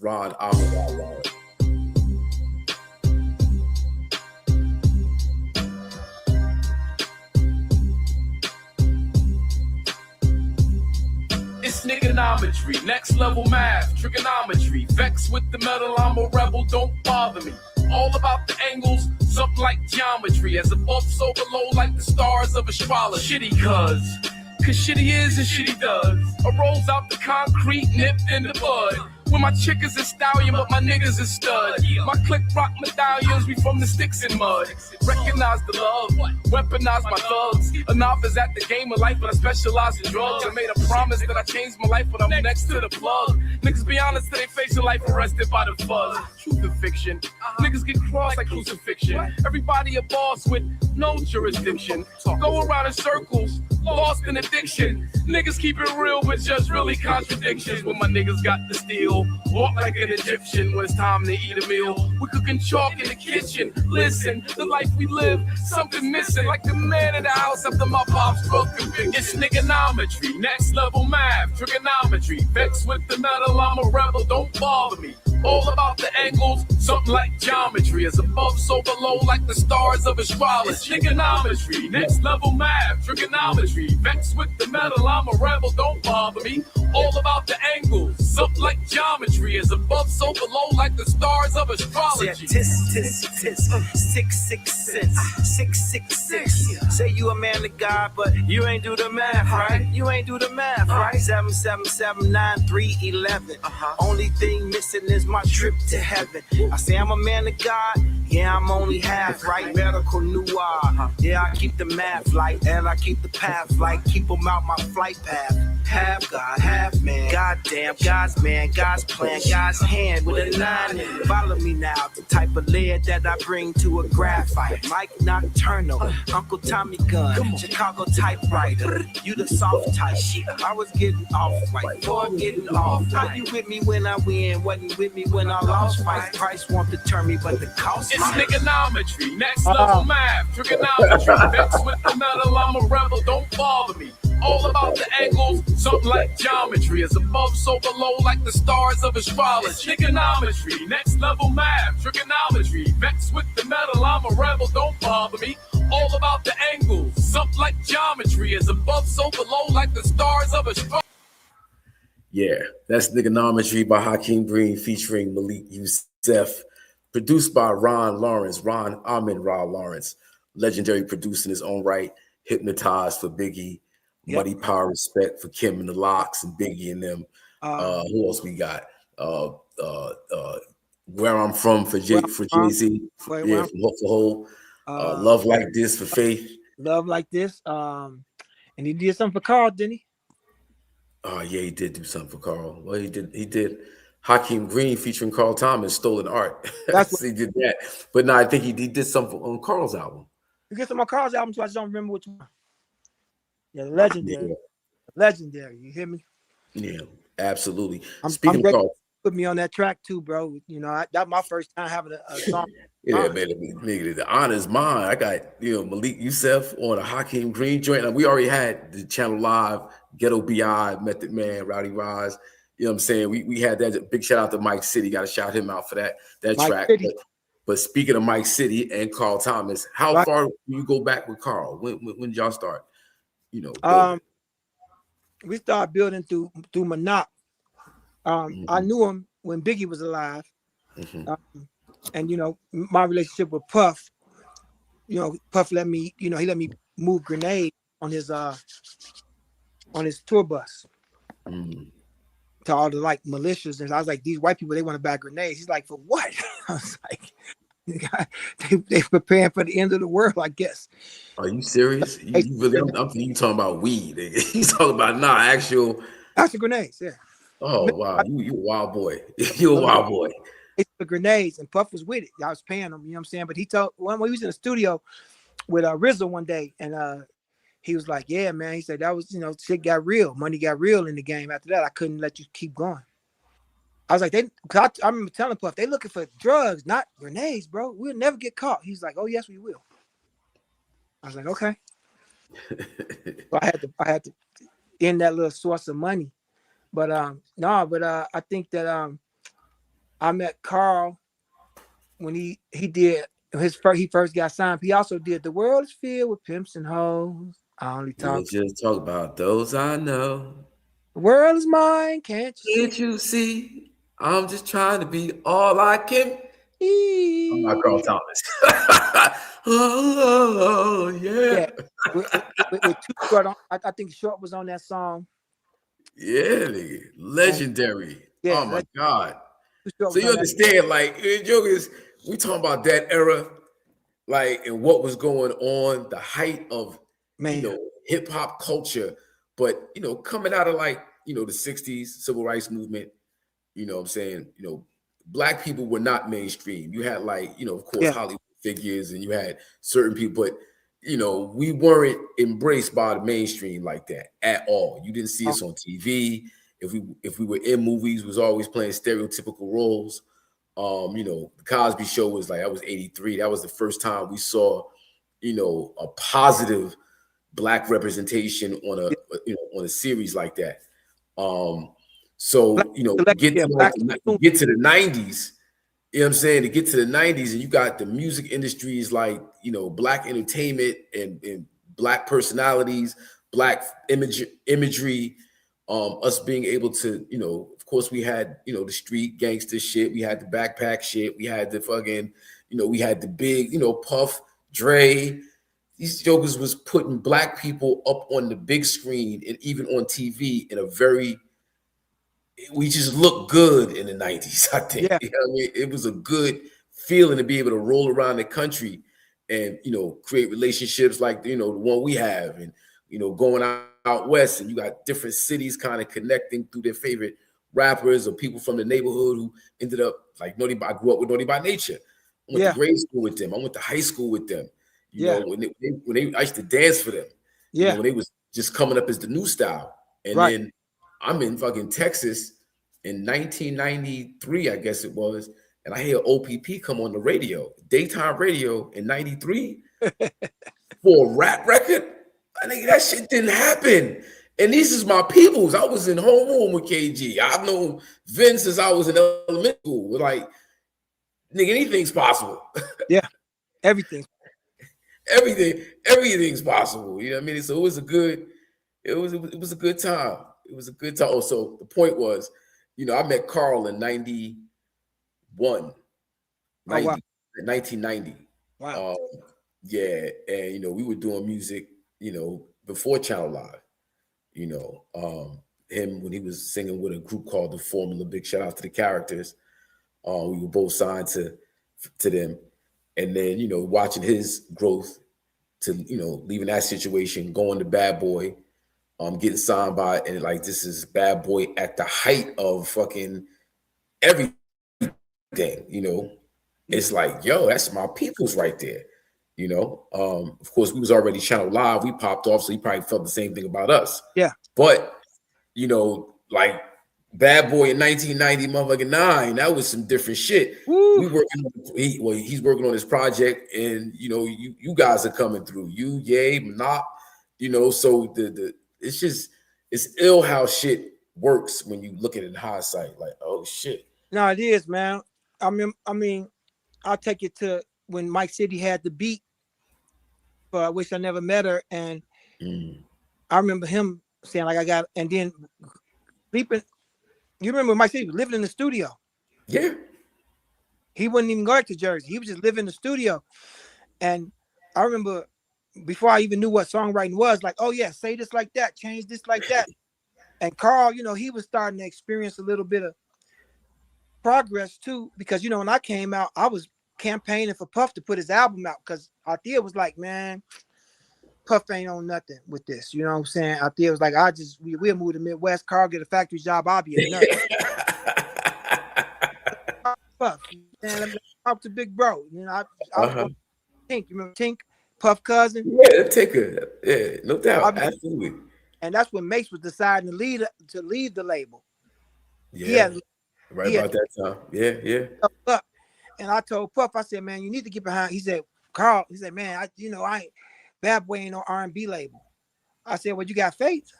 It's Niggonometry, next level math, trigonometry. Vex with the metal, I'm a rebel, don't bother me. All about the angles, something like geometry. As above, so below, like the stars of astrology. Shitty cause shitty is and shitty does. I rolls out the concrete, nipped in the bud. When my chick is a stallion, but my niggas is stud. My click rock medallions, we from the sticks and mud. Recognize the love, weaponize my thugs. A novice at the game of life, but I specialize in drugs. I made a promise that I changed my life, but I'm next to the plug. Niggas be honest, they facing life arrested by the fuzz. Truth and fiction, niggas get crossed like crucifixion. Everybody a boss with no jurisdiction. Go around in circles, lost in addiction. Niggas keep it real, but just really contradictions. When my niggas got the steel, walk like an Egyptian. When it's time to eat a meal, we cooking chalk in the kitchen. Listen, the life we live, something missing. Like the man in the house after my pop's drug conviction. It's niggonometry, next level math, trigonometry. Vexed with the metal, I'm a rebel, don't bother me. All about the angles, something like geometry. As above, so below, like the stars of astrology. Trigonometry, next level math, trigonometry. Vexed with the metal, I'm a rebel, don't bother me. All about the angles, something like geometry. As above, so below, like the stars of astrology. Tisk, tisk, tisk, 666, 666. Say you a man of God, but you ain't do the math, right? You ain't do the math, right? 7779311. Only thing missing is my trip to heaven. I say I'm a man of God, yeah, I'm only half right. Medical noir, yeah, I keep the math light, and I keep the path light. Keep them out my flight path. Half God, half man. Goddamn, God's man, God's plan, God's hand with a 9 in it. Follow me now, the type of lead that I bring to a graphite. Mike Nocturnal, Uncle Tommy Gun, Chicago typewriter. You the soft type. I was getting off right before getting off. How you with me when I win? Wasn't with me when I lost. Fight price won't deter me, but the cost. It's trigonometry, next level math, trigonometry. Vexed with the metal, I'm a rebel, don't bother me. All about the angles, something like geometry. As above, so below, like the stars of astrology. Trigonometry, next level math, trigonometry. Vexed with the metal, I'm a rebel, don't bother me. All about the angles, something like geometry. As above, so below, like the stars of astrology. Yeah, that's Niggonometry by Hakim Green featuring Malik Yusef. Produced by Ron Lawrence, Ron Lawrence, legendary producer in his own right. Hypnotized for Biggie. Yep. Muddy Power Respect for Kim and the Locks and Biggie and them. Who else we got? Where I'm From for Jay-Z. Yeah, from Hope for Hole. Love Like This for Faith. Love Like This. And he did something for Carl, didn't he? Oh yeah, he did do something for Carl. Well, he did Hakim Green featuring Carl Thomas, Stolen Art. That's what he did that. But no, I think he did something on Carl's album. He did something on Carl's album, so I just don't remember which one. Yeah, legendary. Yeah. Legendary. You hear me? Yeah, absolutely. Speaking of Carl, put me on that track too, bro. You know, that's my first time having a song. Yeah, man, nigga, the honor is mine. I got Malik Yusef on a Hakim Green joint. And we already had the Channel Live, Ghetto BI, Method Man, Rowdy Rise. You know what I'm saying? We had that. Big shout out to Mike City. Got to shout him out for that track. But speaking of Mike City and Carl Thomas, how far do you go back with Carl? When did y'all start? We started building through Monop. I knew him when Biggie was alive. And my relationship with Puff, Puff let me, he let me move grenade on his tour bus to all the like militias. And I was like, these white people, they want to buy grenades. He's like, for what? I was like, they preparing for the end of the world, I guess. Are you serious? You really? I'm thinking talking about weed. He's talking about actual grenades. Yeah. Oh wow, you a wild boy. You a wild boy. It's the grenades, and Puff was with it. I was paying him, you know what I'm saying? But he told when he was in the studio with RZA one day, and he was like, "Yeah, man." He said that was, shit got real. Money got real in the game. After that, I couldn't let you keep going. I was like, I remember telling Puff, they looking for drugs, not grenades, bro. We'll never get caught. He's like, oh yes, we will. I was like, okay. So I had to end that little source of money. But I think that I met Carl when he did he first got signed. He also did The World Is Filled with Pimps and Hoes. I only talk about those I know. The world is mine, can't you see? I'm just trying to be all I can be. I'm not Carl Thomas. Oh, yeah. With Too Short on, I think Short was on that song. Yeah, nigga. Legendary. Yeah, oh, my God. So you understand, like, jokers, we talking about that era, like, and what was going on, the height of, hip-hop culture, but, coming out of, like, the 60s, civil rights movement, you know what I'm saying? Black people were not mainstream. You had like, of course, Hollywood figures and you had certain people, but you know, we weren't embraced by the mainstream like that at all. You didn't see us on TV. If we were in movies, we was always playing stereotypical roles. You know, the Cosby Show was like, that was 83. That was the first time we saw, you know, a positive Black representation on a series like that. So, you know, get to the 90s, you know what I'm saying? To get to the 90s, and you got the music industries like, you know, Black entertainment and Black personalities, Black imagery, us being able to, you know, of course we had, you know, the street gangster shit, we had the backpack shit, we had the fucking, you know, we had the big, you know, Puff, Dre. These jokers was putting Black people up on the big screen and even on TV in a very, we just looked good in the 90s, I think. Yeah. You know what I mean? It was a good feeling to be able to roll around the country and, you know, create relationships like, you know, the one we have, and, you know, going out west, and you got different cities kind of connecting through their favorite rappers or people from the neighborhood who ended up like Naughty by, I grew up with Naughty by Nature. I went to grade school with them. I went to high school with them. You know, when I used to dance for them. You know, when they was just coming up as the new style. And then I'm in fucking Texas in 1993, I guess it was, and I hear OPP come on the radio, daytime radio in 93 for a rap record. I think that shit didn't happen. And these is my peoples. I was in homeroom with KG. I've known Vince since I was in elementary school. We're like, nigga, anything's possible. Yeah, everything's possible. You know what I mean? So it was a good time. It was a good time. Oh, so the point was, you know, I met Carl in 1990. Wow. Yeah, and you know, we were doing music, you know, before Channel Live. You know, him when he was singing with a group called The Formula. Big shout out to the Characters. We were both signed to them, and then, you know, watching his growth to, you know, leaving that situation, going to Bad Boy. Getting signed by, and like, this is Bad Boy at the height of fucking everything, you know. It's like, yo, that's my peoples right there, you know. Of course, we was already Channel Live, we popped off, so he probably felt the same thing about us. Yeah. But, you know, like Bad Boy in 1990, motherfucking 9, that was some different shit. Woo. We working on, he's working on his project, and you know, you guys are coming through. You, Ye, Mnop, you know, so it's ill how shit works when you look at it in hindsight. Like, oh shit. No, it is, man. I mean, I'll take it to when Mike City had the beat for I Wish I Never Met Her, and I remember him saying, like, I got, and then sleeping. You remember Mike City was living in the studio? Yeah. He wouldn't even go to Jersey. He would just live in the studio. And I remember, before I even knew what songwriting was, like, oh yeah, say this like that, change this like that. And Carl, you know, he was starting to experience a little bit of progress too, because, you know, when I came out, I was campaigning for Puff to put his album out, because Althea was like, man, Puff ain't on nothing with this. You know what I'm saying? Althea was like, we'll move to Midwest, Carl get a factory job, I'll be a nut. Puff, man, let me talk to Big Bro. You know, I was going to Tink. You remember Tink? Puff cousin. Yeah, Tinker. Yeah, no doubt. Absolutely. And that's when Mace was deciding to leave the label. Yeah. About that time. Yeah. And I told Puff, I said, man, you need to get behind. He said, Carl, he said, man, Bad Boy ain't no R&B label. I said, well, you got Faith?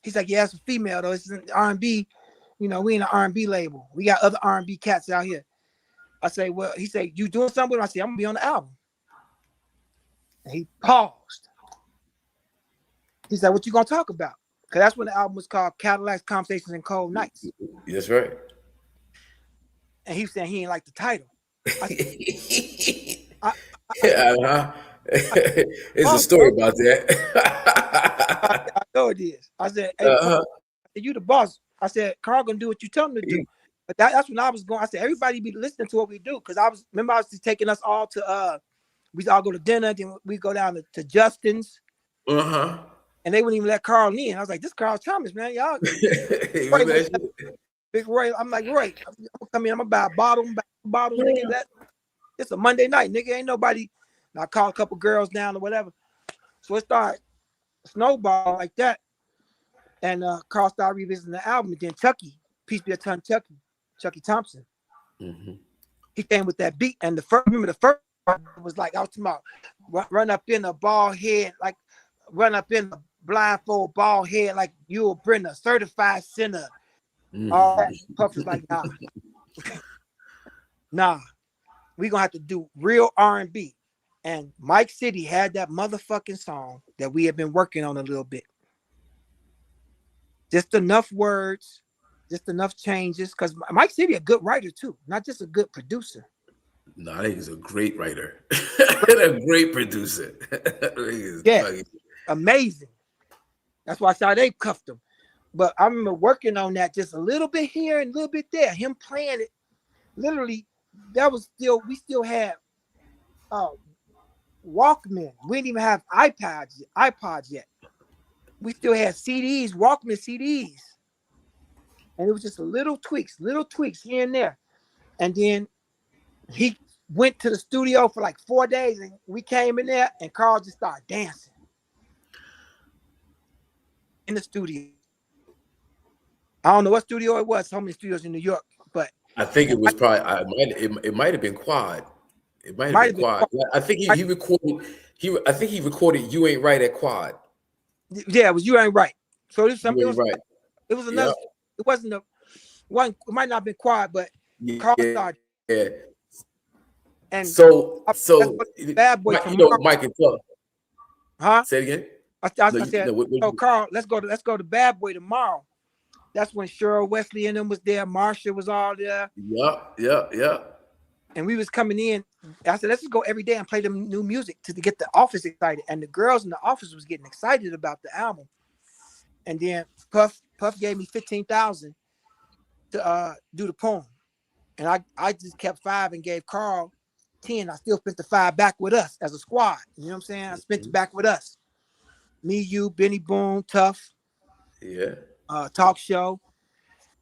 He's like, yeah, it's a female though. It's an R&B. You know, we ain't an R&B label. We got other R&B cats out here. I say, well, he said, you doing something with him? I said, I'm gonna be on the album. And he paused. He said, what you gonna talk about? Because that's when the album was called Cadillacs, Conversations, and Cold Nights. That's right. And he was saying he didn't like the title. There's a story about that. I know it is. I said, hey, Carl, you the boss. I said, Carl gonna do what you tell him to do. But that's when I was going. I said, everybody be listening to what we do. Because I was just taking us all to we all go to dinner, then we go down to Justin's. And they wouldn't even let Carl in. I was like, this Carl Thomas, man. Y'all Big Roy. I'm like, Roy, I'm gonna come in, I'm gonna buy a bottle, nigga. It's a Monday night, nigga. Ain't nobody And I called a couple girls down or whatever. So it started snowball like that. And Carl started revisiting the album. And then Chucky, Peace Be a Ton Chucky Thompson. Mm-hmm. He came with that beat. And the first part was like, I was talking about run up in a bald head, like run up in a blindfold bald head, like you a Brenner, certified sinner. Mm-hmm. All that. Puff was like, nah. Nah. We're gonna have to do real R&B. And Mike City had that motherfucking song that we have been working on a little bit. Just enough words, just enough changes. Because Mike City a good writer too, not just a good producer. No, I think he's a great writer and a great producer. Yeah, amazing. That's why Sade cuffed him. But I remember working on that just a little bit here and a little bit there. Him playing it, literally, we still had Walkman. We didn't even have iPods yet. We still had CDs, Walkman CDs. And it was just little tweaks here and there. And then he went to the studio for like 4 days and we came in there and Carl just started dancing in the studio. I don't know what studio it was, so many studios in New York, but I think it was probably it might have been Quad. It might have been Quad. I think he recorded You Ain't Right at Quad. Yeah, it was You Ain't Right. So this something right. It was another. Yep. It wasn't a one. It might not have been Quad, but Carl started. Yeah. And so Bad Boy, Mike and Tuck. Huh? Say it again. I said, Carl, let's go to Bad Boy tomorrow. That's when Cheryl Wesley and them was there. Marsha was all there. Yeah. And we was coming in. I said, let's just go every day and play them new music to get the office excited. And the girls in the office was getting excited about the album. And then Puff gave me $15,000 to do the poem. And I just kept 5 and gave Carl 10. I still spent the 5 back with us as a squad. You know what I'm saying? I spent it back with us. Me, you, Benny Boone, Tough. Yeah. Talk show.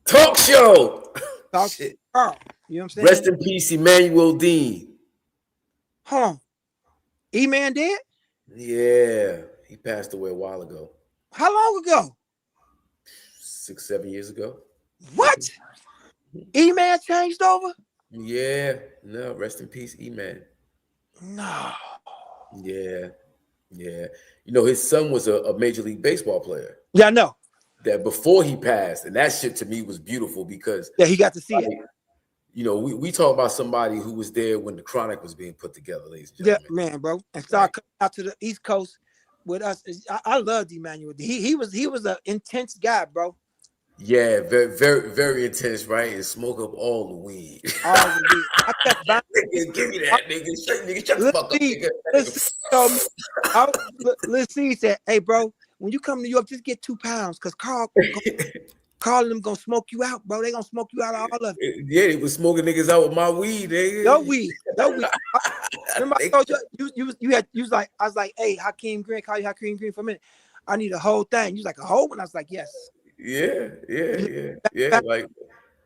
Talk show. Talk shit. Carl. You know what I'm saying? Rest in peace, Emmanuel Dean. Hold on. E-Man dead? Yeah. He passed away a while ago. How long ago? 6-7 years ago. What? E-Man changed over? Yeah. No, rest in peace, E-Man. No. Yeah. You know, his son was a Major League Baseball player. Yeah, I know. That before he passed, and that shit to me was beautiful because he got to see it. You know, we talk about somebody who was there when the Chronic was being put together, ladies and gentlemen. Yeah, man, bro. And start coming out to the East Coast with us. I loved Emmanuel. He was an intense guy, bro. Yeah, very, very, very intense, right? And smoke up all the weed. All the weed. I kept buying. Nigga, give me that, nigga. Shut the fuck up, nigga. Let's see. He said, "Hey, bro, when you come to New York, just get 2 pounds, cause Carl and them gonna smoke you out, bro. They gonna smoke you out of all of it." Yeah, he was smoking niggas out with my weed, nigga. No weed. Remember, I told you was like, I was like, "Hey, Hakeem Green, call you Hakeem Green for a minute. I need a whole thing." You was like, "A whole one?" I was like, "Yes." Yeah. Like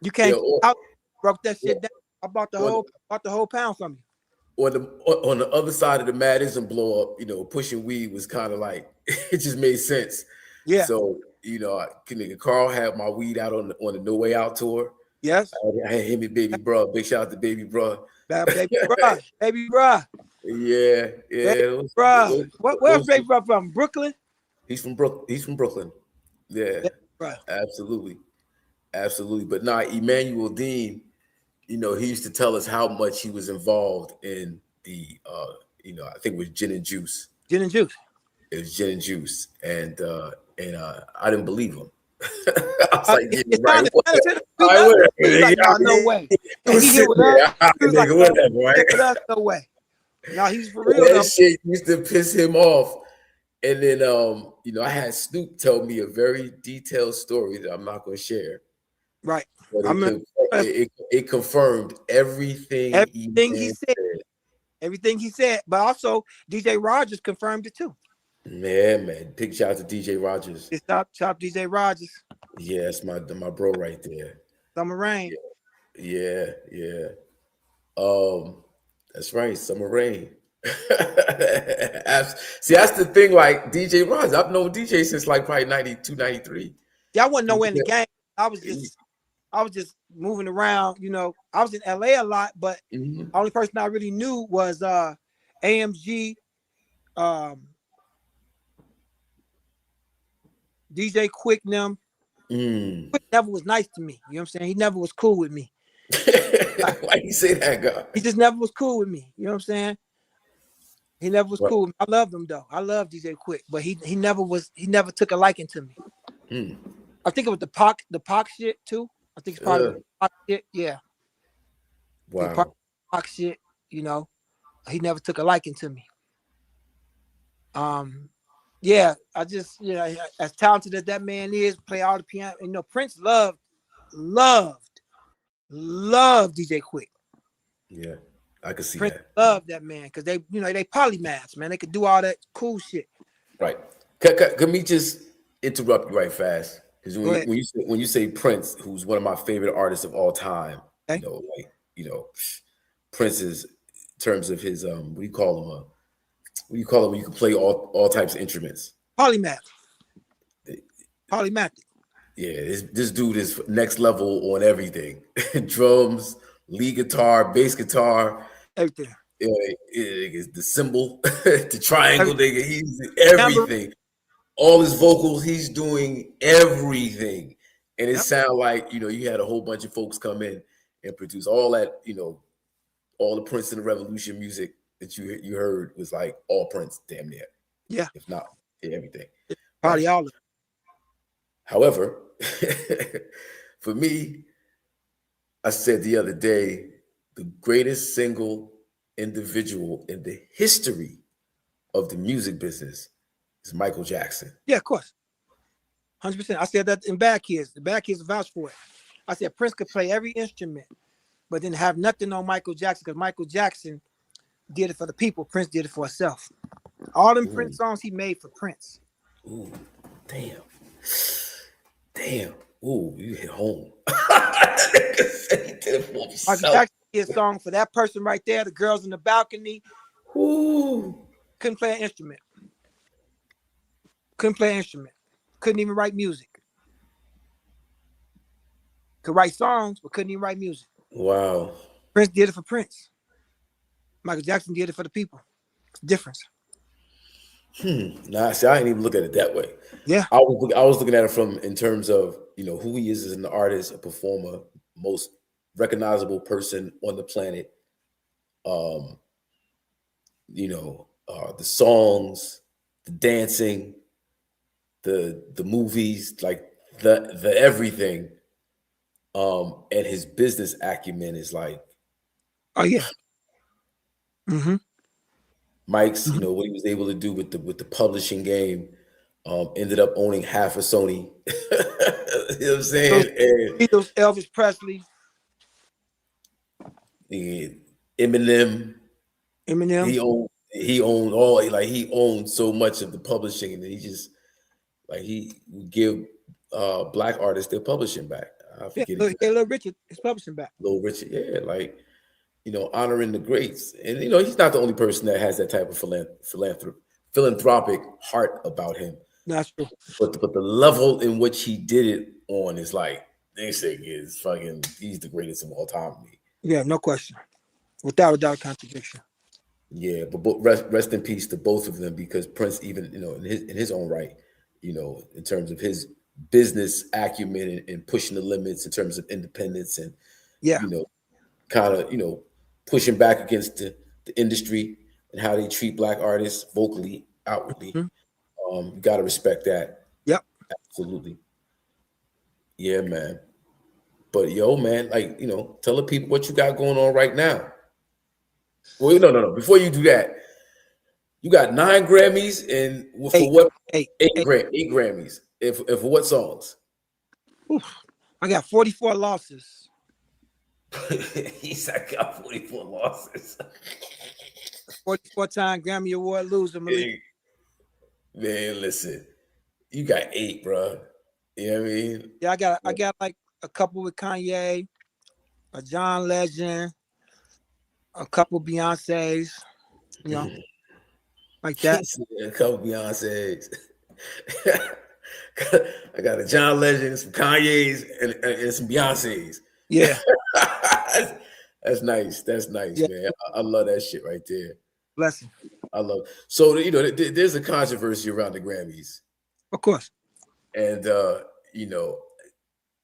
you can't broke that shit down. I bought the whole pound from you. On the other side of the Madison blow up, you know, pushing weed was kind of like it just made sense. Yeah. So you know, nigga Carl had my weed out on the No Way Out tour. Yes. I had him and Baby Bruh. Big shout out to Baby Bruh. Baby Bruh. Yeah. Baby Bruh. Where's Baby Bruh from? Brooklyn? He's from Brooklyn. Yeah. Right. Absolutely. But Emmanuel Dean, you know, he used to tell us how much he was involved in the you know, I think it was Gin and Juice. Gin and Juice. It was Gin and Juice. And I didn't believe him. I was like, yeah, right. No way. No way. No, he's for real. That shit used to piss him off. And then, you know, I had Snoop tell me a very detailed story that I'm not going to share. Right. But it confirmed everything he said. Everything he said. But also, DJ Rogers confirmed it too. Man. Big shout out to DJ Rogers. Chop DJ Rogers. Yeah, that's my bro right there. Summer Rain. Yeah. That's right, Summer Rain. See, that's the thing. Like DJ Ron, I've known DJ since like probably 92, 93. Yeah, I wasn't nowhere in the game. I was just moving around. You know, I was in LA a lot, but the only person I really knew was AMG, DJ Quick them. Quick never was nice to me. You know what I'm saying? He never was cool with me. Why you say that, guy? He just never was cool with me. You know what I'm saying? He never was cool with me. I loved him though. I love DJ Quick, but he never took a liking to me. I think it was the Pac shit too. I think it's part of the Pac shit. Yeah. Wow. Pac shit, you know. He never took a liking to me. Yeah, I just, you know, as talented as that man is, play all the piano. You know, Prince loved DJ Quick. Yeah, I could see Prince that. Loved that man because they, you know, they polymaths, man. They could do all that cool shit. Right. Can me just interrupt you right fast? Because when you say Prince, who's one of my favorite artists of all time, okay. Prince is in terms of his what do you call him? What do you call it when you can play all types of instruments? Polymath. Polymath. Yeah, this dude is next level on everything. Drums, lead guitar, bass guitar, everything. The cymbal, the triangle, nigga. He's everything. All his vocals, he's doing everything. And it sounded like, you know, you had a whole bunch of folks come in and produce all that, you know, all the Prince and the Revolution music that you heard was like all Prince, damn near. Yeah. If not, everything. Probably all of it. However, for me, I said the other day, the greatest single individual in the history of the music business is Michael Jackson. Yeah, of course. 100%. I said that in Bad Kids. The Bad Kids vouched for it. I said Prince could play every instrument, but didn't have nothing on Michael Jackson because Michael Jackson did it for the people. Prince did it for himself. All them Prince songs he made for Prince. Ooh, damn. Damn. Ooh, you hit home. Michael Jackson did a song for that person right there, the girls in the balcony. Ooh. Couldn't play an instrument. Couldn't play an instrument. Couldn't even write music. Could write songs, but couldn't even write music. Wow. Prince did it for Prince. Michael Jackson did it for the people. It's the difference. Nah, see, I didn't even look at it that way. Yeah. I was looking at it from in terms of, you know, who he is as an artist, a performer, most recognizable person on the planet. You know, the songs, the dancing, the movies, like the everything. And his business acumen is like, oh yeah. Mike's, you know, what he was able to do with the publishing game, ended up owning half of Sony. You know what I'm saying? And Beatles, Elvis Presley, Eminem. He owned so much of the publishing, and he just he would give black artists their publishing back. I forget. Little Richard is publishing back. Little Richard, yeah, like, you know, honoring the greats. And, you know, he's not the only person that has that type of philanthropic heart about him. That's true. But the level in which he did it on is like, this thing is fucking, he's the greatest of all time to me. Yeah, no question. Without a doubt, contradiction. Yeah, but rest in peace to both of them, because Prince, even, you know, in his own right, you know, in terms of his business acumen and pushing the limits in terms of independence and, yeah, you know, kind of, you know, pushing back against the industry and how they treat black artists vocally, outwardly. You got to respect that. Yep. Absolutely. Yeah, man. But yo, man, like, you know, tell the people what you got going on right now. Well, no. Before you do that, you got 9 Grammys and for what? Eight Grammys. If for what songs? Oof, I got 44 losses. He said I got 44 losses. 44-time Grammy Award loser, Malik. Man, listen, you got 8, bro. You know what I mean? Yeah, I got like a couple with Kanye, a John Legend, a couple Beyonce's, You know, like that. A couple Beyonce's. I got a John Legend, some Kanye's, and some Beyonce's. Yeah. That's nice. That's nice, yeah. Man. I love that shit right there. Blessing. I love it. So, you know, there's a controversy around the Grammys. Of course. And, you know,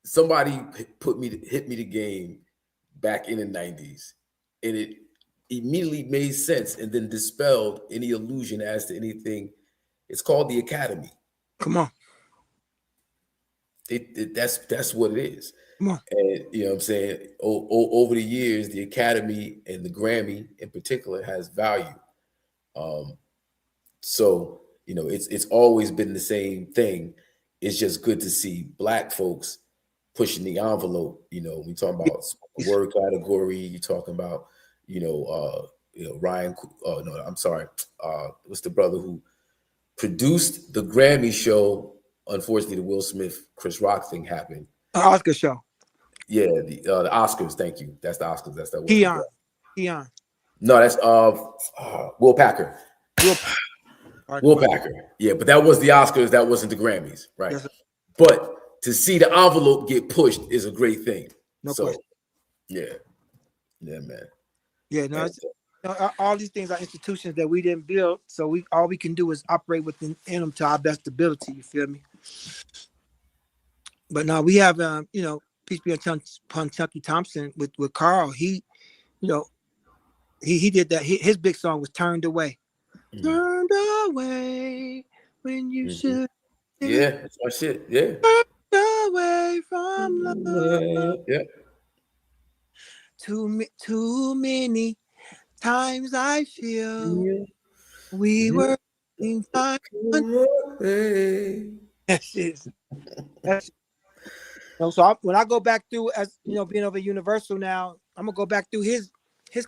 somebody hit me the game back in the 90s. And it immediately made sense and then dispelled any illusion as to anything. It's called the Academy. Come on. That's what it is. Come on. And you know what I'm saying? Over the years, the Academy and the Grammy in particular has value. So, you know, it's always been the same thing. It's just good to see Black folks pushing the envelope. You know, we talking about word category. You talking about, you know, Ryan. No, I'm sorry. What's the brother who produced the Grammy show? Unfortunately, the Will Smith, Chris Rock thing happened. Oscar show. Yeah, the Oscars. Thank you. That's the Oscars. That's that. Keon. No, that's Will Packer. Will Packer. Yeah, but that was the Oscars. That wasn't the Grammys, right? Yes, but to see the envelope get pushed is a great thing. No question. Yeah, man. Yeah, no. All these things are institutions that we didn't build, so all we can do is operate within them to our best ability. You feel me? But now we have, you know, peace be upon Chucky Thompson with Carl. He, you know, he did that. His big song was "Turned Away." Mm-hmm. Turned away when you should. Yeah, that's my shit. Yeah. Turned away from love. Yeah. Too many times I feel we were in time. That's it. So when I go back through, as you know, being over at Universal now, I'm gonna go back through his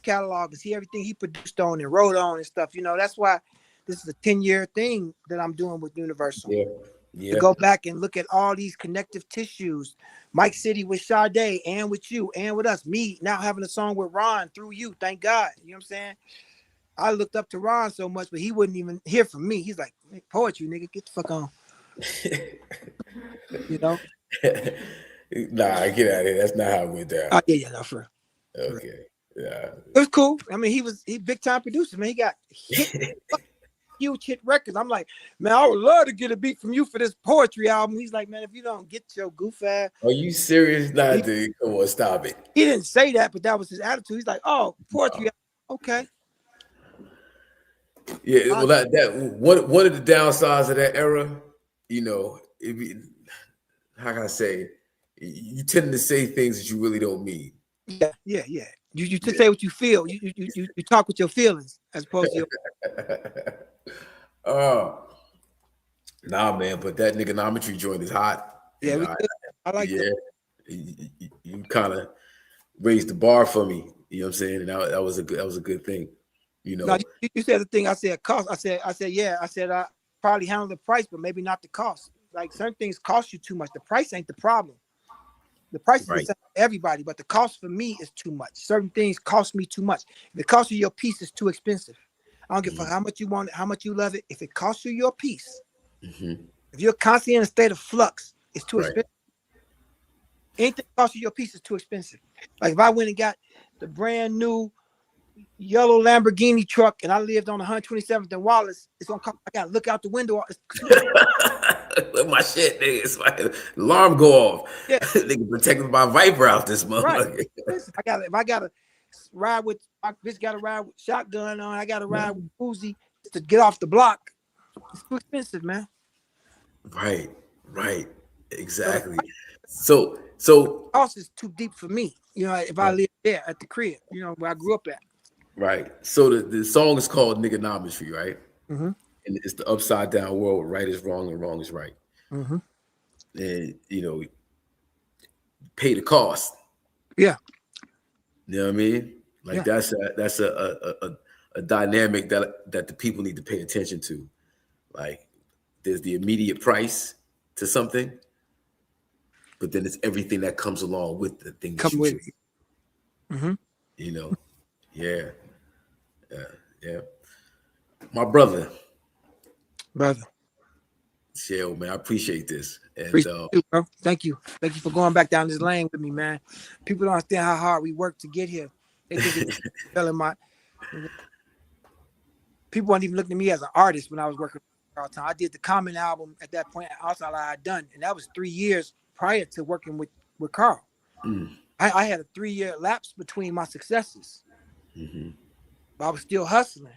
catalog and see everything he produced on and wrote on and stuff. You know, that's why this is a 10-year thing that I'm doing with Universal. Yeah. To go back and look at all these connective tissues. Mike City with Sade and with you and with us. Me now having a song with Ron through you. Thank God. You know what I'm saying? I looked up to Ron so much, but he wouldn't even hear from me. He's like, hey, poetry, nigga, get the fuck on. You know? Nah, get out of here. That's not how it went down. Oh, yeah, no, for real. Okay. Yeah. It was cool. I mean, he big time producer, man. He got huge hit records. I'm like, man, I would love to get a beat from you for this poetry album. He's like, man, if you don't get your goof ass. Are you serious? Nah, dude. Come on, stop it. He didn't say that, but that was his attitude. He's like, oh, poetry. Okay. Yeah, well, that one of the downsides of that era, you know, how can I say, you tend to say things that you really don't mean. Yeah. You just say what you feel. You talk with your feelings as opposed to your. Nah, man, but that niggonometry joint is hot. Yeah, I like that. You kind of raised the bar for me. You know what I'm saying? And that was a good thing. You know. No, you said the thing. I said cost. I said yeah. I said I probably handle the price, but maybe not the cost. Like certain things cost you too much. The price ain't the problem. The price is the same for everybody, but the cost for me is too much. Certain things cost me too much. If the cost of your piece is too expensive, I don't give a fuck how much you want it, how much you love it. If it costs you your piece, if you're constantly in a state of flux, it's too expensive. Anything that costs you your piece is too expensive. Like if I went and got the brand new yellow Lamborghini truck and I lived on 127th and Wallace, it's gonna cost. I gotta look out the window. With my shit, nigga, it's my alarm go off. Yeah. Nigga protected my Viper out this motherfucker. Right. If I gotta ride with my bitch, gotta ride with shotgun on. I gotta ride with Uzi to get off the block. It's too expensive, man. Right. Exactly. So cost is too deep for me. You know, if I live there at the crib, you know, where I grew up at. Right. So the song is called Niggonometry, right? Mm-hmm. And it's the upside down world where right is wrong and wrong is right. Mm-hmm. And you know, pay the cost. Yeah. You know what I mean? Like that's a dynamic that the people need to pay attention to. Like there's the immediate price to something, but then it's everything that comes along with the thing. Come with it. You know, yeah. My brother. Chill, man. I appreciate this. And appreciate you, bro. Thank you for going back down this lane with me, man. People don't understand how hard we worked to get here. They think it's telling my people weren't even looking at me as an artist when I was working all the time. I did the Common album at that point. Also, I had done, and that was 3 years prior to working with Carl. I had a 3-year lapse between my successes. But I was still hustling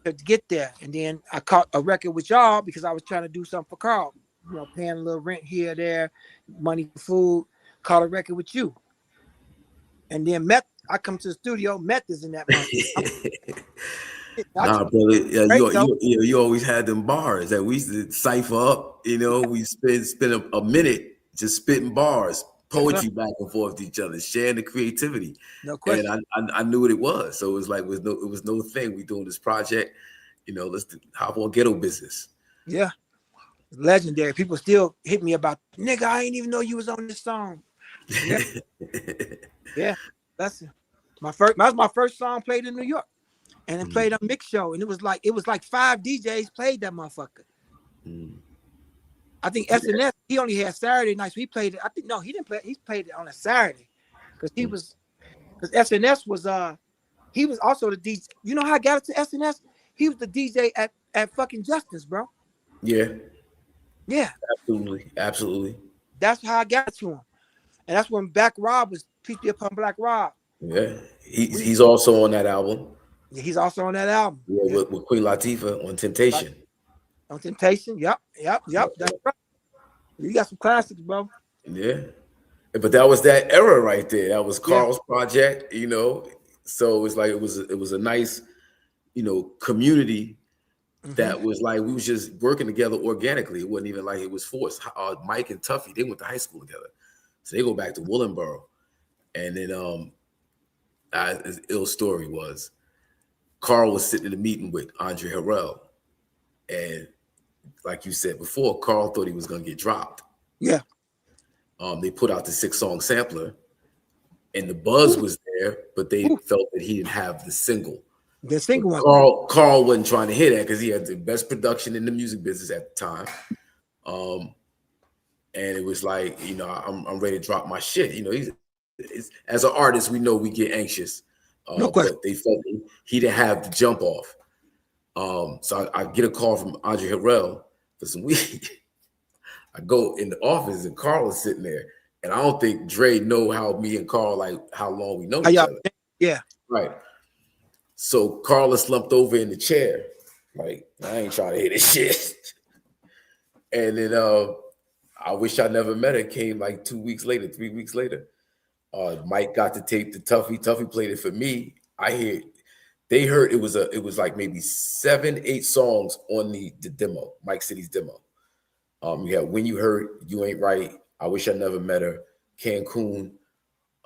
to get there. And then I caught a record with y'all because I was trying to do something for Carl. You know, paying a little rent here, there, money for food. Caught a record with you. And then I come to the studio, Meth is in that month. Nah, brother. Yeah, you always had them bars that we used to cipher up. You know, we spend a minute just spitting bars, poetry back and forth to each other, sharing the creativity. No question. And I knew what it was. So it was like it was no thing. We doing this project. You know, let's hop on Ghetto Business. Yeah, legendary. People still hit me about, nigga, I ain't even know you was on this song. Yeah, yeah, that's it. That was my first song played in New York. And it played on Mix Show, and it was like 5 DJs played that motherfucker. I think SNS, he only had Saturday nights. So he played it. I think no, he didn't play. He played it on a Saturday because SNS was he was also the DJ. You know how I got it to SNS? He was the DJ at fucking Justice, bro. Yeah. Absolutely. That's how I got it to him, and that's when Black Rob was Peace Be Upon Black Rob. Yeah, he's also on that album. Yeah, he's also on that album. Yeah, with Queen Latifah on Temptation. On Temptation, yep. That's right. You got some classics, bro. Yeah, but that was that era right there. That was Carl's project, you know. So it's like it was a nice, you know, community that was like we was just working together organically. It wasn't even like it was forced. Mike and Tuffy, they went to high school together, so they go back to Willenboro, and then his ill story was Carl was sitting in a meeting with Andre Harrell, and like you said before, Carl thought he was gonna get dropped. Yeah. They put out the 6-song sampler, and the buzz was there, but they felt that he didn't have the single. The single one. Carl wasn't trying to hear that because he had the best production in the music business at the time. And it was like, you know, I'm ready to drop my shit. You know, as an artist, we know we get anxious. No question. But they felt he didn't have the jump off. So I get a call from Andre Harrell for some weed. I go in the office and Carl is sitting there. And I don't think Dre know how me and Carl, like how long we know each other. Yeah. Right. So Carl is slumped over in the chair. Like, I ain't trying to hear this shit. And then I Wish I Never Met Her came like 2 weeks later, 3 weeks later. Mike got the tape to Tuffy. Tuffy played it for me. They heard it was like maybe 7-8 songs on the demo, Mike City's demo. You had When You Hurt, You Ain't Right, I Wish I Never Met Her, Cancun,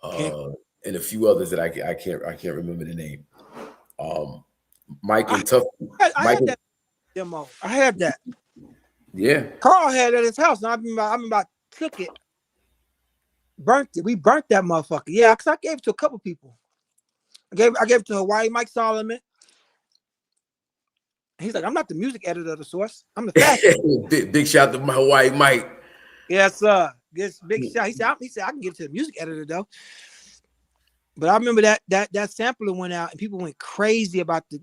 and a few others that I can't remember the name. Mike and Tuffy. I had that demo. I had that. Yeah. Carl had it at his house. And I remember I took it, burnt it. We burnt that motherfucker. Yeah, because I gave it to a couple people. I gave it to Hawaii Mike Solomon. He's like, I'm not the music editor of the Source. I'm the fashion. big shout to my Hawaii Mike. Yes, sir. This big shout. He said I can give it to the music editor though. But I remember that sampler went out and people went crazy about the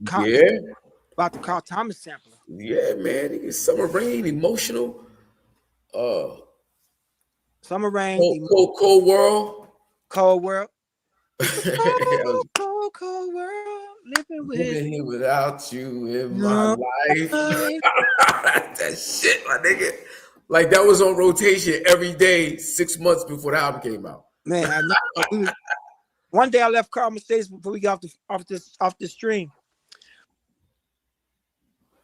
Carl Thomas sampler. Yeah, man. It's Summer Rain, Emotional. Summer Rain. Cold World. Cold World. Cold world. Living here without you in my life. That shit, my nigga. Like that was on rotation every day, 6 months before the album came out. Man, I know. One day I left Carl Mercedes before we got off the stream.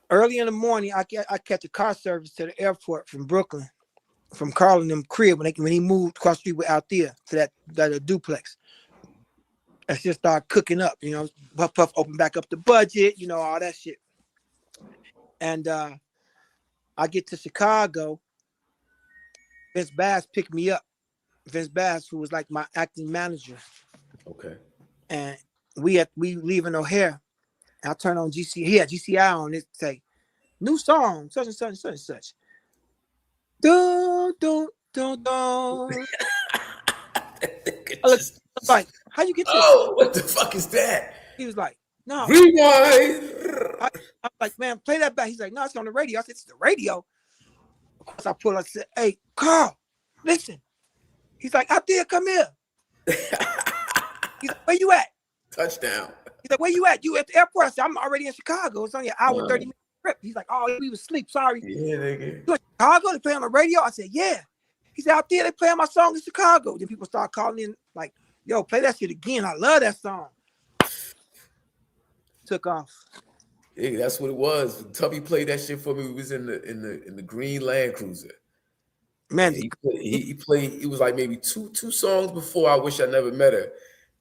Early in the morning, I catch a car service to the airport from Brooklyn, from Carl and them crib when he moved across the street with Althea to that duplex. I just started cooking up, you know, Puff open back up the budget, you know, all that shit. And I get to Chicago. Vince Bass picked me up. Vince Bass, who was like my acting manager. Okay. And we leaving O'Hare. I turn on GC. He had GCI on it. Say, new song, such and such and such and such. Dun. I was like, how you get this? Oh, what the fuck is that? He was like, no. Rewind. I was like, man, play that back. He's like, no, it's on the radio. I said, it's the radio. Of course, I pulled up and said, hey, Carl, listen. He's like, out there, come here. He's like, where you at? Touchdown. He's like, where you at? You at the airport? I said, I'm already in Chicago. It's only an hour, 30-minute trip. He's like, oh, we was asleep. Sorry. Yeah, nigga. You in Chicago? They play on the radio? I said, yeah. He said, out there, they play my song in Chicago. Then people start calling in like, yo, play that shit again. I love that song. Took off. Yeah, that's what it was. Tubby played that shit for me. We was in the green Land Cruiser. Man, he played. It was like maybe two songs before I Wish I Never Met Her,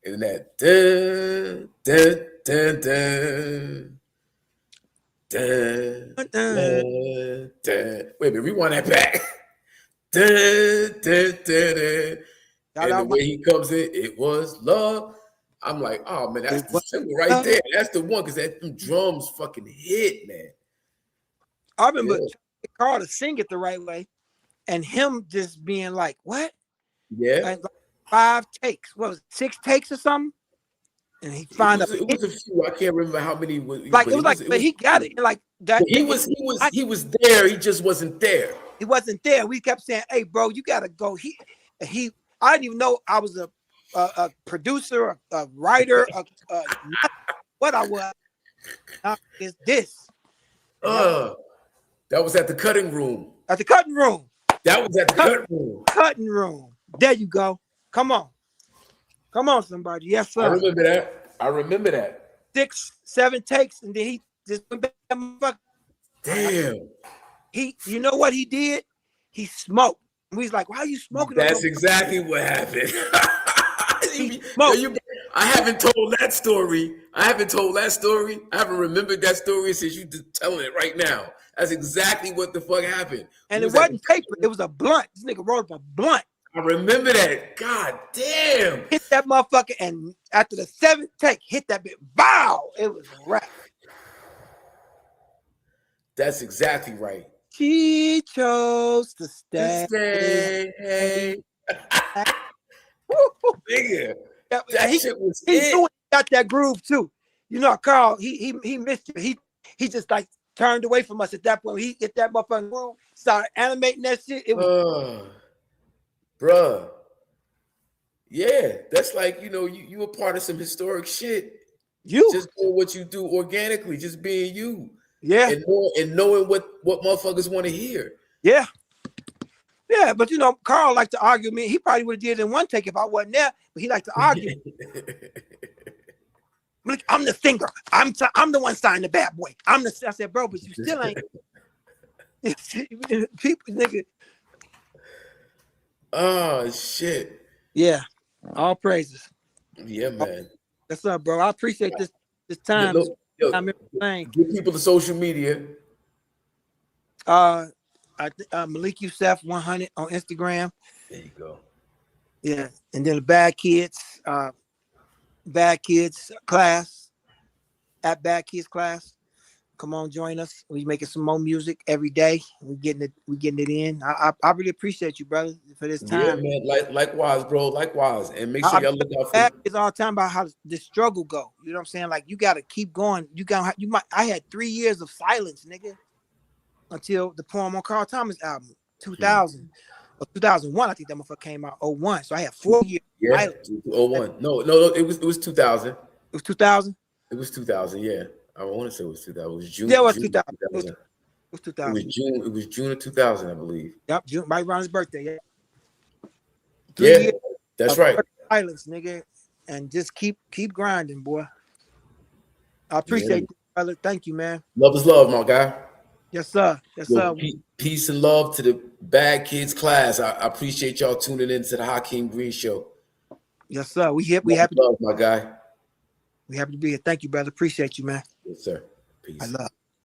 and that dun dun dun dun dun dun. Wait a minute, rewind that back. Dun dun dun dun. And the way he comes in, it was love. I'm like, oh man, that's the single right there. That's the one because them drums fucking hit, man. I remember Carl to sing it the right way, and him just being like, "What?" Yeah, like 5 takes. What was it, 6 takes or something? And he found out it was a few. I can't remember how many. Like but he got it. Like that. He was there. He just wasn't there. He wasn't there. We kept saying, "Hey, bro, you gotta go." I didn't even know I was a producer, a writer, what I was. Is this? That was at the cutting room. At the cutting room. That was at the cutting room. Cutting room. There you go. Come on, somebody. Yes, sir. I remember that. 6, 7 takes, and then he just went back. Damn. You know what he did? He smoked. We was like, why are you smoking? That's exactly what happened. I haven't told that story. I haven't remembered that story since you just telling it right now. That's exactly what the fuck happened. And it wasn't paper. It was a blunt. This nigga rolled up a blunt. I remember that. God damn. Hit that motherfucker, and after the 7th take, hit that bit. Bow. It was a wrap. That's exactly right. She chose to stay. Nigga, that shit was he got that groove too. You know, Carl, he missed it. He just like turned away from us at that point. He hit that motherfucking groove, started animating that shit. It was bruh. Yeah, that's like, you a part of some historic shit. You just doing what you do organically, just being you. Yeah. And knowing what motherfuckers want to hear. Yeah. Yeah, but Carl liked to argue me. He probably would have did it in 1 take if I wasn't there, but he liked to argue. I'm the singer. I'm the one signed the Bad Boy. I said, bro, but you still ain't. People, nigga. Oh shit. Yeah. All praises. Yeah, man. What's up, bro? I appreciate this time. Give people the social media. Malik Yusef 100 on Instagram. There you go. Yeah, and then the Bad Kids class at Bad Kids class. Come on, join us. We making some more music every day. We getting it in. I really appreciate you, brother, for this time. Yeah, man. Likewise, bro. Likewise, and make sure y'all look out for. It's all the time about how the struggle go. You know what I'm saying? Like you got to keep going. I had 3 years of silence, nigga, until the Poem on Carl Thomas album, 2000 or 2001. I think that motherfucker came out 01. So I had 4 years. Yeah, 01. No. It was 2000. It was 2000. It was 2000. Yeah. I want to say it was 2000. It was June. Yeah, it was 2000. It was 2000. It was June of 2000, I believe. Yep, June, right around his birthday. Yeah. 3 years that's right. Silence, nigga, and just keep grinding, boy. I appreciate you, brother. Thank you, man. Love is love, my guy. Yes, sir. Yes, sir. Peace and love to the Bad Kids class. I appreciate y'all tuning in to the HAKIM Green Show. Yes, sir. We happy. Love, my guy. We happy to be here. Thank you, brother. Appreciate you, man. Yes, sir. Peace. I love.